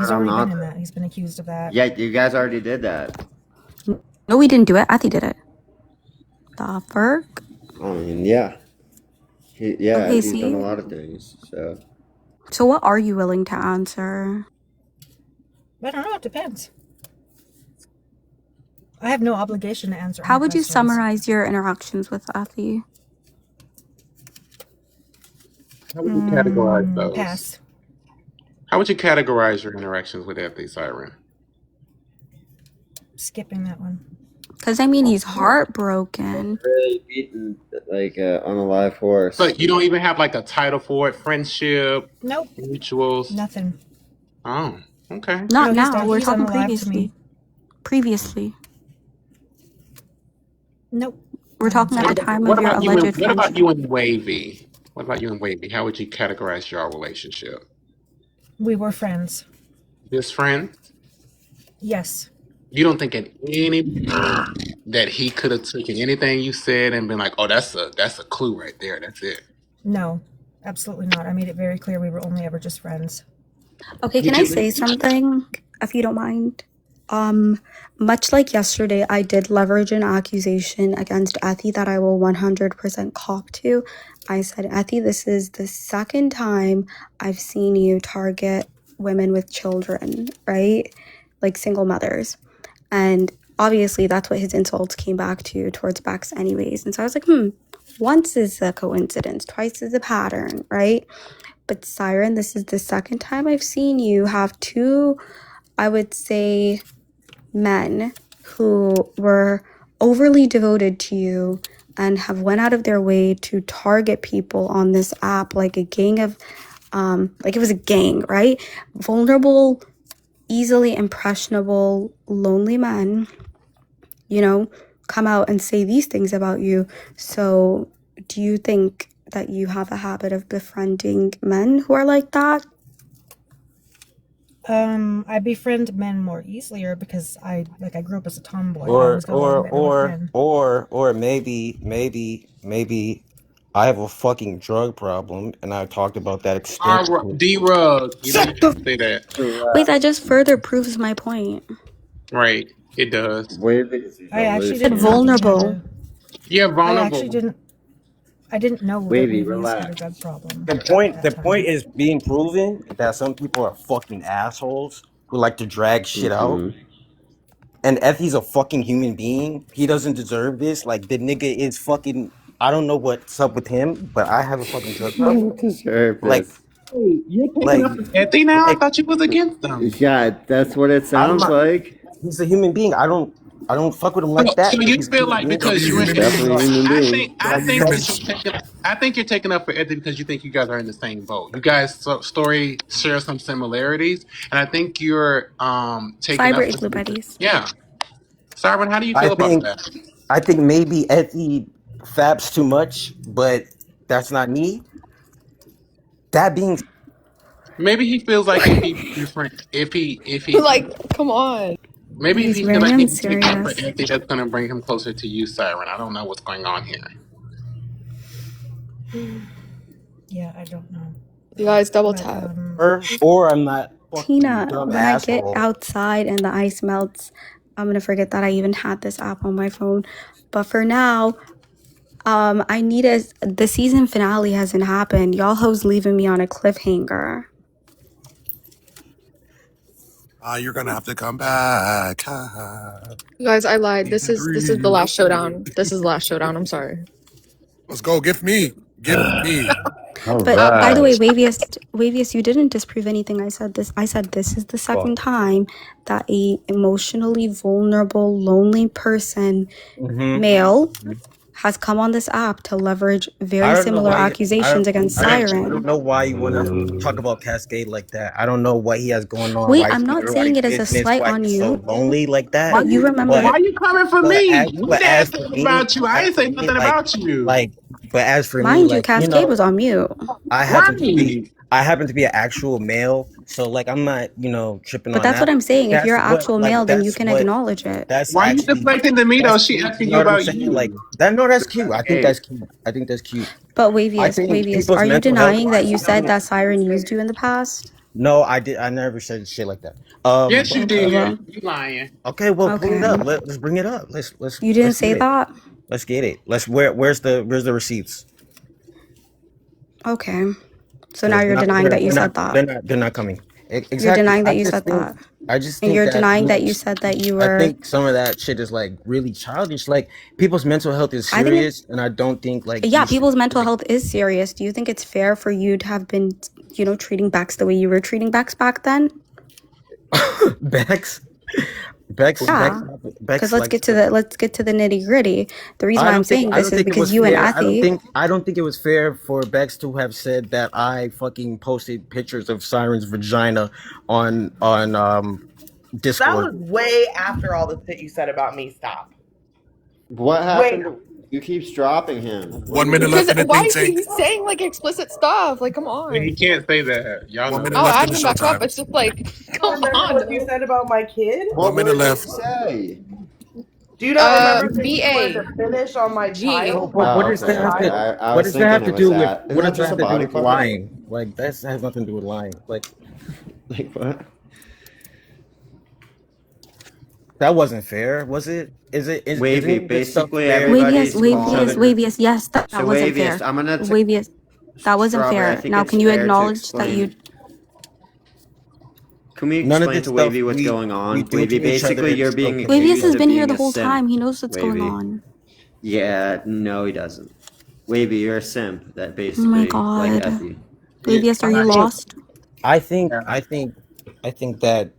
He's been accused of that. Yeah, you guys already did that. No, we didn't do it. Ethy did it. The fuck? I mean, yeah. He's done a lot of things, so. So what are you willing to answer? I don't know. It depends. I have no obligation to answer. How would you summarize your interactions with Ethy? How would you categorize those? Pass. How would you categorize your interactions with Ethy, Siren? Skipping that one. Because, I mean, he's heartbroken. Really beaten, like, on a live horse. But you don't even have, like, a title for it? Friendship? Nope. Mutuals? Nothing. Oh, okay. Not now. We're talking previously. Previously. Nope. We're talking at the time of your alleged friendship. What about you and Wavy? How would you categorize your relationship? We were friends. Just friends? Yes. You don't think at any that he could have taken anything you said and been like, "Oh, that's a clue right there. That's it." No, absolutely not. I made it very clear we were only ever just friends. Okay, can I say something, if you don't mind? Much like yesterday, I did leverage an accusation against Ethy that I will 100% cop to. I said, Ethy, this is the second time I've seen you target women with children, right? Like single mothers. And obviously that's what his insults came back to towards Bex anyways. And so I was like, once is a coincidence, twice is a pattern, right? But Siren, this is the second time I've seen you have two, I would say, men who were overly devoted to you and have went out of their way to target people on this app like a gang of, like it was a gang, right? Vulnerable, easily impressionable, lonely men, come out and say these things about you. So do you think that you have a habit of befriending men who are like that? I befriend men more easier because I grew up as a tomboy. Or maybe I have a fucking drug problem, and I talked about that extensively. D-Rug, you don't say that. Wait, that just further proves my point. Right, it does. I actually said vulnerable. Yeah, vulnerable. I didn't know Wavy, that Waviest had a relax. drug problem. The point is being proven that some people are fucking assholes who like to drag shit out. And if he's a fucking human being, he doesn't deserve this. Like the nigga is fucking. I don't know what's up with him, but I have a fucking drug You problem. don't deserve Like, this. Hey, you're taking like, up for Ethy now? I like. thought you was against them. Yeah, that's what it I'm sounds not. like. He's a human being. I don't fuck with him like So that. But you he's a feel human like being. Don't be because a you and He's human Ethy, definitely a being. human being. I Like think that's that I think you're taking up for Ethy because you think you guys are in the same boat. You guys story share some similarities, and I think you're taking Fiber up is for blue him because buddies. yeah. Sarwin, how do you I feel about think that? I think maybe Effie faps too much, but that's not me. That being Maybe he feels like if he different, if he Like, come on. maybe if He's he feel very like if he takes up for unserious. Ethy, that's gonna bring him closer to you, Siren. I don't know what's going on here. Yeah, I don't know. You guys double But tap. or I'm not fucking Tina, dumb when I get asshole. outside and the ice melts, I'm gonna forget that I even had this app on my phone. But for now, I need the season finale hasn't happened. Y'all hoes leaving me on a cliffhanger. You're gonna have to come back. You guys, I lied. This Season is three. the last showdown. This is the last showdown. I'm sorry. Let's go. Gift me. Gift me. All But by the way, right. Wavius, you didn't disprove anything. I said this is the second time that a emotionally vulnerable, lonely person, male, has come on this app to leverage I very don't know similar why. accusations against I don't Siren. know why you want to talk about Cascade like that. I don't know what he has going on. Wait, Why he's I'm in not saying everybody's it as a business. slight Why on he's so you, lonely like that. but you Why remember are you coming for But me? as We but didn't as say for anything me, about you. I as didn't for say me, nothing about you. like, but as for me, mind you, like, you Cascade know, was on mute. I happen to be Right. I happen to be an actual male, so like I'm not, tripping But on that's what that. I'm saying. If you're That's an what actual like male, then you can acknowledge it. that's Why are you actually deflecting to me though? that's She cute. You asking know you what I'm about saying? Like you. that no, that's cute. I think Hey, that's cute. I think that's cute. But I think Wavius, people's are you mental health denying that you said that Siren used you in the past? No, I never said shit like that. Yes, you Okay, did. well, You lying. Okay, well pull it okay. up. Let's bring it up. You didn't Let's say get it. that? Let's get it. Where's the receipts? Okay. So now Because you're denying that you said that. they're not coming. You're Exactly. denying that you said that. I just And think you're that denying that you said that you I were. think some of that shit is like really childish. Like people's mental health is I think serious, and I don't think like yeah, you should people's mental like health is serious. Do you think it's fair for you to have been, treating Bex the way you were treating Bex back then? Bex. Yeah. Because let's get to the nitty gritty. The reason why I'm saying I this don't is think it was because you and fair. Athy. I don't think it was fair for Bex to have said that I fucking posted pictures of Siren's vagina on That Discord. was way after all the shit you said about me. Stop. what Wait. happened? You keep dropping him. 1 minute Because left in the why think is tank. he saying like explicit stuff? Like, come But he on. can't say that. Y'all 1 know minute I'll that. left in add the him back up. showtime. It's just like, You come don't remember on, what you dude. said about my kid? What 1 minute word did left. he say? Do you not remember saying you wanted BA. to finish on my G. child? But what Oh, does okay, that have okay. to I what was does that thinking have it to was do with that. Isn't that just a body fucker? lying? Like that has nothing to do with lying. Like Like what? that wasn't fair, was it? Wavy, Isn't this stuff basically fair? everybody's calling. Wavius, yes, that So wasn't Wavius, fair. I'm gonna Wavius, that wasn't Strawberry. I fair. think Now, it's can you fair to acknowledge that you? explain. Can we None of explain this to stuff Wavy what's going we on? do Wavy, to each other basically, you're is being okay. Wavius accused has of been here being the a whole simp. time. He knows what's going Wavy. on. Yeah, no, he doesn't. Wavy, you're a simp. That Oh my basically like god. Effie. Wavius, are you lost? I think that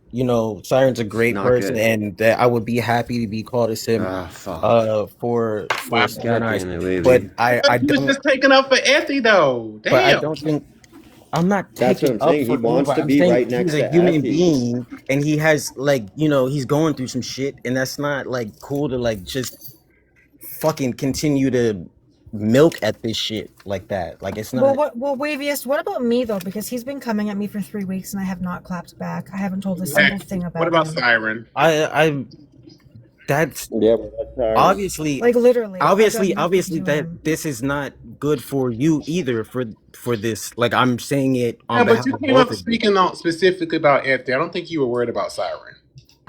Siren's a It's great not person, good. and that I would be happy to be called a simp Ah, fuck. for Wow. Siren God Eyes. damn it, Wavy. But I thought you was just taking up for Ethy though. I Damn. don't think I'm not That's what taking I'm up saying. He for wants anybody. to I'm be saying right next he's a to human Effie. being, and he has he's going through some shit, and that's not like cool to like just fucking continue to milk at this shit like that. Like it's not. Well, Wavius, what about me though? Because he's been coming at me for 3 weeks and I have not clapped back. I haven't told a single thing What about about him. Siren? That's Yeah, but that's hard. obviously Like literally. I've done nothing obviously to that him. this is not good for you either for this. Like I'm saying it Yeah, on but behalf you of came both up of you. speaking on specifically about Ethy. I don't think you were worried about Siren.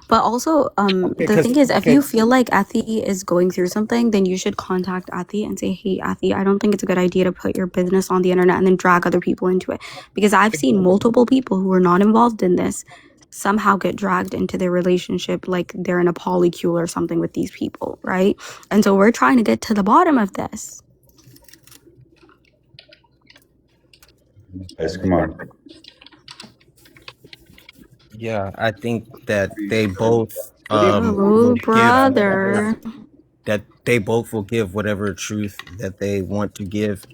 But also, the thing is, if you feel like Athy is going through something, then you should contact Athy and say, hey, Athy, I don't think it's a good idea to put your business on the internet and then drag other people into it. Because I've seen multiple people who are not involved in this somehow get dragged into their relationship like they're in a polycule or something with these people, right? And so we're trying to get to the bottom of this. Guys, come on. Yeah, I think that they both Oh, will give brother. whatever truth that they want to give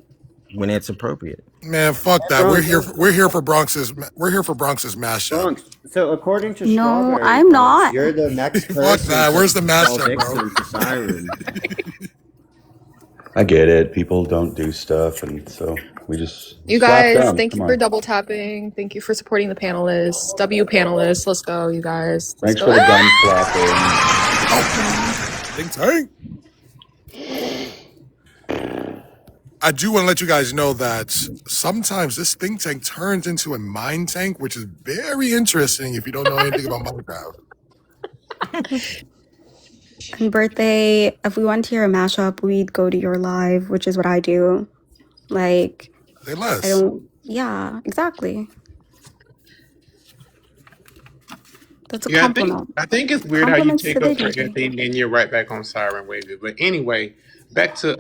when it's appropriate. Man, fuck that. Bronx, We're here for Bronx's mashup. Bronx. So according to No, Strawberry I'm Bronx, not. you're the next Fuck person that. to Where's the fall mashup, bro? victim to Siren. I get it. People don't do stuff, and so we just You slap guys, them. thank you Come for on. double tapping. Thank you for supporting the panelists. W panelists. Let's go, you guys. Let's Thanks go. for the gun Think flapping. tank. I do want to let you guys know that sometimes this think tank turns into a mind tank, which is very interesting if you don't know anything about Minecraft. And birthday, if we wanted to hear a mashup, we'd go to your live, which is what I do. Like, Say less. I don't, yeah, exactly. That's a Yeah, compliment. I think it's weird how you Compliments to take the up for DJ. anything and you're right back on Siren Wavy. But anyway, back to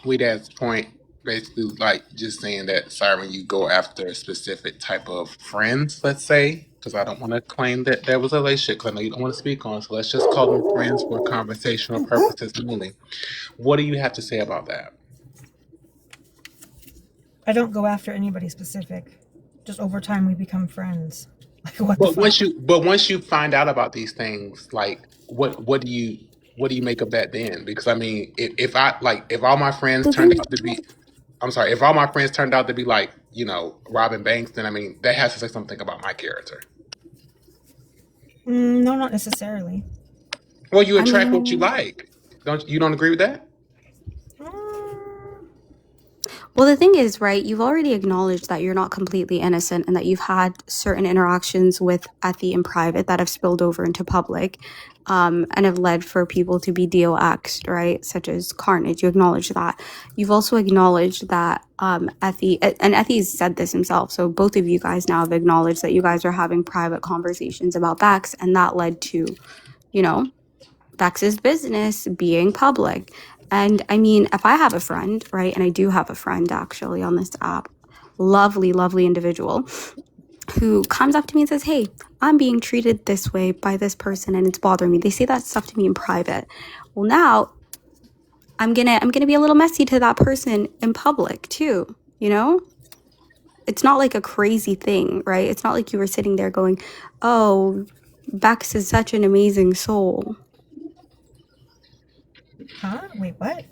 Weedad's point, basically like just saying that Siren, you go after a specific type of friends, let's say, because I don't want to claim that there was a relationship because I know you don't want to speak on. So let's just call them friends for conversational purposes only. What do you have to say about that? I don't go after anybody specific. Just over time, we become friends. Like, what the fuck? But once you find out about these things, like what do you make of that then? Because I mean, if all my friends The turned thing, out to be, I'm sorry, if all my friends turned out to be like, robbing banks, then I mean that has to say something about my character. No, not necessarily. Well, you I attract what you mean, like. Don't agree with that? well, the thing is, right, you've already acknowledged that you're not completely innocent and that you've had certain interactions with Ethy in private that have spilled over into public, and have led for people to be DOX'd, right, such as Carnage. You acknowledge that. You've also acknowledged that Ethy, and Ethy's said this himself, so both of you guys now have acknowledged that you guys are having private conversations about Bex, and that led to, Bex's business being public. And I mean, if I have a friend, right, and I do have a friend actually on this app, lovely, lovely individual who comes up to me and says, hey, I'm being treated this way by this person and it's bothering me. They say that stuff to me in private. Well, now I'm gonna be a little messy to that person in public too, It's not like a crazy thing, right? It's not like you were sitting there going, oh, Bex is such an amazing soul. Huh? Wait, what?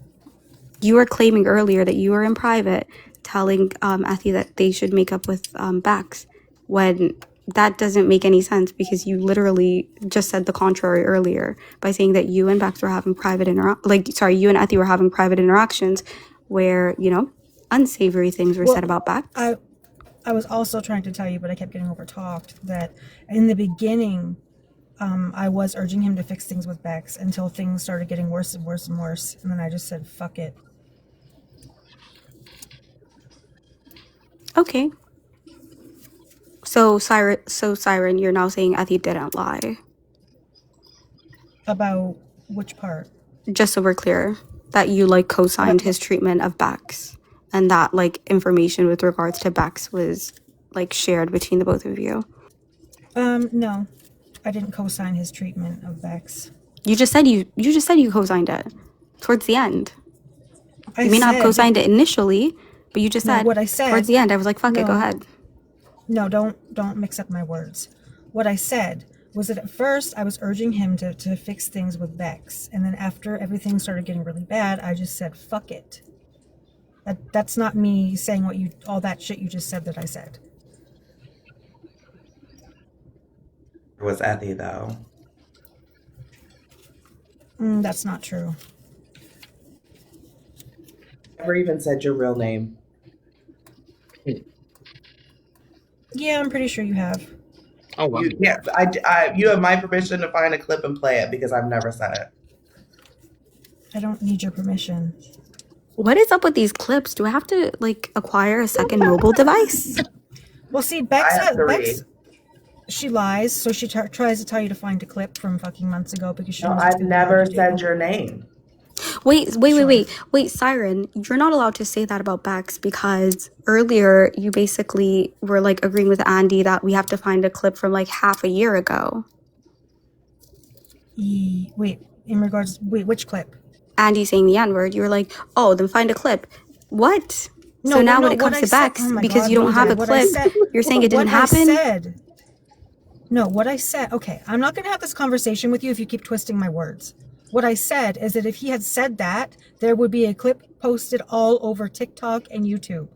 You were claiming earlier that you were in private telling Ethy that they should make up with Bex, when that doesn't make any sense because you literally just said the contrary earlier by saying that you and Bex were having you and Ethy were having private interactions where, unsavory things were said about Bex. I was also trying to tell you, but I kept getting overtalked, that in the beginning, I was urging him to fix things with Bex until things started getting worse and worse and worse. And then I just said, fuck it. Okay. So Siren, you're now saying Ethy didn't lie. About which part? Just so we're clear, that you co-signed his treatment of Bex, and that information with regards to Bex was shared between the both of you. No, I didn't co-sign his treatment of Bex. You just said you co-signed it towards the end. You may not have co-signed it initially, but you just said what I said towards the end. I was like, fuck it, go ahead. No, don't mix up my words. What I said was that at first I was urging him to fix things with Bex, and then after everything started getting really bad, I just said, fuck it. That's not me saying all that shit you just said that I said. It was Ethy, though. That's not true. Never even said your real name. Yeah, I'm pretty sure you have. Oh, wow. You have my permission to find a clip and play it because I've never said it. I don't need your permission. What is up with these clips? Do I have to acquire a second mobile device? Well, see, Bex She lies, so she tries to tell you to find a clip from fucking months ago because she No, knows it's I've going to be hard never to do. said your name. Wait, Siren, you're not allowed to say that about Bex because earlier you basically were like agreeing with Andy that we have to find a clip from like half a year ago. Wait, which clip? Andy saying the N-word, you were like, oh, then find a clip. What? No, So now when no, it what comes I to said. Bex, Oh my because God, you no, don't you have a didn't. What I clip, said. you're saying it didn't What I happen? said. No, what I said. Okay, I'm not going to have this conversation with you if you keep twisting my words. What I said is that if he had said that, there would be a clip posted all over TikTok and YouTube.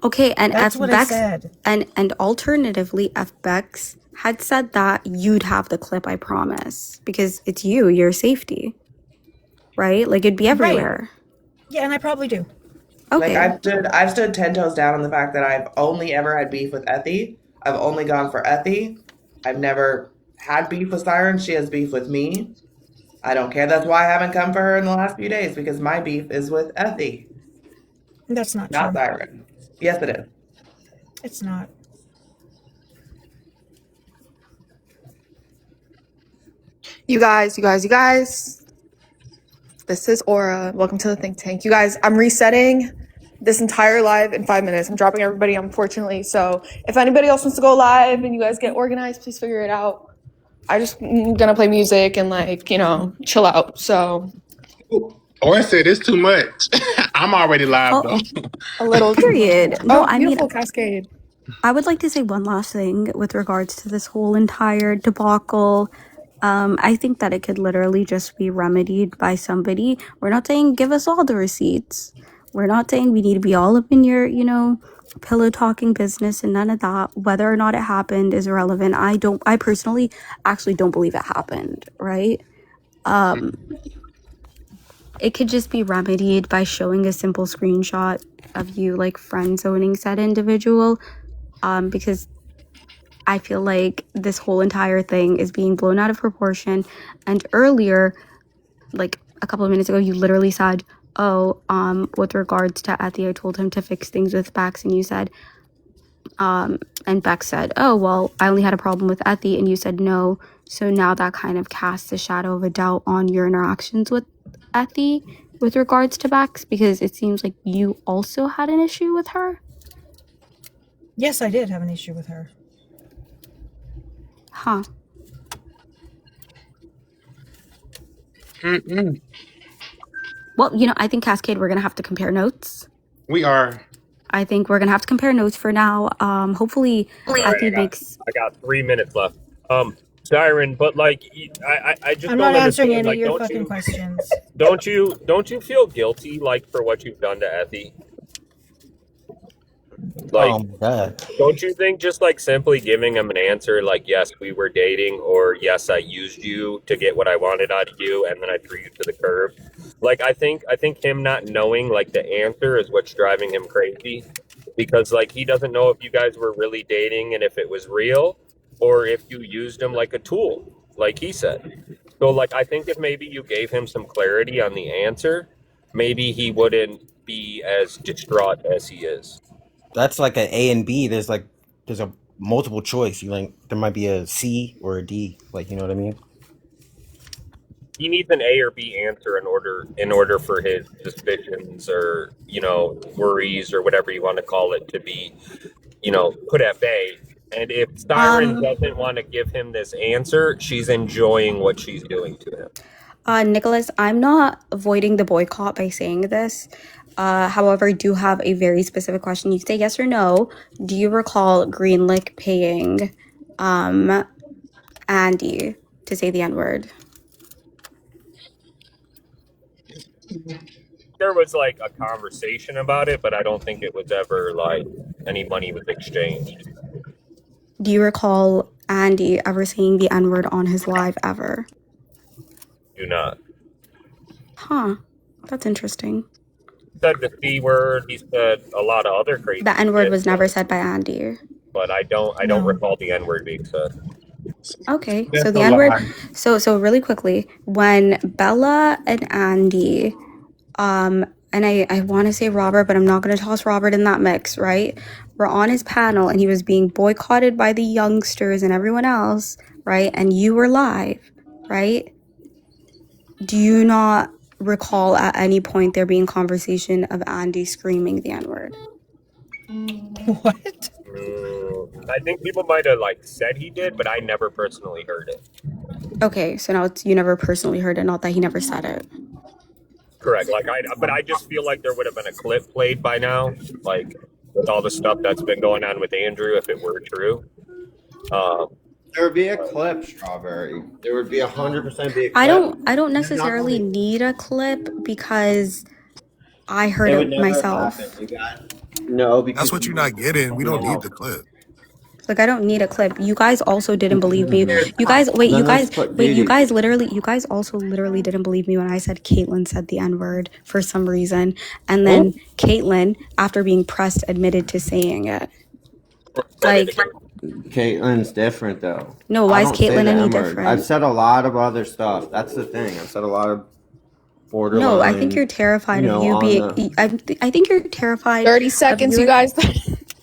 Okay, and That's if what I Bex said. and alternatively, if Bex had said that, you'd have the clip, I promise. Because it's you, your safety. Right? Like it'd be Right. everywhere. Yeah, and I probably do. Like Okay. I've stood 10 toes down on the fact that I've only ever had beef with Ethy. I've only gone for Ethy. I've never had beef with Siren. She has beef with me. I don't care. That's why I haven't come for her in the last few days because my beef is with Ethy, That's not not true. Siren. Yes, it is. It's not. You guys. This is Aura. Welcome to the think tank. You guys, I'm resetting this entire live in 5 minutes. I'm dropping everybody, unfortunately. So if anybody else wants to go live and you guys get organized, please figure it out. I just gonna play music and like, chill out. So Or I said it's too much. I'm already live Oh, though. a little too much. period. No, Oh, I mean, beautiful cascade. I would like to say one last thing with regards to this whole entire debacle. I think that it could literally just be remedied by somebody. We're not saying give us all the receipts. We're not saying we need to be all up in your, pillow talking business and none of that. Whether or not it happened is irrelevant. I personally actually don't believe it happened, right? It could just be remedied by showing a simple screenshot of you like friend zoning said individual. Because I feel like this whole entire thing is being blown out of proportion. And earlier, like a couple of minutes ago, you literally said, oh, with regards to Ethy, I told him to fix things with Bex, and you said, and Bex said, oh, well, I only had a problem with Ethy, and you said no. So now that kind of casts a shadow of a doubt on your interactions with Ethy with regards to Bex, because it seems like you also had an issue with her. Yes, I did have an issue with her. Huh. Mm-mm. Well, I think Cascade, we're going to have to compare notes. We are. I think we're going to have to compare notes for now. Hopefully, All right, Ethy makes... I got 3 minutes left. Siren, but like, I just I'm don't not answering understand. any of Like, your fucking questions. don't you feel guilty like for what you've done to Ethy? Like, Oh my god. don't you think just like simply giving him an answer like yes we were dating or yes I used you to get what I wanted out of you and then I threw you to the curb, like I think him not knowing like the answer is what's driving him crazy, because like he doesn't know if you guys were really dating and if it was real or if you used him like a tool like he said. So like I think if maybe you gave him some clarity on the answer, maybe he wouldn't be as distraught as he is. That's like an A and B. There's a multiple choice. You like there might be a C or a D. Like you know what I mean? He needs an A or B answer in order for his suspicions or worries or whatever you want to call it to be put at bay. And if Siren Um, doesn't want to give him this answer, she's enjoying what she's doing to him. Nicholas, I'm not avoiding the boycott by saying this. However, I do have a very specific question. You can say yes or no. Do you recall Greenlick paying Andy to say the N-word? There was like a conversation about it, but I don't think it was ever like any money was exchanged. Do you recall Andy ever saying the N-word on his live ever? Do not. Huh. That's interesting. He said the C word. He said a lot of other crazy The N-word shit, was never said by Andy. but I don't No. recall the N word being said. Okay, so That's the a N-word. lie. So really quickly, when Bella and Andy, and I want to say Robert, but I'm not going to toss Robert in that mix, right? were on his panel and he was being boycotted by the youngsters and everyone else, right? And you were live, right? Do you not recall at any point there being conversation of Andy screaming the N-word? What? I think people might have like said he did, but I never personally heard it. Okay, so now you never personally heard it, not that he never said it. Correct. But I just feel like there would have been a clip played by now, like with all the stuff that's been going on with Andrew, if it were true. There would be a clip, Strawberry. There would be 100% be a I clip. don't necessarily need a clip because I heard It would it never happen. myself. You got no That's because what you're you not getting. We don't need no. the clip. Like, I don't need a clip. You guys also didn't believe me. You guys, wait, Then let's put you Didi. guys literally, you guys also literally didn't believe me when I said Caitlyn said the N-word for some reason. And What? then Caitlyn, after being pressed, admitted to saying it. Like, Caitlin's different though. no, I why is don't say Caitlyn the any M word. I've different? said a lot of other stuff. That's the thing. I've said a lot of No, I think you're borderline, terrified of you on being, the. I think you're terrified 30 of seconds, you you. guys.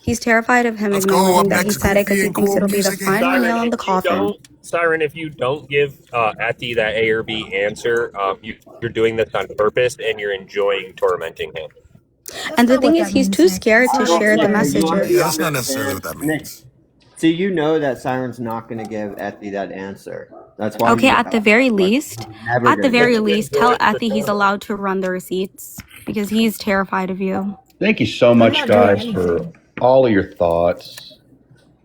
He's terrified of him Let's go. acknowledging Up that he next, said it because Goofy he and thinks cool it'll be the music and final nail in the coffin. Siren, if you don't give Eti that A or B answer, you're doing this on purpose and you're enjoying tormenting him. And the thing is, he's too scared to share the You want to Yeah, be that's messages. not necessarily what understand, that Nick. means. So you know that Siren's not going to give Effie that answer. That's why Okay, he's at the very least, never going to give it. tell Effie he's allowed to run the receipts because he's terrified of you. Thank you so I'm much, not doing guys, for anything. all of your thoughts.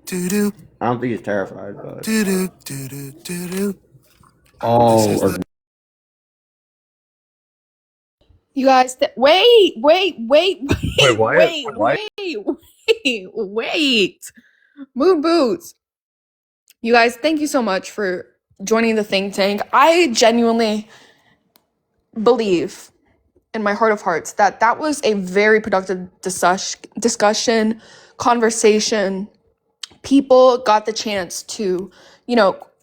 Do do I don't think he's terrified, but do do do do do do. This All is of the You guys, wait, wait, wait, Wait, wait, why? wait, Why? wait. Mood boots. You guys, thank you so much for joining the think tank. I genuinely believe in my heart of hearts that that was a very productive discussion, conversation. People got the chance to,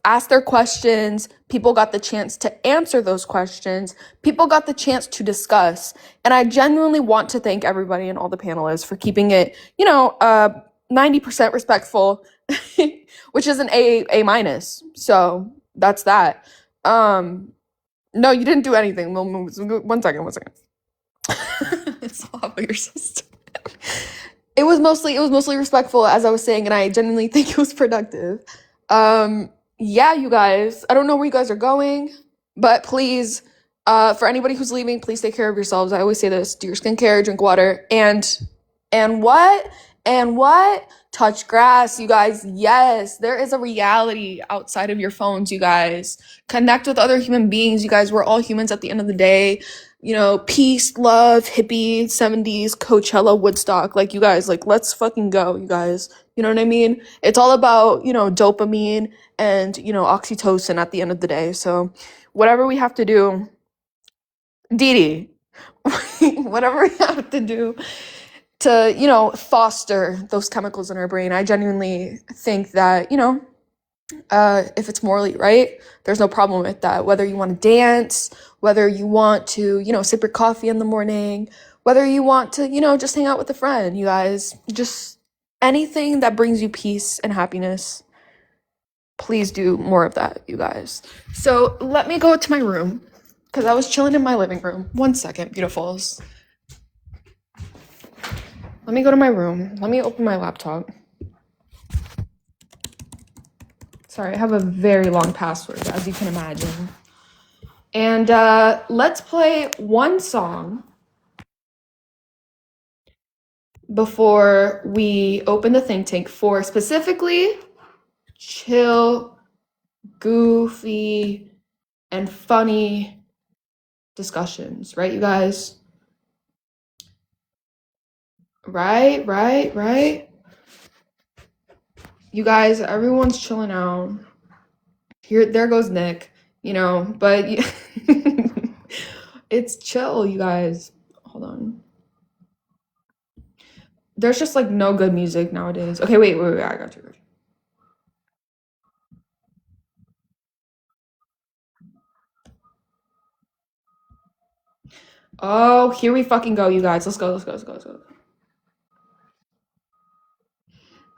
ask their questions. People got the chance to answer those questions. People got the chance to discuss. And I genuinely want to thank everybody and all the panelists for keeping it, 90% respectful, which is an A minus. So that's that. No, you didn't do anything. One second. It's all about your sister. It was mostly respectful, as I was saying, and I genuinely think it was productive. Yeah, you guys, I don't know where you guys are going, but please, for anybody who's leaving, please take care of yourselves. I always say this: do your skincare, drink water, and what? And what? Touch grass, you guys. Yes, there is a reality outside of your phones, you guys. Connect with other human beings, you guys. We're all humans at the end of the day. Peace, love, hippie, 70s, Coachella, Woodstock. Like, you guys, like, let's fucking go, you guys. You know what I mean? It's all about, dopamine and, oxytocin at the end of the day. So, whatever we have to do, Dee whatever we have to do to, foster those chemicals in our brain, I genuinely think that, if it's morally right, there's no problem with that. Whether you want to dance, whether you want to, sip your coffee in the morning, whether you want to, just hang out with a friend, you guys, just anything that brings you peace and happiness, please do more of that, you guys. So let me go to my room because I was chilling in my living room. One second, beautifuls. Let me go to my room. Let me open my laptop. Sorry, I have a very long password, as you can imagine. And let's play one song before we open the think tank for specifically chill, goofy, and funny discussions, right, you guys? Right. You guys, everyone's chilling out. There goes Nick, but it's chill, you guys. Hold on. There's just like no good music nowadays. Okay, wait, I got you. Oh, here we fucking go, you guys. Let's go.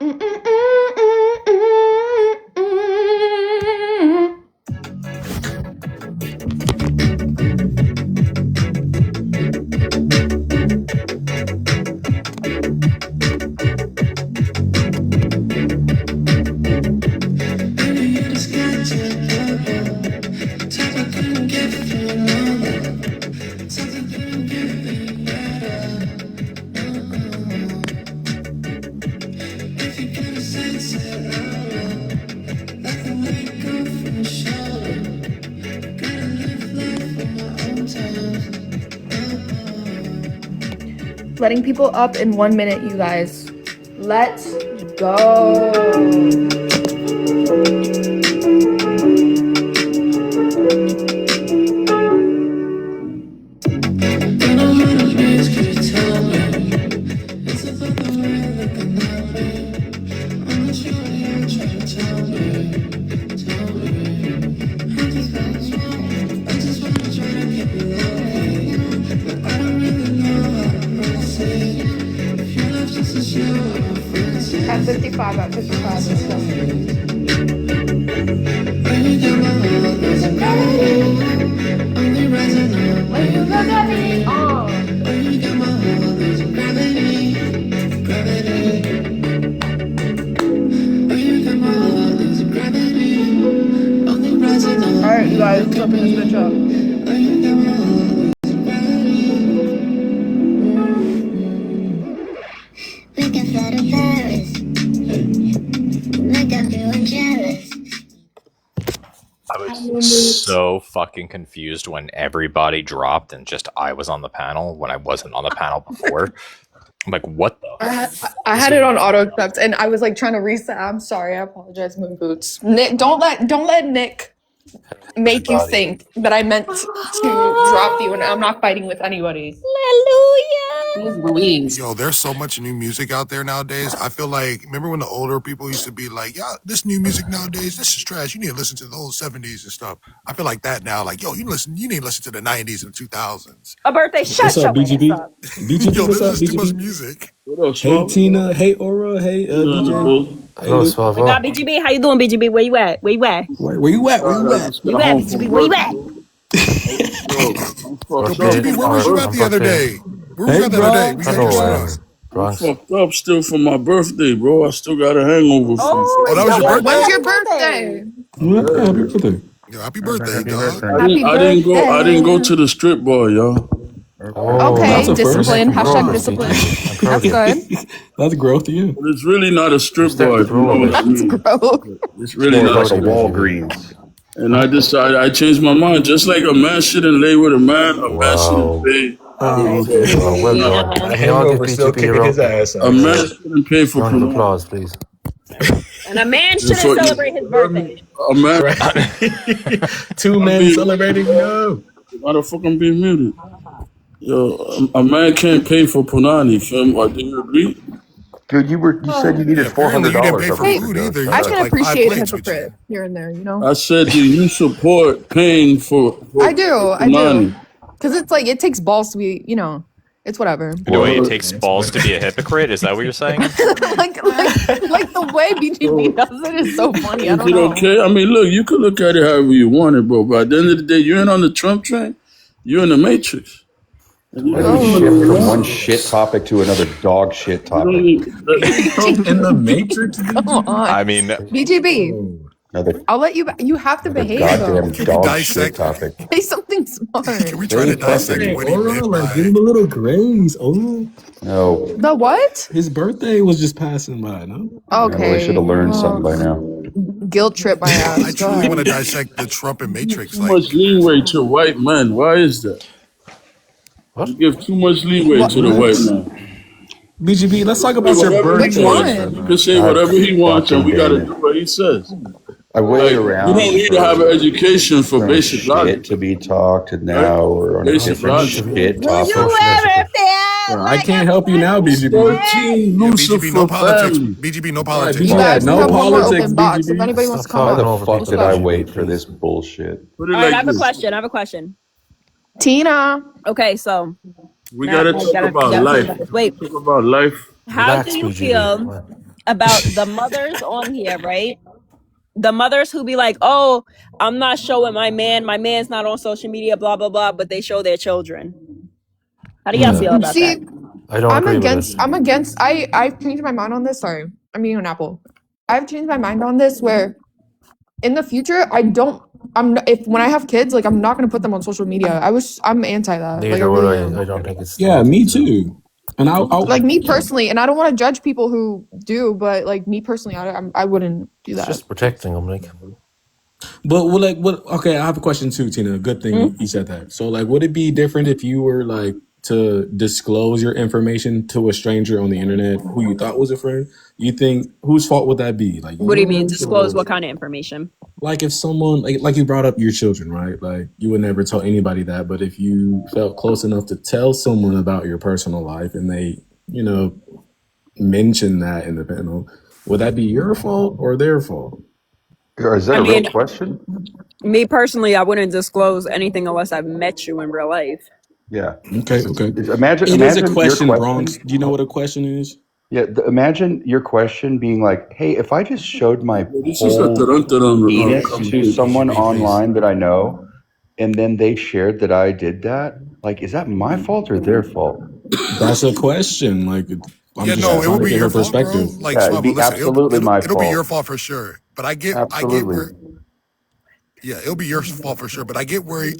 Letting people up in 1 minute, you guys. Let's go. At 55, let's go. When you look at me, Alright, you guys, let's open this bitch up. I was so fucking confused when everybody dropped and just I was on the panel when I wasn't on the panel before. I'm like, what the? I had it on auto accept and I was like trying to reset. I'm sorry, I apologize, Moon Boots. Nick, don't let Nick make you think that I meant to drop you and I'm not fighting with anybody. Hallelujah. Yo, there's so much new music out there nowadays. I feel like, remember when the older people used to be like, yeah, this new music nowadays, this is trash. You need to listen to the old 70s and stuff. I feel like that now. Like, yo, you need to listen to the 90s and 2000s. A birthday, What's shut up, your ass BGB? up. BGB, Yo, what's up, this is too much BGB? music. What up, Hey, Swab? Tina. Hey, Aura. Hey, DJ. Hey, Hello, Luke. We got BGB. How you doing, BGB? Where you at? Where you at? Where you at? Where God, you I at? just Where got you at, home from BGB? Where you work, at? bro. I'm Yo, fucked up Birthday, BGB, from where my was you or at birthday. the other birthday. day? Where was you Hey, at the other day? We Bronx. had Hey, your Hello, shit Bronx. on. I'm Bronx. fucked up still from my birthday, bro. I still got a hangover from Oh, Oh, it's that fucking was your your Friday. birthday. When's birthday? your Happy birthday. birthday? What? Yeah, Happy yeah. birthday. Yo, happy birthday, Happy dog. birthday. Happy I didn't go to birthday. the strip bar, y'all. That's Okay, a You're first. discipline. making Hashtag progress, Congrats. discipline. BGB. I'm proud That's of you. good. That's growth to you. But it's really not a You're strip bar, starting to if you grow a know what I bit. That's mean. growth. It's It's really more of not a like a strip bar. BGB. Walgreens. And I decided, I changed my mind. Just like a man shouldn't lay with a man shouldn't Wow. pay for Wow, well done. punani. Can we all give Hangover still BGB kicking his ass, A ass. man shouldn't pay for round of punani. applause, please? And a man And shouldn't so, celebrate his birthday. a man, Right. Two I'm men being celebrating. No. why the fuck I'm being muted? Yo, a man can't pay for punani, fam. Do you agree? Dude, you said you Yeah, needed apparently you didn't $400 pay a for month Hey, food ago. either. Shut You I took can up. like 5 appreciate a plates with you. hypocrite here and there, you know? I said, do you support paying for I do. I do. punani? Because it's like, it takes balls to be, you know, it's whatever. Wait, it Well, takes balls to be a hypocrite? Is that what you're saying? like the way BGB So, does it is so funny. I is don't it know. okay? I mean, look, you could look at it however you want it, bro. But at the end of the day, you ain't on the Trump train. You're in the Matrix. And you why don't do we need shift from Oh, one money, shit topic to another dog shit you don't topic? need. Trump in the Matrix, come BGB. on. I mean, BGB, Oh. Another I'll let you, you have to another behave though. goddamn Can we dog shit dissect? topic. Say something Can smart. we try Very to dissect Hey, fucking what he Aura, meant like, give by? him a little grace. Oh, no. The what? His birthday was just passing by, no? Yeah, well, they should Okay. have learned something by now. Guilt trip my I ass. Go truly want to ahead. dissect the Trump and You give Matrix. too Like, much leeway to white men. Why is that? What? You give too much leeway What? to the white What? man. BGB, let's talk Say about your whatever he Which birthday. wants. one? He can say God whatever he wants, and fucking we got damn to it. do what he says. I waited Like, you don't around need to have an for education for some basic shit logic, to be talked, and right? now we're on a Basic You different need logic. to be shit Do topic. you socially ever educated. feel Bro, I like a can't help you now, BGB. president? 13 yeah, BGB, no Lucifer politics. families. BGB, no All right, politics, You BGB, please. had guys, we no have one more politics, open box. If BGB. anybody wants Stop to come Why talking the up, over fuck let's people, did I go. wait BGB, for this please. bullshit? Put it All right, I like have a this. question. I have a question. Tina. Okay, so We now got to I talk gotta about think life. about this. We Wait, talk about life. how do Relax, you BGB. feel? What? about the mothers on here, right? The mothers who be like, "Oh, I'm not showing my man's not on social media, blah blah blah," but they show their children. How do y'all Yeah, feel about that? See, I don't agree with this. I've changed my mind on this. Sorry, I'm eating an apple. I've changed my mind on this where in the future if when I have kids, like I'm not gonna put them on social media. I'm anti that. Like I Neither would really I. am. I don't think it's the Yeah, right thing me to do. too. And Like me personally, and I don't want to judge people who do, but like me personally, I wouldn't do It's that. just protecting them, like. but what? Okay, I have a question too, Tina. Good thing you said that. So, like, would it be different if you were like to disclose your information to a stranger on the internet who you thought was a friend? You think whose fault would that be? Like What do you mean? yours, Disclose or what kind of information? like if someone like you brought up your children, right? Like you would never tell anybody that, but if you felt close enough to tell someone about your personal life and they, mention that in the panel, would that be your fault or their fault? Or is that I a real mean, question? me personally, I wouldn't disclose anything unless I've met you in real life. Yeah. Okay, okay. Imagine, It is a imagine your question, Bronx. question. Do you know what a question is? Yeah, imagine your question being like, "Hey, if I just showed my Well, this is a whole penis to conversation. someone BGB, please. online that I know, and then they shared that I did that, like, is that my fault or their fault?" That's a question. Like I'm Yeah, just no, Yeah, it trying will to be get your her fault, bro. perspective. Like yeah, it'd Swabble, be listen, absolutely my it'll be your fault. fault for sure. But I get Absolutely. where yeah, it'll be your fault for sure. But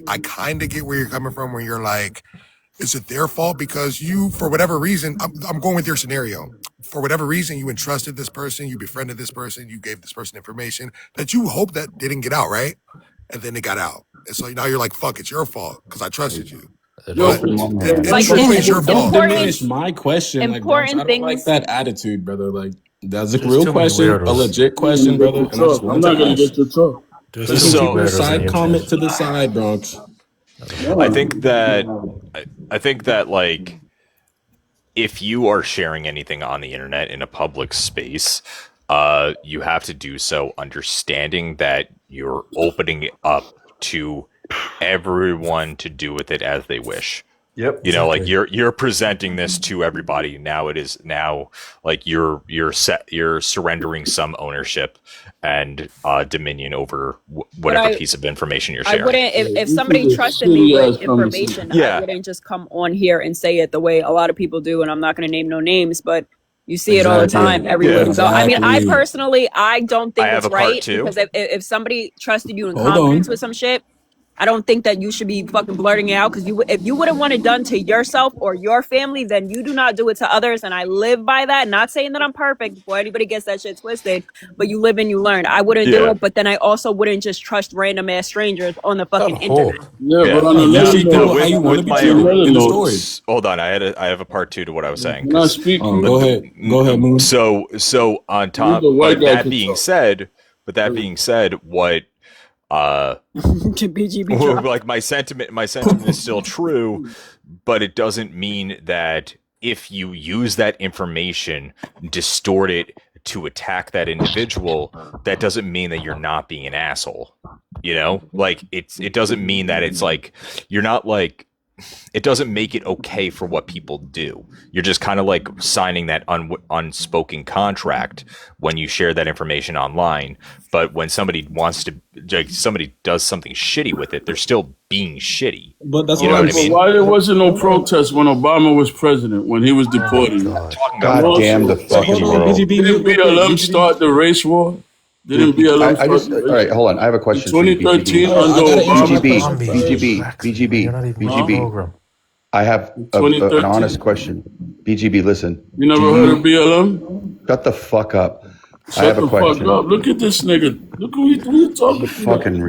I kind of get where you're coming from, where you're like, is it their fault because you, for whatever reason, I'm going with your scenario. For whatever reason, you entrusted this person, you befriended this person, you gave this person information that you hope that didn't get out, right? And then it got out, and so now you're like, fuck, it's your fault because I trusted you. Yo, But Come on, in man. Like truth, it's your Don't fault. important, diminish my question, like Bronx. I important don't like things. that attitude, brother. Like that's a There's real too many question, a weirdos. legit I'm not gonna question, get brother. to And I just talk. I'm wanted not to gonna ask. get to talk. There's But you too can many keep So your weirdos on the side comment internet. to the side, Bronx. I don't know. I think that like if you are sharing anything on the internet in a public space, you have to do so understanding that you're opening it up to everyone to do with it as they wish. Yep. You know, like Exactly. you're presenting this to everybody. Now it is now like you're surrendering some ownership and dominion over But whatever piece of information you're I sharing. wouldn't if This somebody is a trusted me shitty with ass information, conversation. I Yeah, wouldn't just come on here and say it the way a lot of people do, and I'm not going to name no names, but you see it all the Exactly. time everywhere yeah. you go. I mean, I Exactly. personally, I don't I think have it's a part right two. because if somebody trusted you in Hold confidence with on. some shit, I don't think that you should be fucking blurting it out because if you wouldn't want it done to yourself or your family, then you do not do it to others. And I live by that. Not saying that I'm perfect before anybody gets that shit twisted, but you live and you learn. I wouldn't do Yeah, it, but then I also wouldn't just trust random ass strangers on the Gotta fucking internet. hope. Yeah, but yeah. on Hey, you Now, treat but people how with you want to with be my on treated another in the note, story. hold on, I have a part two to what I was saying can I because speak here? Go ahead. Go ahead, Moon. so on Only top. the white guy could talk. But that being said, what uh BGB drop. like my sentiment is still true, but it doesn't mean that if you use that information, distort it to attack that individual, that doesn't mean that you're not being an asshole. You know, like it doesn't mean that it's like you're not like it doesn't make it okay for what people do. You're just kind of like signing that unspoken contract when you share that information online. But when somebody wants to, like, somebody does something shitty with it, they're still being shitty. But that's You All what know right, what I'm I but mean? why there wasn't no hold on. protest when Obama was president, when he was Oh my deporting? god. Talking about And God Bronx damn real, the So real hold fucking on, quick. world. BGB, didn't real quick. BLM BGB. start the race war? Didn't Dude, BLM I start just, the all race right, war? hold on. I have a In question for you, 2013 BGB. All right, under I gotta answer my Obama? BGB, question Zombies. first. BGB, Exactly. And you're BGB, not even on the Huh? BGB. program. I have In an honest 2013? question. BGB, listen. You Do never heard of you BLM? shut the fuck up? I Shut have a the fuck question. up. Look at this nigga. Look who you You talking to. fucking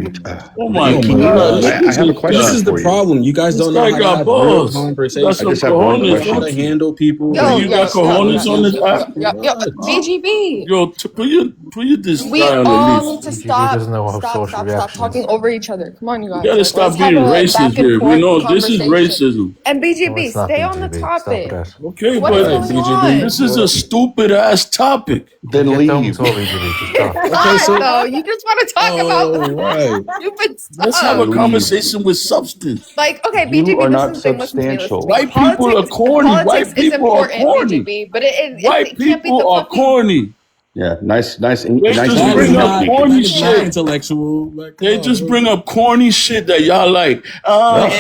Oh my Oh Can my you? god, gosh. look at I have a this This guy. question is the for you. problem. You guys This don't know guy how to got have real balls. He got I some conversations. just have one You don't cojones, know how don't to question. you? handle people. Do Yo, you got yo, yo, yo, cojones on yo, this yo, yo, app? yo, yo, Huh? BGB. Yo, put this We guy on the all leash. need to BGB doesn't know how social stop reaction talking is. over each other. Come on, you You guys. gotta Like, let's stop have being a racist back and here. We forth know this is conversation. racism. And No, BGB, it's not stay on the BGB. Stop with topic. that. Okay, What All is but right, going BGB. this on? is a stupid ass topic. Then Then get down leave. to BGB. Just It's talk. Okay, not so though. You just want to talk all right. about stupid Let's have a stuff. Then leave. conversation with substance. Like, okay, You BGB, are listen not to the thing, listen to me, listen to me. substantial. White people are corny. Politics White is people are important, corny. BGB, but White it can't be the people are fucking corny. Yeah, nice, They nice just That meeting is bring you, up not corny that Kiki. is not shit. intellectual. Like, come They on, just bro. bring up corny shit that y'all like. Oh,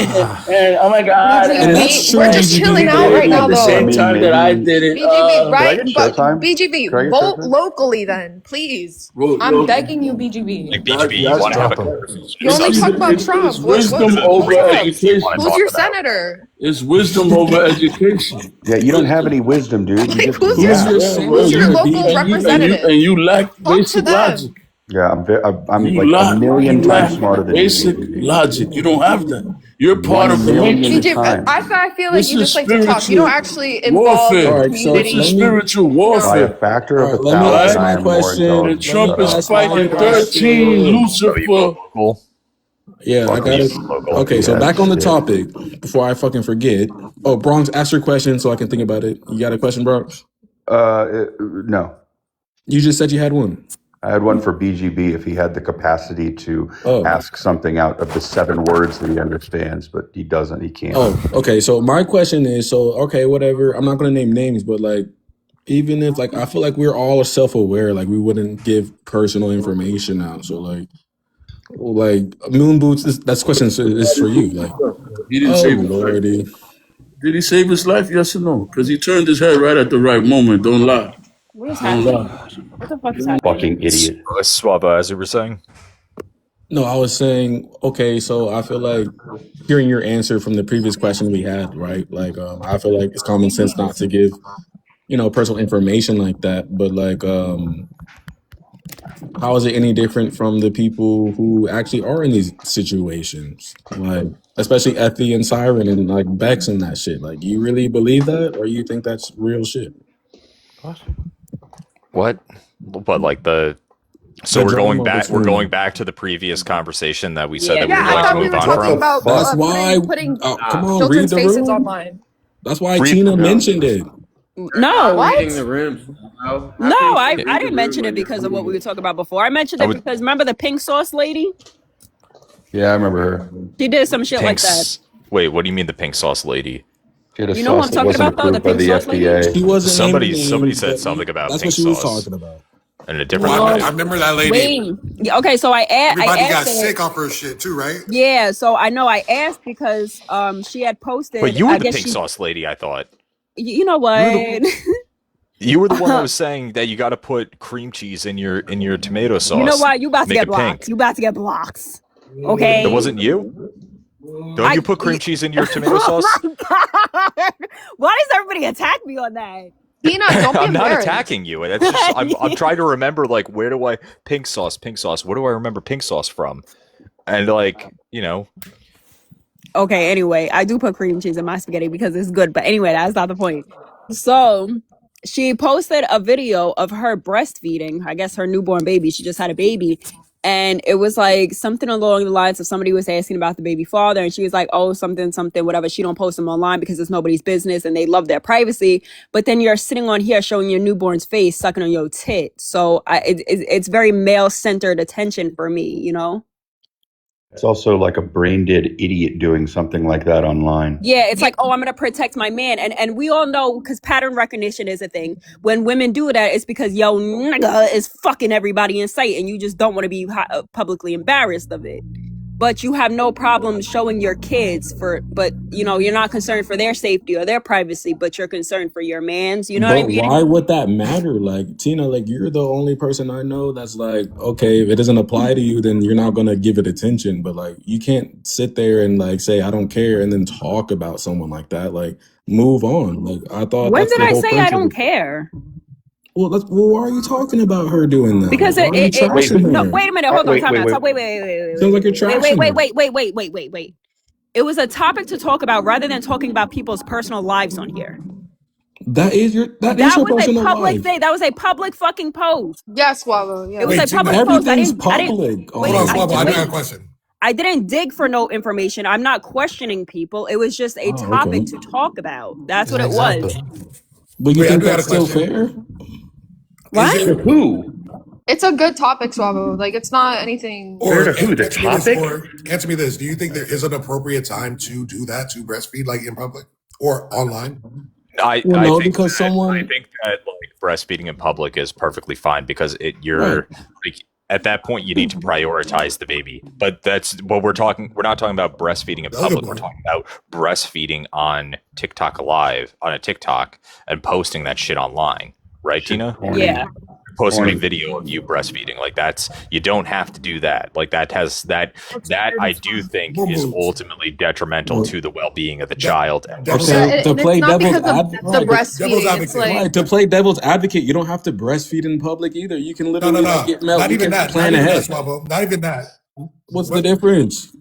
and oh my god, And that's BGB, we're true, just BGB. chilling But out did like, right it now, at the I same though. mean, time that I maybe did it. BGB, could I right? get But showtime? Could I BGB, get vote showtime? locally then, please. I'm Well, begging you, BGB. Like BGB, you that's want to have a Drop him. conversation You or only talk something? about Trump. it's wisdom What's over up? What do you want to education. Who's talk your about? senator? It's wisdom over education. Yeah, you don't have any wisdom, dude. You Like, just who's your who's your yap. Yeah, well, who's your senator, local representative? and you lack Talk to basic logic. them. Yeah, I'm like a million You times lack smarter than you, basic BGB. logic. You don't have that. You're part of One the million matrix. BGB, times I feel like This you is just like to talk. You don't spiritual actually involve All the warfare. right, so This is let community. me. spiritual by a warfare. factor All of right, let me ask 1,000. I my am more And question. intelligent. Let me Trump Shut is up. ask my fighting question. 13 Are you voting Lucifer. local? Yeah, I Fuck Are a you gotta. voting local? Okay, fluffy so ass back on the shit. topic before I fucking forget. Oh, Bronx, ask your question so I can think about it. You got a question, Bronx? No. You just said you had one. I had one for BGB if he had the capacity to Oh, ask something out of the 7 words that he understands, but he doesn't. He can't. okay. So my question is, so okay, whatever. I'm not gonna name names, but like, even if like, I feel like we're all self-aware, like we wouldn't give personal information out. So like moon boots. That's question is for you. Like, He didn't oh save his life. lordy. Did he save his life? Yes or no? Because he turned his head right at the right moment. Don't lie. What is Don't happening? lie. What the fuck is happening? Fucking idiot. Swaba, as you were saying. No, I was saying, okay, so I feel like hearing your answer from the previous question we had, right? Like, I feel like it's common sense not to give, personal information like that. But like, how is it any different from the people who actually are in these situations? Like, especially Effie and Siren and like Bex and that shit. Like, you really believe that, or you think that's real shit? What? What? But like the so The we're going drama back. We're going between. back to the previous conversation that we said Yeah, that we Yeah, were I going to thought we move were on What talking the from. about fuck? That's why. putting Come on, read children's the faces room. online. That's why Read. Tina No. mentioned it. no, What? Reading the room. How no, can you I say I read the didn't room mention it when you're because of what reading we were it? talking about before. I mentioned I it would because remember the pink sauce lady? Yeah, I remember her. She did some shit like that. Pink's. Wait, what do you mean the pink sauce lady? She had a You know who sauce I'm that talking wasn't about though? The approved by pink the sauce lady? She FDA. wasn't naming Somebody names, said but something about that's what pink she was sauce talking about. in a Oh, different I way. remember that lady. Wayne. Yeah, okay, so I Everybody asked got it. sick off her shit too, right? Yeah, so I know I asked because she had But posted. you were I the guess pink she. sauce lady. I thought You know you were what? the you were the one that was saying that you got to put cream cheese in your tomato You know sauce, what? You about to make get it pink. blocked. You about to get blocked. That Okay. wasn't you. Don't you put cream cheese in your tomato Oh sauce? my god! Why does everybody attack me on that? Tina, don't be I'm not embarrassed. attacking you. That's just I'm trying to remember like where do I pink sauce, pink sauce. What do I remember pink sauce from? And like Okay, anyway, I do put cream cheese in my spaghetti because it's good. But anyway, that's not the point. So she posted a video of her breastfeeding, I guess her newborn baby. She just had a baby. And it was like something along the lines of somebody was asking about the baby father. And she was like, oh, something, whatever. She don't post them online because it's nobody's business and they love their privacy. But then you're sitting on here showing your newborn's face, sucking on your tit. So it's very male-centered attention for me, you know? It's also like a brain dead idiot doing something like that online. Yeah, it's Yeah, like, oh, I'm gonna protect my man, and we all know because pattern recognition is a thing. When women do that, it's because yo nigga is fucking everybody in sight, and you just don't want to be publicly embarrassed of it. But you have no problem showing your kids but you're not concerned for their safety or their privacy, but you're concerned for your man's. You know what I But mean? why would that matter? Like, Tina, like you're the only person I know that's like, okay, if it doesn't apply to you, then you're not gonna give it attention. But like you can't sit there and like say I don't care and then talk about someone like that. Like move on. Like I thought When that's did the I whole say I principle. don't care? Well, why are you talking about her doing that? Because Like, why are you Wait, trashing no, her? wait a minute, hold on, time out. wait. Sounds like you're trashing her. Wait. It was a topic to talk about rather than talking about people's personal lives on here. That is your That was a personal public life. thing. That was a public fucking post. yes, Wabo. It was Yes. a Wait, public Tina. post. Everything's I didn't public wait. Hold on, online. Swabble. I do have Wait. a question. I didn't dig for no information. I'm not questioning people. It was just a Oh, okay. topic to talk about. That's what it was. Exactly. But you Wait, I think do have a that's still question. fair? Is What? To it who? It's a good topic, Swabo. Like, it's not anything. Fair or to who? The answer me this, topic? or answer me this? Do you think there is an appropriate time to do that to breastfeed, like in public or online? Well, I no, think because that someone like breastfeeding in public is perfectly fine because right. you're like at that point you need to prioritize the baby. But that's what we're talking. We're not talking about breastfeeding in public. We're talking about breastfeeding on TikTok Live on a TikTok and posting that shit online, right, Shit's Tina? corny. Yeah. Posting a Corny. video of you breastfeeding, like that's you don't have to do that. Like that I do think is ultimately detrimental Well, to the well-being of the child and Devil's Yeah, okay, herself. to and it's play not devil's because of advocate, the right? Devil's breastfeeding. It's advocate. like Right, to play devil's advocate, you don't have to breastfeed in public either. You can No, no, literally like no. get milk. Not You even can that. Not plan even that, ahead. Swabo. Not even that. What's the What? difference?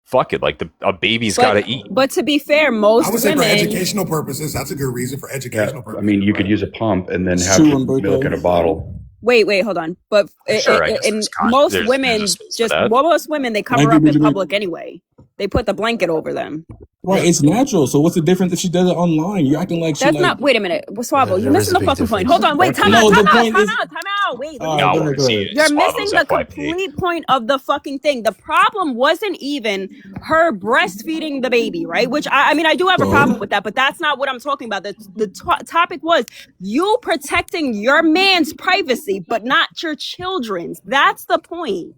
Fuck it, like a baby's got But to eat. but to be fair, I most would say for women, educational purposes, that's a good reason for Yeah, educational I purposes, mean, you could right? use a pump and then It's have true, milk Umberto. in a bottle. wait, hold on. But Sure, I guess in most there's a women, space for that. most women, they cover Maggie, up would in you like? public anyway. They put the blanket over them. Right, Yeah. it's natural. So what's the difference if she does it online? You're acting like she That's like. not. Wait a minute, Swabo, you're There is missing a the big fucking point. difference. Hold on, wait, Fuck you. No, the point is. time out. Wait, let me Y'all Go want ahead, to go see ahead. You're missing Swavo's the FYP. complete point of the fucking thing. The problem wasn't even her breastfeeding the baby, right? Which I mean, I do have a problem So with that, but that's not what I'm talking about. The topic was you protecting your man's privacy, but not your children's. That's the point.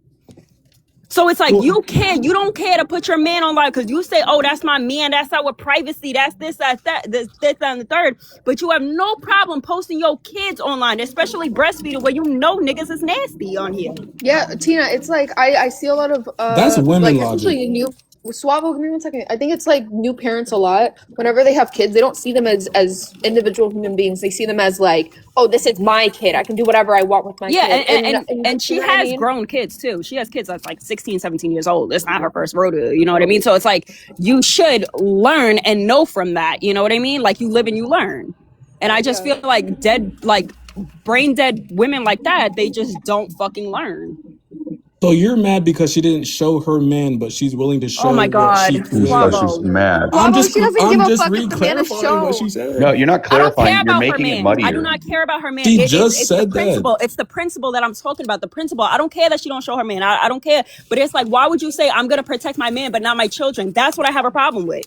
So it's like well, you don't care to put your man online because you say, oh, that's my man, that's our privacy, that's this, that's that, this, and the third. But you have no problem posting your kids online, especially breastfeeding, where you know niggas is nasty on here. yeah, Tina, it's like I see a lot of that's women like logic. especially new Suavo, give me 1 second. I think it's like new parents a lot. Whenever they have kids, they don't see them as individual human beings. They see them as like, oh, this is my kid. I can do whatever I want with my Yeah, kid. and You she know what I has mean? grown kids too. She has kids that's like 16, 17 years old. It's not her first rodeo, you know what I mean? So it's like you should learn and know from that, you know what I mean? Like you live and you learn. And I just feel like brain dead women like that, they just don't fucking learn. So you're mad because she didn't show her man, but she's willing to Oh show my what god, she So created. she's Swallow. mad. Suavo, she doesn't give I'm a just fuck if the man is re-clarifying what she shown. No, said. you're not I don't care clarifying. You're about her making it man. I do muddier. not care about her man. She just It's the said that. principle. It's the principle that I'm talking about. The principle. I don't care that she don't show her man. I don't care. But it's like, why would you say I'm gonna protect my man but not my children? That's what I have a problem with.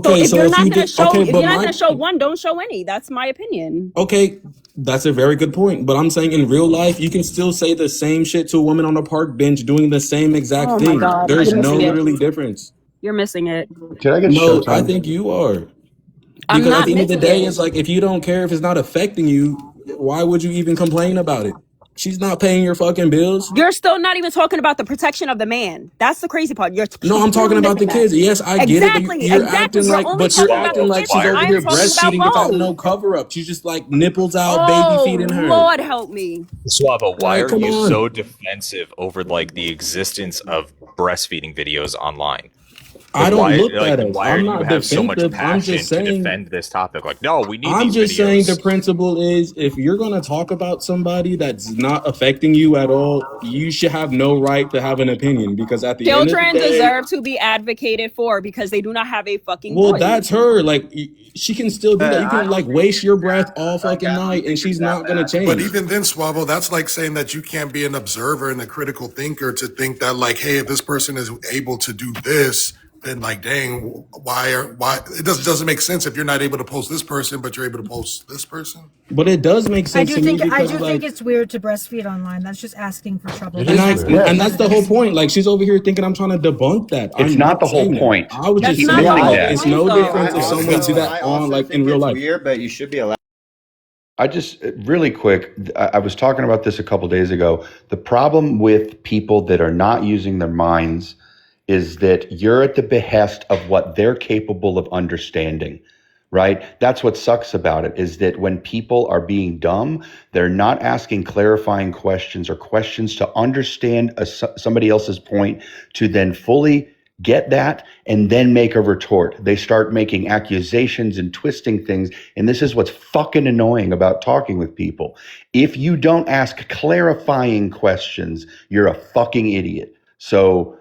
So Okay, if so you're if not you gonna did, show, okay, if but you're not my, gonna show one, don't show any. That's my opinion. okay, that's a very good point. But I'm saying in real life, you can still say the same shit to a woman on a park bench doing the same exact Oh my thing. god, There's you're no missing it. literally difference. You're missing it. Did I get No, I Showtime? think you are. I'm Because at not the end of the missing day, it. it's like if you don't care, if it's not affecting you, why would you even complain about it? She's not paying your fucking bills. You're still not even talking about the protection of the man. That's the crazy part. You're No, I'm talking completely about the missing that. kids. Yes, I get it, but you're Exactly. acting You're like, only but you're talking about acting the Swallow, like kids she's why when are over I you am here talking about breastfeeding without both. no cover up. She's just like nipples out, baby Oh, feeding her. Lord help me. Swavo, why Like, are come you on. so defensive over like the existence of breastfeeding videos online? I don't look Like that as. why are I'm you not have so much defensive. I'm passion just to saying. defend this topic? Like, no, we need I'm these just saying the videos. principle is if you're gonna talk about somebody that's not affecting you at all, you should have no right to have an opinion because at the end of the Children day, deserve to be advocated for because they do not have a fucking well, voice. that's her. Like she can still do that. You can like waste your breath all fucking night, and she's not gonna But change. even then, Swabo, that's like saying that you can't be an observer and a critical thinker to think that like, hey, if this person is able to do this, then like, dang, why it doesn't make sense if you're not able to post this person, but you're able to post this person. But it does make I sense do to me think because like, it's weird to breastfeed online. That's just asking for trouble. It That's is and asking weird. for and that's the whole prejudice. point. Like she's over here thinking I'm trying to debunk that. It's I'm not the not whole saying that. point. I was That's just Keep not the saying missing whole like that. it's point, no though. difference if someone do that on like in real life. weird, but you should be allowed. I just really quick. I was talking about this a couple days ago. The problem with people that are not using their minds is that you're at the behest of what they're capable of understanding, right? That's what sucks about it is that when people are being dumb, they're not asking clarifying questions or questions to understand somebody else's point to then fully get that and then make a retort. They start making accusations and twisting things. And this is what's fucking annoying about talking with people. If you don't ask clarifying questions, you're a fucking idiot. So,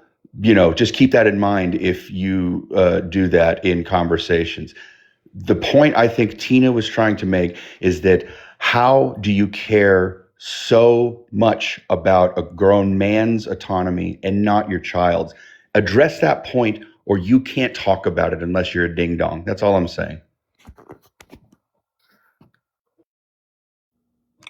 just keep that in mind if you do that in conversations. The point I think Tina was trying to make is that how do you care so much about a grown man's autonomy and not your child's? Address that point, or you can't talk about it unless you're a ding dong. That's all I'm saying.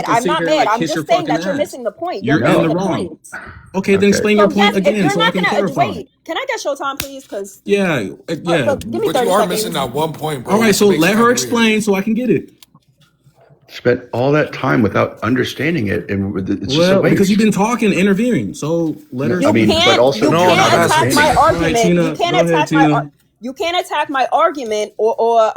mad. about to I'm sit not here mad. like I'm kiss your just saying fucking that you're ass. missing the point. You're You're in missing the the wrong. point. Okay, then explain your So point yes, if again you're so I not can gonna clarify. wait, can I get Showtime, please? Because Yeah, yeah. give me But you 30 are missing seconds. that one point, All bro, right, which so makes it let kind her of weird. explain so I can get it. Spent all that time without understanding it, and it's just a Well, because waste. you've been talking, interviewing. So let her I You mean, explain. but can't also you just No, not not can't attack asking. my understanding it. All right, argument. You Tina, can't go ahead, attack my Tina. You can't attack my argument or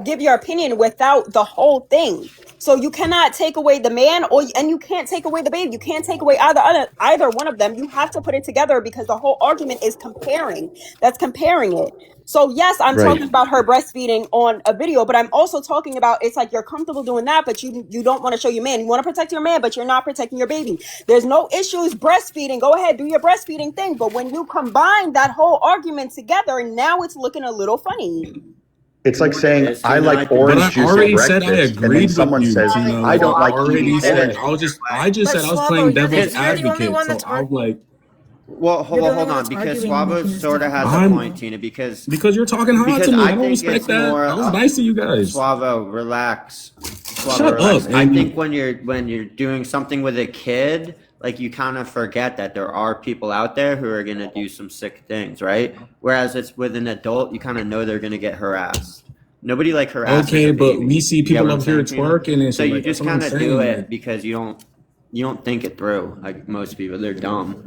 give your opinion without the whole thing. So you cannot take away the man, and you can't take away the baby. You can't take away either one of them. You have to put it together because the whole argument is comparing. That's comparing it. So yes, I'm Right. talking about her breastfeeding on a video, but I'm also talking about it's like you're comfortable doing that, but you don't want to show your man. You want to protect your man, but you're not protecting your baby. There's no issues breastfeeding. Go ahead, do your breastfeeding thing. But when you combine that whole argument together, now it's looking a little funny. It's like saying Is I he like not But orange I juice at already said I breakfast, and then agreed with someone you, says Tina. I Like I don't like eating already said, orange. I just But said I was Swabo, playing you're devil's the only advocate. one So that's I'm like, Well, you're the only hold one on, that's because arguing and Swabo making this sort of has difficult a for I'm point, people. Tina, because you're talking hot because to me. I I don't think respect it's that. more I was nice to you guys. Suavo, relax. Suavo, Shut up, relax. I Andy. think when you're doing something with a kid, like you kind of forget that there are people out there who are gonna do some sick things, right? Whereas it's with an adult, you kind of know they're gonna get harassed. Nobody like harasses Okay, a but we baby. see You get people what I'm up here saying, Tina? twerking and So shit. you Like that's just what I'm kind of do saying. Like, it because you don't think it through. Like most people, they're dumb.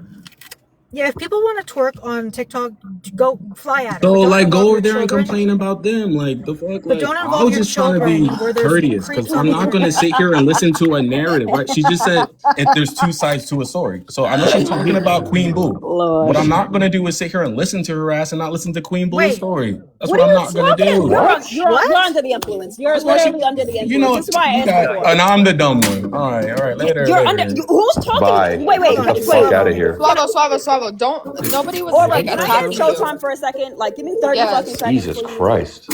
Yeah, if people want to twerk on TikTok, go fly at it, so but don't like, involve go over your there and children. complain about them. Like the fuck. But Like don't I involve was your just trying to children be where there's courteous because creepy I'm not behavior. gonna sit here and listen to a narrative. Right? She just said if there's two sides to a story. So I know she's talking about Queen Boo. What Lord. I'm not gonna do is sit here and listen to her ass and not listen to Queen Boo's Wait, story. That's What what are I'm you not gonna talking? do. What? You're what? under the influence. You're That's why she. literally under the You influence. know, This is why I you asked got, before. and I'm the dumb one. All right, You're under. later. Who's talking? Bye. Wait, Hold wait, Get on, the wait, just fuck wait. out of Swabo. here. Can I, Swallow. Don't. Nobody was all like right, can I get attacking you. Showtime for a second? Like, give me 30 fucking Yes. seconds, Jesus please. Christ.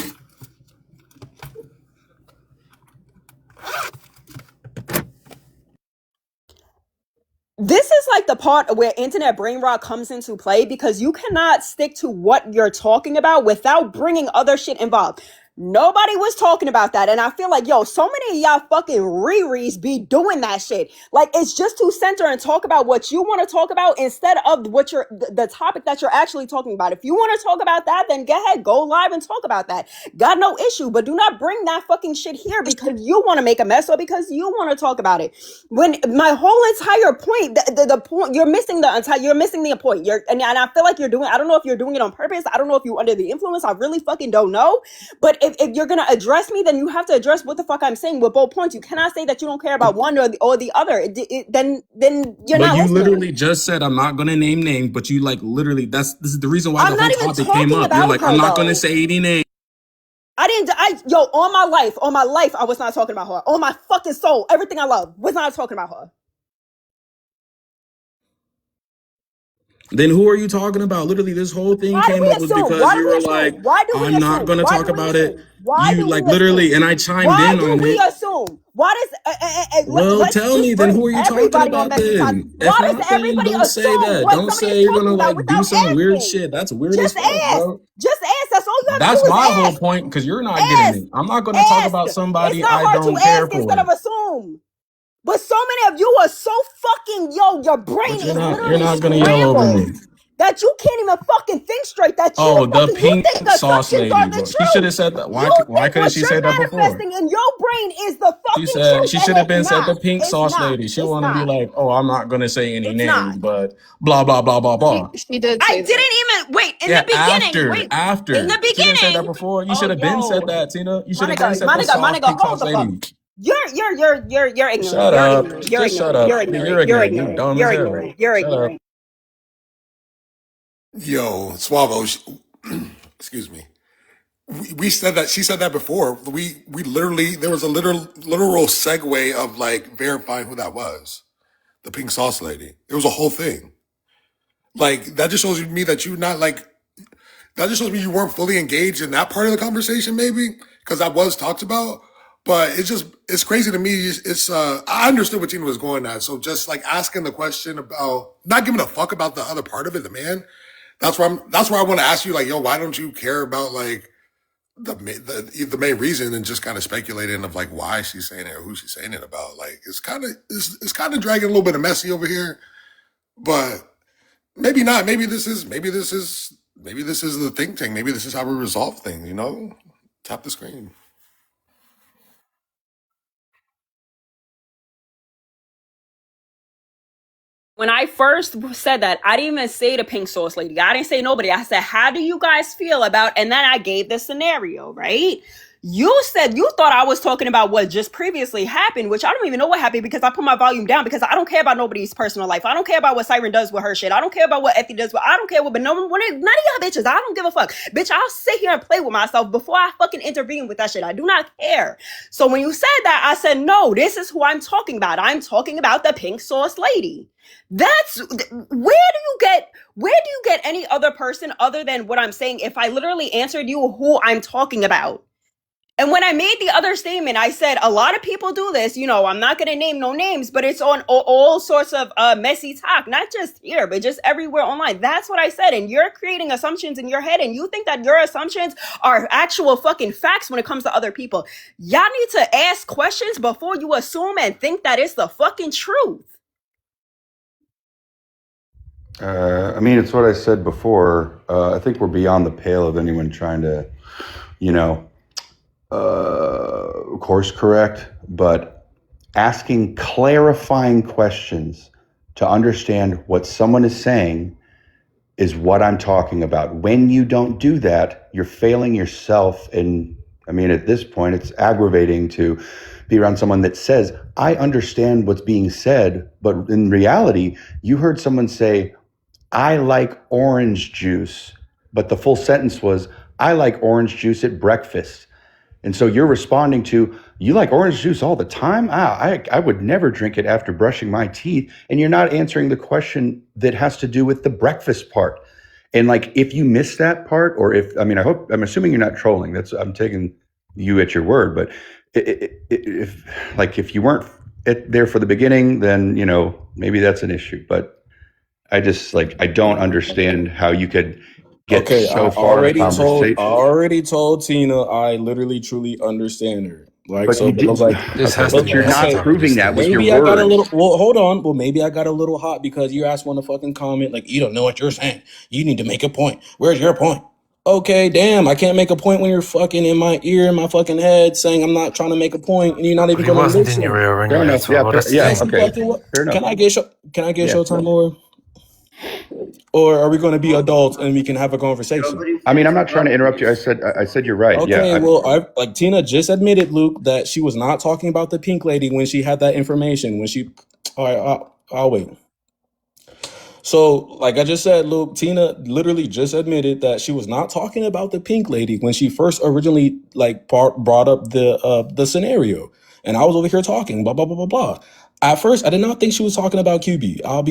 This is like the part where internet brain rot comes into play because you cannot stick to what you're talking about without bringing other shit involved. Nobody was talking about that. And I feel like, yo, so many of y'all fucking Riri's be doing that shit. Like, it's just to center and talk about what you want to talk about instead of what the topic that you're actually talking about. If you want to talk about that, then go ahead, go live and talk about that. Got no issue. But do not bring that fucking shit here because you want to make a mess or because you want to talk about it. When my whole entire point, the point, you're missing the point. And I feel like you're doing, I don't know if you're doing it on purpose. I don't know if you're under the influence. I really fucking don't know. But if you're gonna address me, then you have to address what the fuck I'm saying with both points. You cannot say that you don't care about one or the other. Then you're But not you listening. literally just said I'm not gonna name names, but you like literally this is the reason why the I'm whole not even topic came talking up. You're about like, I'm her not gonna though. say any names. On my life, I was not talking about her. On my fucking soul, everything I love was not talking about her. Then who are you talking about? Literally, this whole thing Why do came we up was assume? because Why do you we were assume? like, Why do we I'm not assume? gonna Why talk do we about it. assume? Why You do like we literally, assume? and I chimed Why in do on we it. assume? Why does Well, let's tell me just then bring who are you talking everybody on about message time? then? If Why does not, then everybody don't say assume that. what Don't somebody say is you're gonna talking about like do without some weird asking? shit. That's weird as Just fuck, ask. bro. Just ask. That's all you have to That's do is my whole ask. point because you're not getting Ask. it. I'm not gonna talk Ask. about It's somebody not I hard to don't care ask instead for. of assume. But so many of you are so fucking your brain But is you're literally not gonna yell over scrambled me. that you can't even fucking think straight. That Oh, the you pink think sauce assumptions lady, are the bro. She should truth. have said that. You Why think couldn't what she you're say that before? manifesting in your brain is the She fucking said truth, she and should have it's been said the not. pink It's sauce not. lady. She It's want to be not. like, oh, I'm not gonna say any It's names, not. but blah blah blah blah blah. She did I say that. didn't even wait in the Yeah, beginning. after Wait in after the she didn't say that beginning. before. You Oh should have been said yo, that, Tina. You should my have been nigga, said the sauce pink hold sauce the fuck. lady. You're ignorant. Shut You're up. ignorant. You're Just shut ignorant. up. You're You're ignorant. You're ignorant. You ignorant. dumb as You're hell. ignorant. You're Shut up. ignorant. Yo, Suavo, excuse me. We said that she said that before. We literally there was a literal segue of like verifying who that was, the pink sauce lady. It was a whole thing. Like that just shows me that you're not like that just shows me you weren't fully engaged in that part of the conversation, maybe because that was talked about. But it's crazy to me. I understood what Tina was going at. So just like asking the question about not giving a fuck about the other part of it, the man. That's where I want to ask you, like, yo, why don't you care about like the main reason and just kind of speculating of like why she's saying it or who she's saying it about. Like it's kind of dragging a little bit of messy over here, but maybe not. Maybe this is the think tank. Maybe this is how we resolve things. Tap the screen. when I first said that, I didn't even say the pink sauce lady. I didn't say nobody. I said, how do you guys feel about, and then I gave the scenario, right? You said you thought I was talking about what just previously happened, which I don't even know what happened because I put my volume down because I don't care about nobody's personal life. I don't care about what Siren does with her shit. I don't care about what Effie does with, I don't care what, but none of y'all bitches, I don't give a fuck. Bitch, I'll sit here and play with myself before I fucking intervene with that shit. I do not care. So when you said that, I said, no, this is who I'm talking about. I'm talking about the pink sauce lady. That's where do you get any other person other than what I'm saying if I literally answered you who I'm talking about? And when I made the other statement, I said a lot of people do this. You know, I'm not going to name no names, but it's on all sorts of messy talk, not just here, but just everywhere online. That's what I said. And you're creating assumptions in your head, and you think that your assumptions are actual fucking facts when it comes to other people. Y'all need to ask questions before you assume and think that it's the fucking truth. I mean, it's what I said before. I think we're beyond the pale of anyone trying to, you know, course correct, but asking clarifying questions to understand what someone is saying is what I'm talking about. When you don't do that, you're failing yourself. And I mean, at this point, it's aggravating to be around someone that says, I understand what's being said, but in reality, you heard someone say, I like orange juice, but the full sentence was, I like orange juice at breakfast. And so you're responding to, you like orange juice all the time? I would never drink it after brushing my teeth. And you're not answering the question that has to do with the breakfast part. And like, if you miss that part, or if, I mean, I'm assuming you're not trolling. I'm taking you at your word. But if you weren't there for the beginning, then, you know, maybe that's an issue. But I don't understand how you could get so far in a conversation. I already told Tina I literally truly understand her. Like, But so you did, but you're not proving that with your maybe I got a words. little. Well, hold on. Well, maybe I got a little hot because you asked one to fucking comment like, you don't know what you're saying. You need to make a point. Where's your point? Okay, damn, I can't make a point when you're fucking in my ear, in my fucking head, saying I'm not trying to make a point, and you're not even But he going to wasn't listen. in your ear Fair anyway. enough. So that's the thing. Okay. Fair enough. Can I get Showtime or are we going to be adults and we can have a conversation? I mean, I'm not trying to interrupt you. I said you're right. Okay, Yeah. well, like Tina just admitted, Luke, that she was not talking about the pink lady when she had that information. All right, I'll wait. So, like I just said, Luke, Tina literally just admitted that she was not talking about the pink lady when she first originally like brought up the scenario, and I was over here talking blah blah blah blah blah. At first, I did not think she was talking about QB. I'll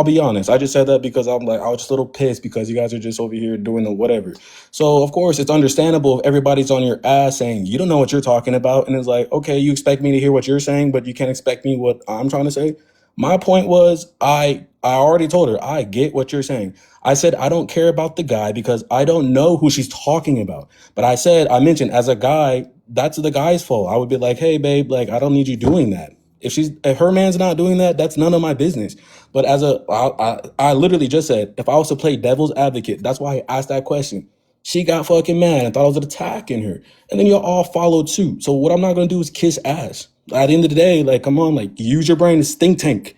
be honest. I just said that because I was just a little pissed because you guys are just over here doing the whatever. So of course, it's understandable if everybody's on your ass saying you don't know what you're talking about, and it's like, okay, you expect me to hear what you're saying, but you can't expect me what I'm trying to say. My point was, I already told her, I get what you're saying. I said, I don't care about the guy because I don't know who she's talking about. But I mentioned as a guy, that's the guy's fault. I would be like, hey, babe, like, I don't need you doing that. If her man's not doing that, that's none of my business. But I literally just said, if I was to play devil's advocate, that's why I asked that question. She got fucking mad and thought I was attacking her. And then you all followed suit. So what I'm not going to do is kiss ass. At the end of the day, like, come on, like, use your brain as think tank.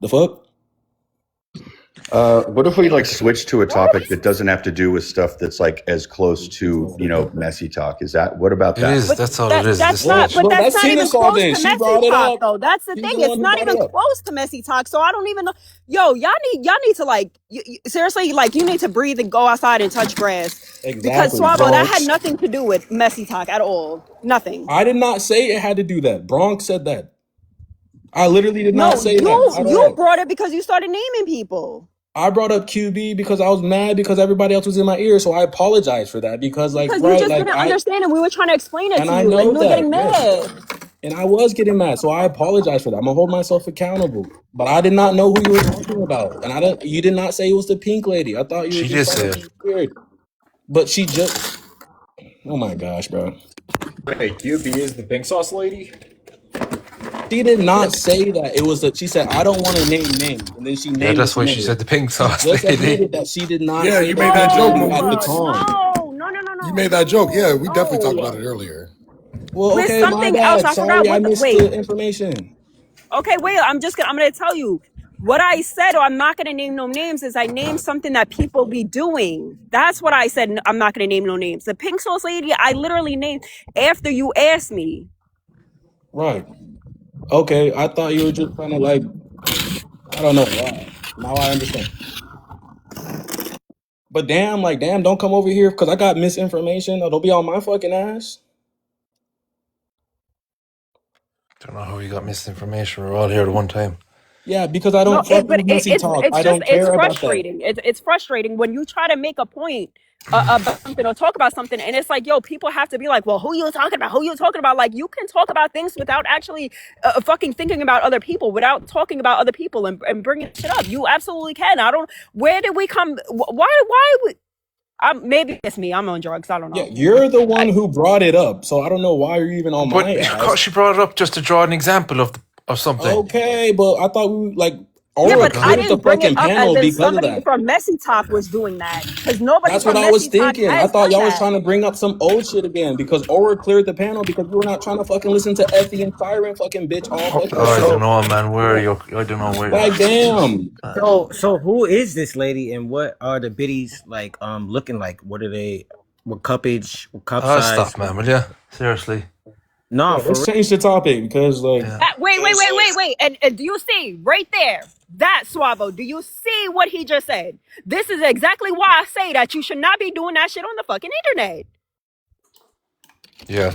The fuck? What if we like switch to a topic that doesn't have to do with stuff that's like as close to, you know, messy talk? What about that? It is. That's all it is. That's not even close to messy talk, though. That's the thing. It's not even close to messy talk. So I don't even know. Yo, y'all need to like seriously, like you need to breathe and go outside and touch grass. Exactly. Because Swallow, that had nothing to do with messy talk at all. Nothing. I did not say it had to do that. Bronx said that. I literally did not say that. You brought it because you started naming people. I brought up QB because I was mad because everybody else was in my ear, so I apologize for that because you just didn't understand and we were trying to explain it to you. I know you were getting mad. And I was getting mad, so I apologize for that. I'm gonna hold myself accountable. But I did not know who you were talking about, and you did not say it was the pink lady. I thought you. She just said. Weird. But she just. Oh my gosh, bro. Wait, QB is the pink sauce lady? She did not say that. It was she said, I don't want to name names. And then she named that's why she said the pink sauce lady. lady. Admitted that she did not. Yeah, you made that joke. No. You made that joke. Yeah, we definitely talked about it earlier. Well, okay, something else. I forgot I missed the information. Okay, wait. I'm gonna tell you. What I said, or I'm not going to name no names, is I named something that people be doing. That's what I said. I'm not going to name no names. The pink sauce lady, I literally named after you asked me. Right. Okay. I thought you were just trying to like, I don't know. Now I understand. But damn, like, damn, don't come over here because I got misinformation. Or don't be on my fucking ass. Don't know how you got misinformation. We're all here at one time. Yeah, because I No, don't fuck but with messy talk. it's I just don't care about that. frustrating. It's frustrating when you try to make a point about something or talk about something, and it's like, yo, people have to be like, well, who you talking about? Who you talking about? Like, you can talk about things without actually fucking thinking about other people, without talking about other people and bringing shit up. You absolutely can. I don't. Where did we come? Why would? Maybe it's me. I'm on drugs. I don't Yeah, know. you're the one who brought it up, so I don't know why you're even on But my ass. she brought it up just to draw an example of something. Okay, but I thought we like Yeah, Aura but I cleared the didn't bring it fucking up as panel in because of somebody that. from Messy Talk was doing that, because nobody That's what from I was Messy Talk thinking. I has thought done y'all was that. trying to bring up some old shit again because Aura cleared the panel because we were not trying to fucking listen to Effie and Siren fucking bitch all fucking I day. don't know, man. Where are you? I don't know where. Like, damn. So who is this lady, and what are the biddies like? Looking like? What are they? What cuppage? What cup size? Stop, man. Will you? Seriously. No, Yeah, for let's real. change the topic because like Yeah. Wait. And do you see right there, that Suavo? Do you see what he just said? This is exactly why I say that you should not be doing that shit on the fucking internet. Yeah.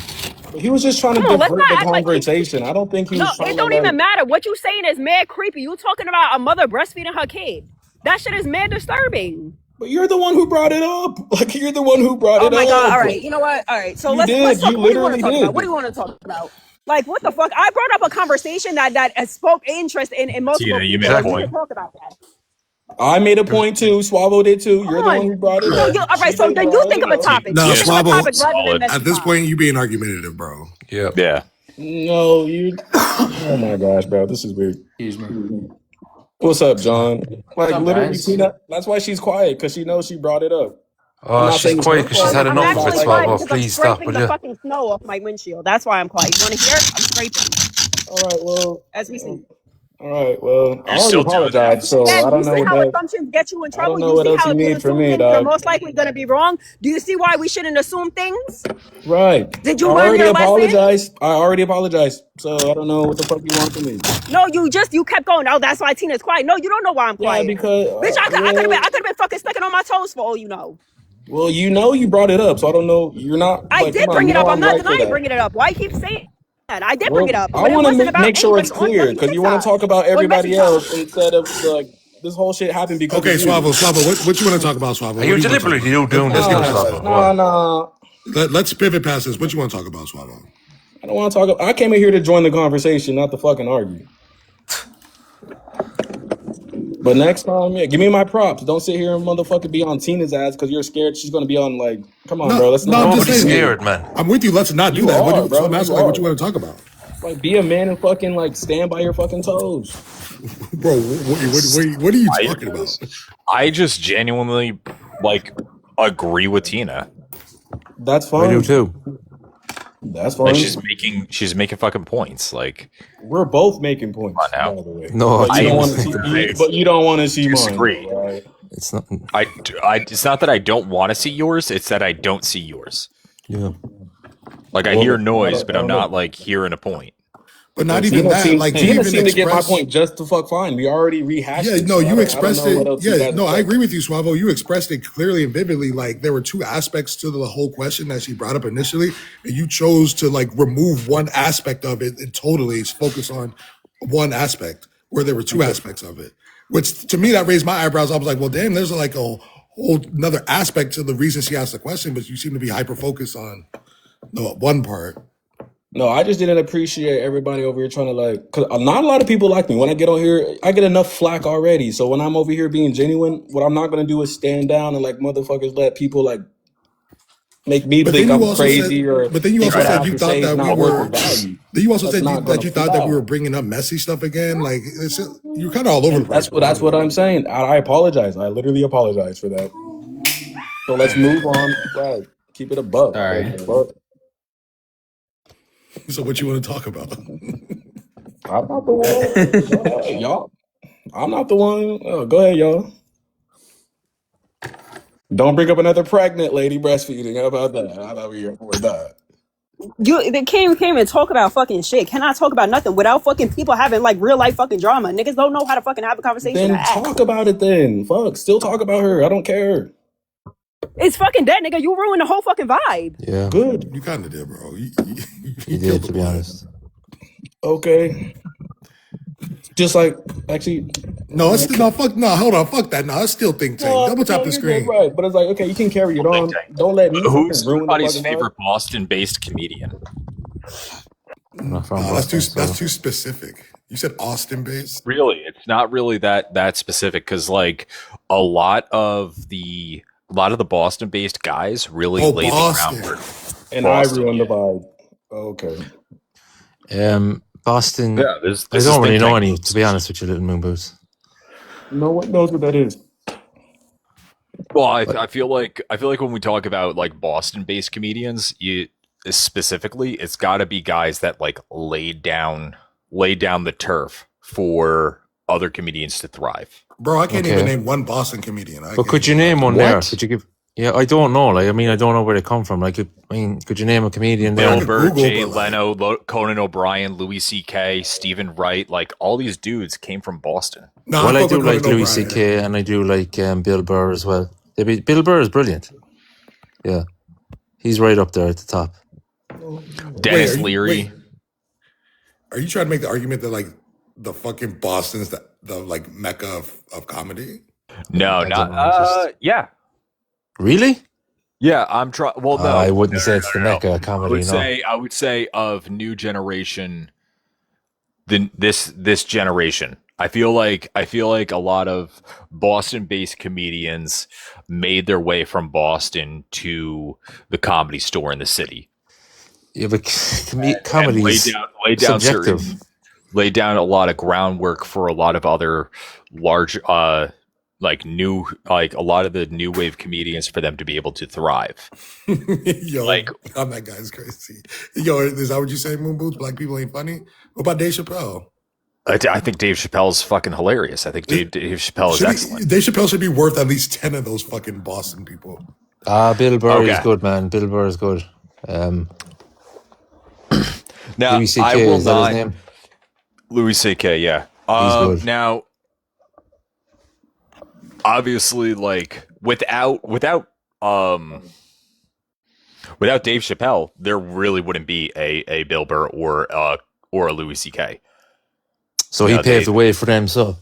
he was just trying to Come on, let's divert the not act like he. conversation. I don't think he No, was trying it to don't like. even matter. What you saying is mad creepy. You talking about a mother breastfeeding her kid. That shit is mad disturbing. But you're the one who brought it up. Like you're the one who brought Oh it my god! All up. right, you know what? All right, so You let's did. talk. You What do you want to literally talk about? What did. do you want to talk about? Like, what the fuck? I brought up a conversation that spoke interest in multiple Tina, you people. made a Like, we can point. talk about that. I made a point too. Swavo did too. Come You're the one on. who brought it So up. you all right? She So did then you brought think it of a up. topic. No, You think of a Squabble. topic rather than Solid. At messy this talk. point, you being argumentative, bro. Yep. Yeah. No, you. Oh my gosh, bro, this is weird. Excuse me. What's up, John? What's Like up, literally, guys? Tina. That's why she's quiet because she knows she brought it up. I'm Oh, not she's saying it's quiet her because she's fault. had I'm enough I'm of not it, actually like, quiet Swabo. because I'm Please stop, scraping will the you? fucking snow off my windshield. That's why I'm quiet. You want to hear? I'm scraping all right, well, as we speak. all right, well. I You're already still doing that. apologized, so And I you don't know see what how that. assumptions get you in I don't trouble? know You what see else how you if you need from assume me, things, you're dog. most likely going to be wrong? Do you see why we shouldn't assume things? Right. Did I you learn already your lesson? apologized. So I don't know what the fuck you want from me. No, you kept going. Oh, that's why Tina's quiet. No, you don't know why I'm Yeah, quiet. because Bitch, I could have been fucking sticking on my toes for all you know. well, you know you brought it up, so I don't know. You're not I like, come did on, bring you it know up. I'm I'm not right for denying that. bringing it up. Why you keep saying that? I did bring it Well, up, I but it want wasn't to about make sure it's anything on clear fucking because you want to TikTok talk about or Messy everybody Talk. else instead of like this whole shit happened because of Okay, you. Swabble. What you want to talk about, Swabble? Are What you do you want to talk deliberately about? doing Let's this get now, past Swabo? that. Why? No. Let's pivot past this. What you want to talk about, Swabble? I don't want to talk. I came in here to join the conversation, not to fucking argue. But next time, yeah, give me my props. Don't sit here and motherfucking be on Tina's ass because you're scared she's gonna be on like. Come on, bro. No, Let's no, not I'm just be Nobody's saying. weird. scared, man. I'm with you. Let's not do You that. are, So bro. I'm You asking, like, what are. you want to talk about, Like, be a man and fucking like stand by your fucking toes. bro? What are you talking about? I just genuinely like agree with Tina. That's I do fine. too. That's Like fine. she's making fucking points. Like, We're both making come on points, by now. the way. No, But you don't I want to see. I But you don't want to see mine, disagree. though, right? it's not. It's not that I don't want to see yours. It's that I don't see yours. Yeah. Like, I Well, hear I noise, don't, but I I'm don't know. not like hearing a point. But Well, not even that. Like you Tina even seemed to get my express. point just to fuck fine. We already rehashed Yeah, it, no, so you I don't expressed know what it. else you Yeah, guys no, I expect. agree with you, Swavo. You expressed it clearly and vividly. Like there were two aspects to the whole question that she brought up initially, and you chose to like remove one aspect of it and totally focus on one aspect where there were two Okay. aspects of it. Which to me that raised my eyebrows. I was like, well, damn, there's like a whole another aspect to the reason she asked the question, but you seem to be hyper focused on the one part. No, I just didn't appreciate everybody over here trying to like, cause not a lot of people like me. When I get on here, I get enough flack already. So when I'm over here being genuine, what I'm not gonna do is stand down and like motherfuckers let people like make me But then think you I'm also said, crazy or but then you think also what I said have you to thought say is that we not worth were. of value. Then you also That's said not that gonna you thought that we fly. were bringing up messy stuff again. Like you're kind of all over the And place, bro. that's what I'm saying. I apologize. I literally apologize for that. So let's move on. Right. Keep it a buck. Like, Sorry. fuck. So what you want to talk about? I'm not the one. Go ahead, y'all. I'm not the one. Oh, go ahead, y'all. Don't bring up another pregnant lady breastfeeding. How about that? I thought we were here for that. They came and talk about fucking shit. Cannot talk about nothing without fucking people having like real life fucking drama. Niggas don't know how to fucking have a conversation or Then act. talk about it then. Fuck, still talk about her. I don't care. It's fucking dead, nigga. You ruined the whole fucking vibe. Yeah. Good. You kind of did, bro. You did, to be honest. Okay. Just like, actually... No, it's no, fuck, no, hold on, fuck that. No, it's still think tank. Double tap the screen. Right, but it's like, okay, you can carry it on. Don't let me Who's ruin the everybody's fucking favorite Boston-based comedian? That's too specific. You said Austin based. Really, it's not really that specific because like a lot of the Boston-based guys really laid the groundwork. And Boston, I ruined the vibe. Okay. Boston. Yeah, this I don't really know any, boots. to be honest with you, Little Moon Boots. No one knows what that is. Well, I feel like when we talk about like Boston-based comedians, specifically, it's got to be guys that like laid down the turf for other comedians to thrive. Bro, I can't even name one Boston comedian. But could you name one there? Could you give? Yeah, I don't know. Like, I mean, I don't know where they come from. Like, could you name a comedian there? Bill Burr, Jay Leno, Conan O'Brien, Louis C.K., Stephen Wright, like all these dudes came from Boston. No, well, I do like Louis C.K. and I do like Bill Burr as well. Bill Burr is brilliant. Yeah, he's right up there at the top. Dennis Leary. Are you trying to make the argument that like the fucking Boston's the like mecca of comedy? No, not. Yeah. Really? Yeah, I'm trying. Well, no, I wouldn't say it's the mecca of comedy. I would say of new generation. This generation, I feel like a lot of Boston-based comedians made their way from Boston to the Comedy Store in the city. Yeah, but comedy is subjective. Laid down a lot of groundwork for a lot of other large, like a lot of the new wave comedians for them to be able to thrive. Yo, like, I'm that guy's crazy. Yo, is that what you say, Moon Boots? Black people ain't funny? What about Dave Chappelle? I think Dave Chappelle's fucking hilarious. I think Dave Chappelle is excellent. Dave Chappelle should be worth at least 10 of those fucking Boston people. Bill Burr is good, man. Bill Burr is good. Now, Louis C.K., is that his name? Louis C.K., yeah. He's good. Now, obviously, like without Dave Chappelle, there really wouldn't be a Bill Burr or a Louis C.K. So he paved the way for them. So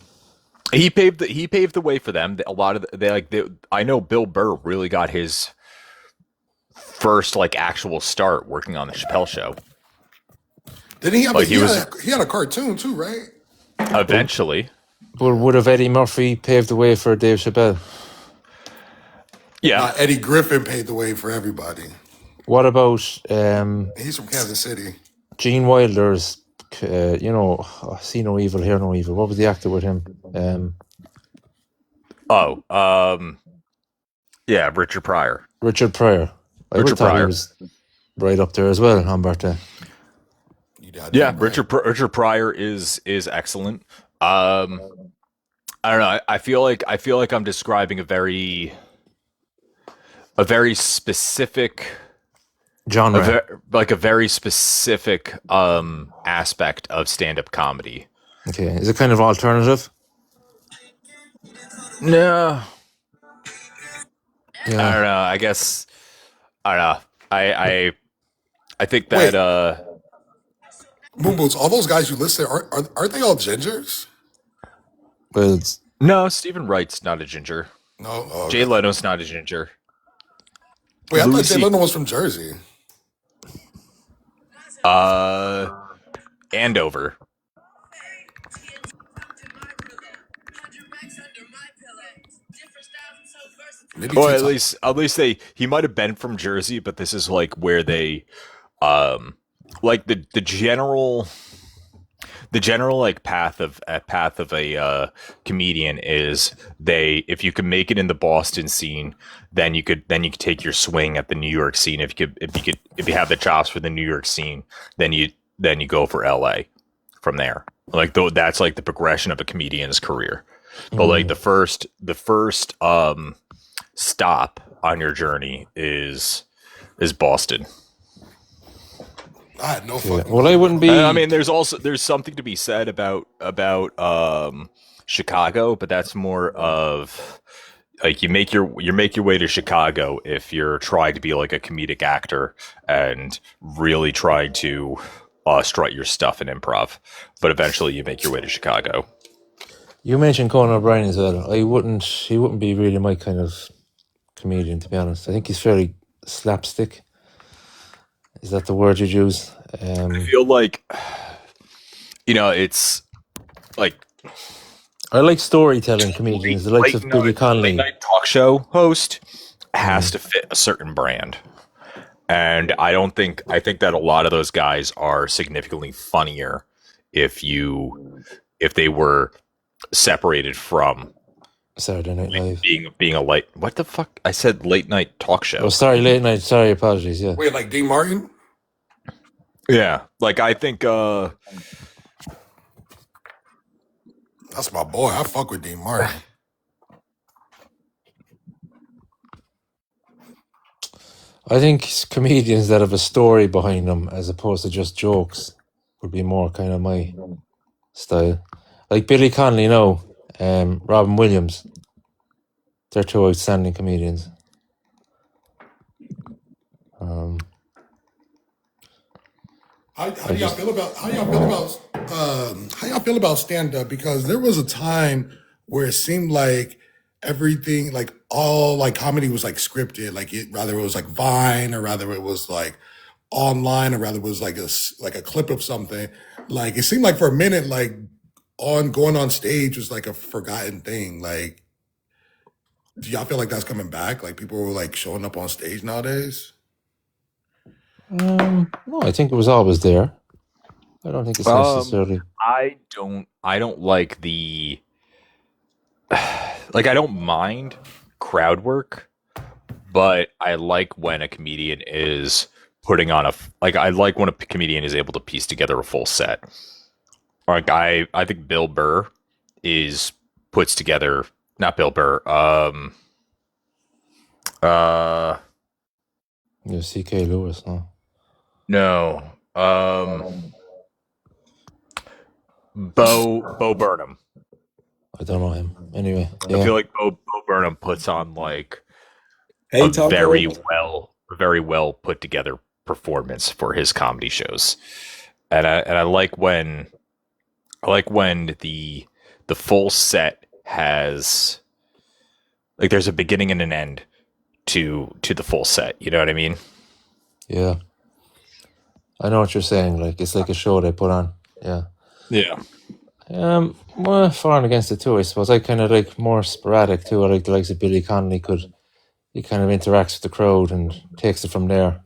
he paved the way for them. A lot of I know Bill Burr really got his first like actual start working on the Chappelle Show. Didn't he have he had a cartoon too, right? Eventually. But would have Eddie Murphy paved the way for Dave Chappelle? Yeah. Eddie Griffin paved the way for everybody. What about he's from Kansas City. Gene Wilder's See No Evil, Hear No Evil. What was the actor with him? Yeah, Richard Pryor. Richard Pryor. I thought he was right up there as well on birthday. Yeah, Richard Pryor is excellent. I don't know. I feel like I'm describing a very specific genre, a very specific aspect of stand-up comedy. Okay, is it kind of alternative? No. Yeah. I don't know. I guess I don't know. I think that Moon Boots, all those guys you listed aren't they all gingers? Well, no, Stephen Wright's not a ginger. No, okay. Jay Leno's not a ginger. Wait, I thought Jay Leno was from Jersey. Andover. Or at least he might have been from Jersey, but this is like where they like the general like path of a comedian is if you can make it in the Boston scene, then you could take your swing at the New York scene. If you have the chops for the New York scene, then you go for LA from there. Like though that's like the progression of a comedian's career. But like Mm. the first stop on your journey is Boston. I had no Okay. fucking Well, I clue, wouldn't bro. I be. mean, there's something to be said about Chicago, but that's more of like you make your way to Chicago if you're trying to be like a comedic actor and really trying to strut your stuff in improv. But eventually, you make your way to Chicago. You mentioned Conan O'Brien as well. I wouldn't. He wouldn't be really my kind of comedian, to be honest. I think he's fairly slapstick. Is that the word you'd use? I feel like it's like I like storytelling comedians, the likes late of Billy Connolly. night talk show host has Mm. to fit a certain brand. And I think that a lot of those guys are significantly funnier if they were separated from Saturday Night Live. being a late what the fuck I said late night talk show. Oh, sorry, late night. Sorry, apologies. Yeah. Wait, like Dean Martin? Yeah, like I think That's my boy. I fuck with Dean Martin. I think comedians that have a story behind them as opposed to just jokes would be more kind of my style. Like Billy Connolly, Robin Williams. They're two outstanding comedians. How y'all feel about stand up? Because there was a time where it seemed like everything, like all like comedy was like scripted, like rather it was like Vine or rather it was like online or rather it was like a clip of something. Like it seemed like for a minute, like going on stage was like a forgotten thing. Like, do y'all feel like that's coming back? Like people were like showing up on stage nowadays? No, I think it was always there. I don't think it's necessarily. I don't like the like I don't mind crowd work, but I like when a comedian is putting on I like when a comedian is able to piece together a full set. Like I think Bill Burr puts together not Bill Burr, C.K. Lewis, no. No. Bo Burnham. I don't know him. Anyway, I feel like Bo Burnham puts on like Hey, a Tom very Cruise. well put together performance for his comedy shows. And I like when the full set has like there's a beginning and an end to the full set. You know what I mean? Yeah. I know what you're saying. Like it's like a show they put on. Yeah. Yeah. Well, for and against it too, I suppose. I kind of like more sporadic too. I like the likes of Billy Connolly he kind of interacts with the crowd and takes it from there.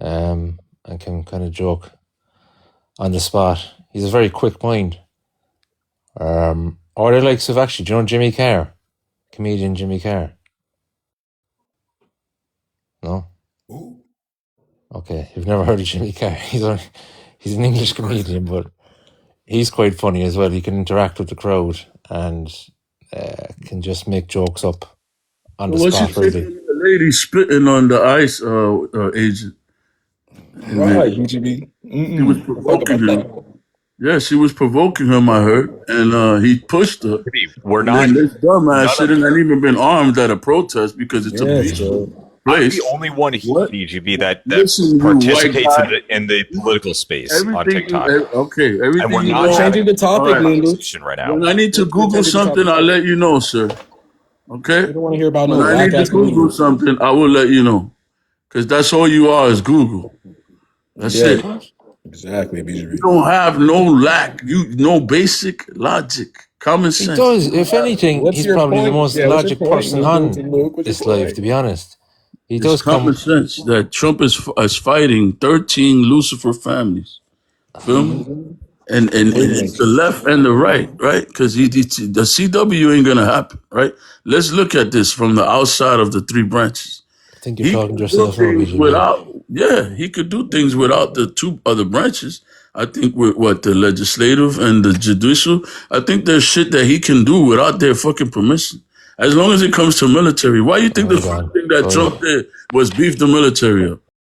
And can kind of joke on the spot. He's a very quick mind. Or the likes of actually, do you know Jimmy Carr? Comedian Jimmy Carr. No? Ooh. Okay, you've never heard of Jimmy Carr. He's an English comedian, but he's quite funny as well. He can interact with the crowd and can just make jokes up on the What's she spot, saying? really. The lady spitting on the ICE agent. Right, BGB. She was Talk provoking about him. that. Yeah, she was provoking him, I heard. And he pushed her. We're And not. then this dumbass None shouldn't have even been armed at a protest because it's a Yes, peaceful bro. I'm place. the only one here, What? BGB, that Listen, you white participates guy. in the political space on Everything TikTok. Okay, And everything we're you not know. Changing the All topic, right. Lulu. conversation right now. When I need to We're Google changing the something, topic. I'll let you know, sir. Okay? We don't want to hear about When no I whack need to ass Google comedian. something, I will let you know. Because that's all you are is Google. That's it. Yeah, exactly, You BGB. don't have no basic logic, common He sense. does. If anything, What's he's your probably the point? most Yeah, what's your logic point, person on Luke? What's your this life, point? to be honest. He It's does common come. sense that Trump is fighting 13 Lucifer families. Feel me? And it's the left and the right? Because the CW ain't gonna happen, right? Let's look at this from the outside of the three branches. I think you're He talking to could do yourself now, things BGB. he could do things without the two other branches, I think with what the legislative and the judicial, I think there's shit that he can do without their fucking permission. As long as it comes to military, why you think Oh the my first god. thing that Right. Trump did was beef the military up?